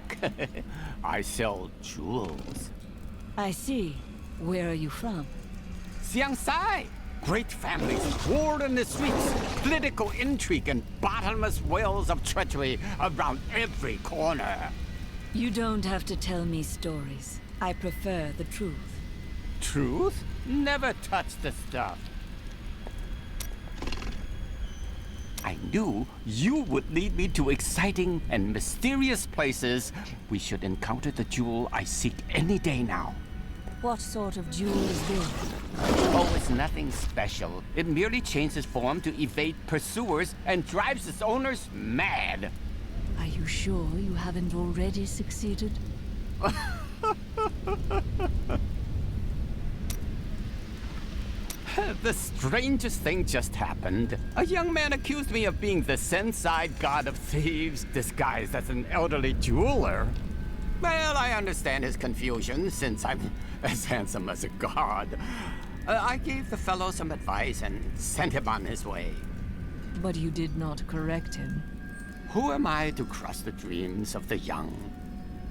P: I sell jewels.
G: I see. Where are you from?
P: Xiangsai. Great families war in the streets, political intrigue and bottomless wells of treachery around every corner.
G: You don't have to tell me stories. I prefer the truth.
P: Truth? Never touch the stuff. I knew you would lead me to exciting and mysterious places. We should encounter the jewel I seek any day now.
G: What sort of jewel is this?
P: Oh, it's nothing special. It merely changes form to evade pursuers and drives its owners mad.
G: Are you sure you haven't already succeeded?
P: The strangest thing just happened. A young man accused me of being the Sensei god of thieves, disguised as an elderly jeweler. Well, I understand his confusion, since I'm as handsome as a god. I gave the fellow some advice and sent him on his way.
G: But you did not correct him.
P: Who am I to crush the dreams of the young?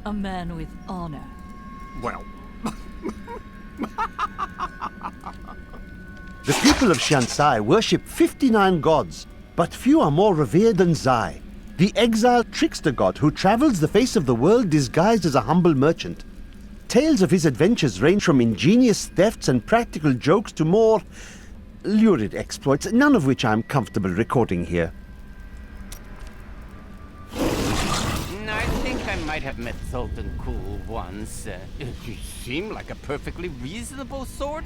G: A man with honor.
P: Well...
A: The people of Xiangsai worship 59 gods, but few are more revered than Zai, the exiled trickster god who travels the face of the world disguised as a humble merchant. Tales of his adventures range from ingenious thefts and practical jokes to more lurid exploits, none of which I'm comfortable recording here.
P: I think I might have met Sultan Cool once. He seemed like a perfectly reasonable sort,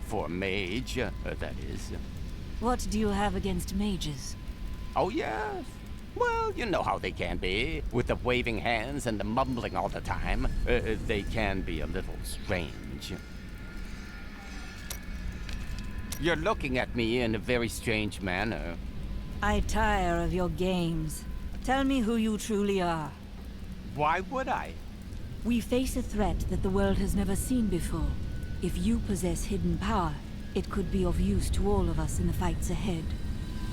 P: for a mage, that is.
G: What do you have against mages?
P: Oh, yes. Well, you know how they can be. With the waving hands and the mumbling all the time, they can be a little strange. You're looking at me in a very strange manner.
G: I tire of your games. Tell me who you truly are.
P: Why would I?
G: We face a threat that the world has never seen before. If you possess hidden power, it could be of use to all of us in the fights ahead.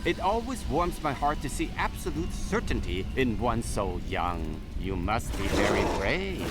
P: It always warms my heart to see absolute certainty in one so young. You must be very brave.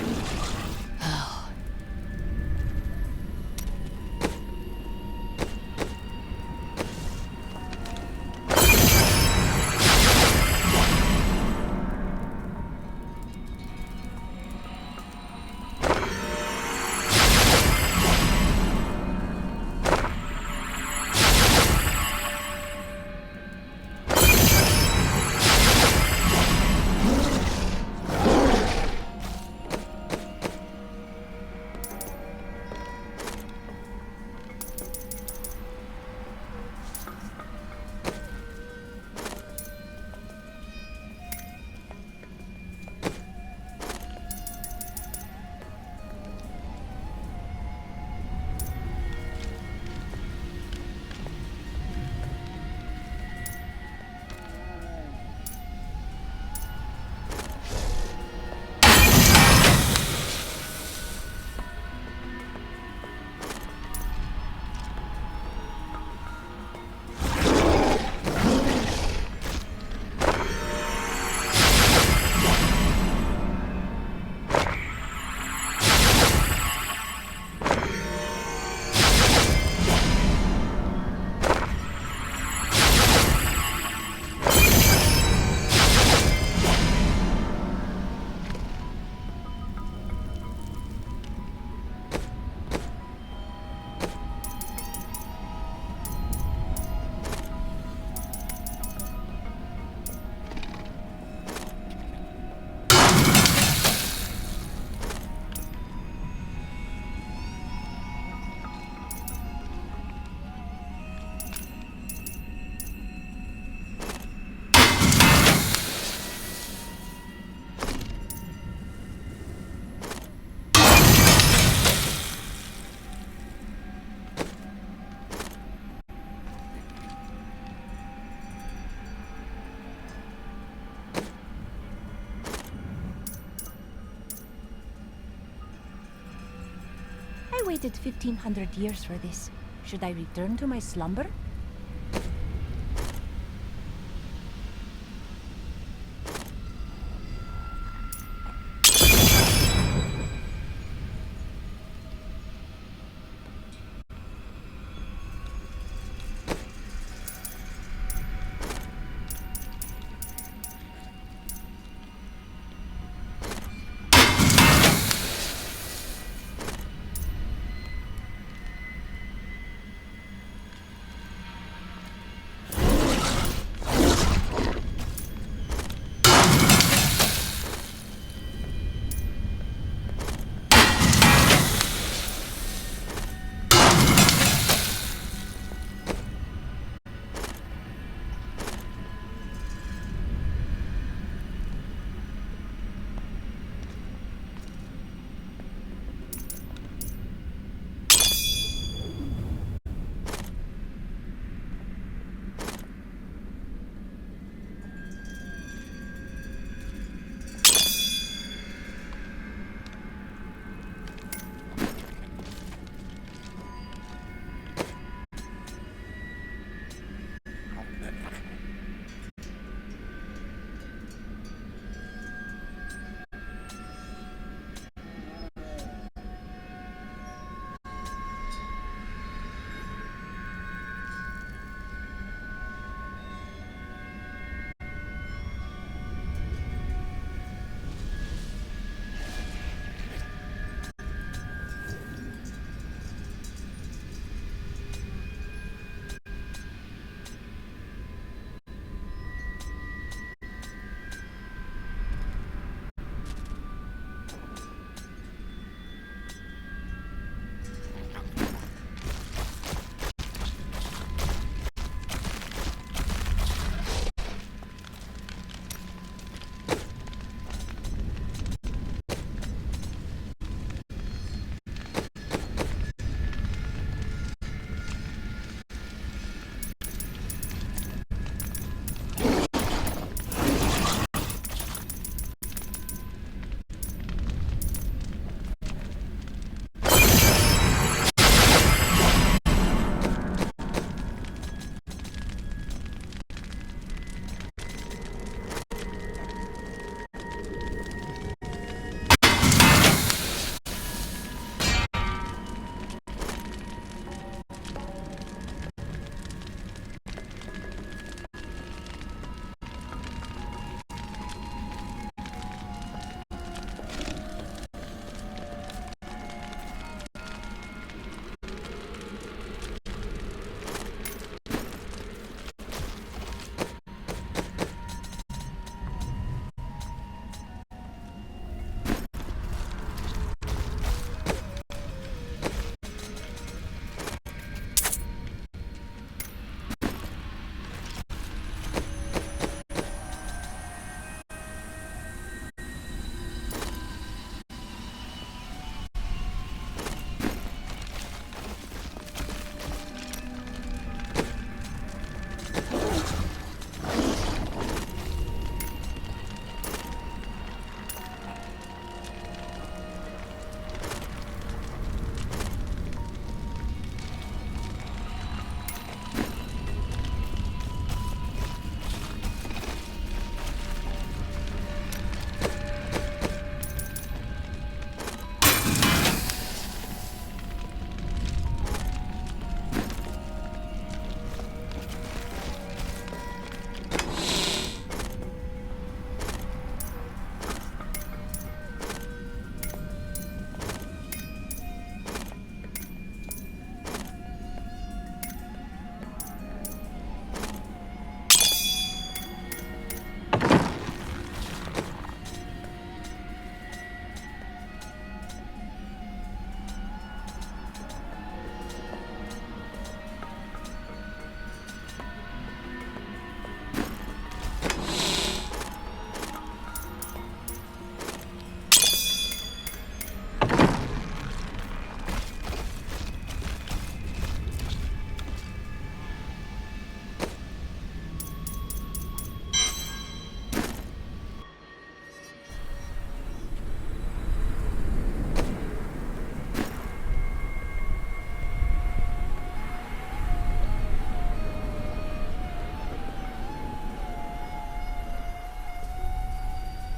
N: I waited 1500 years for this. Should I return to my slumber?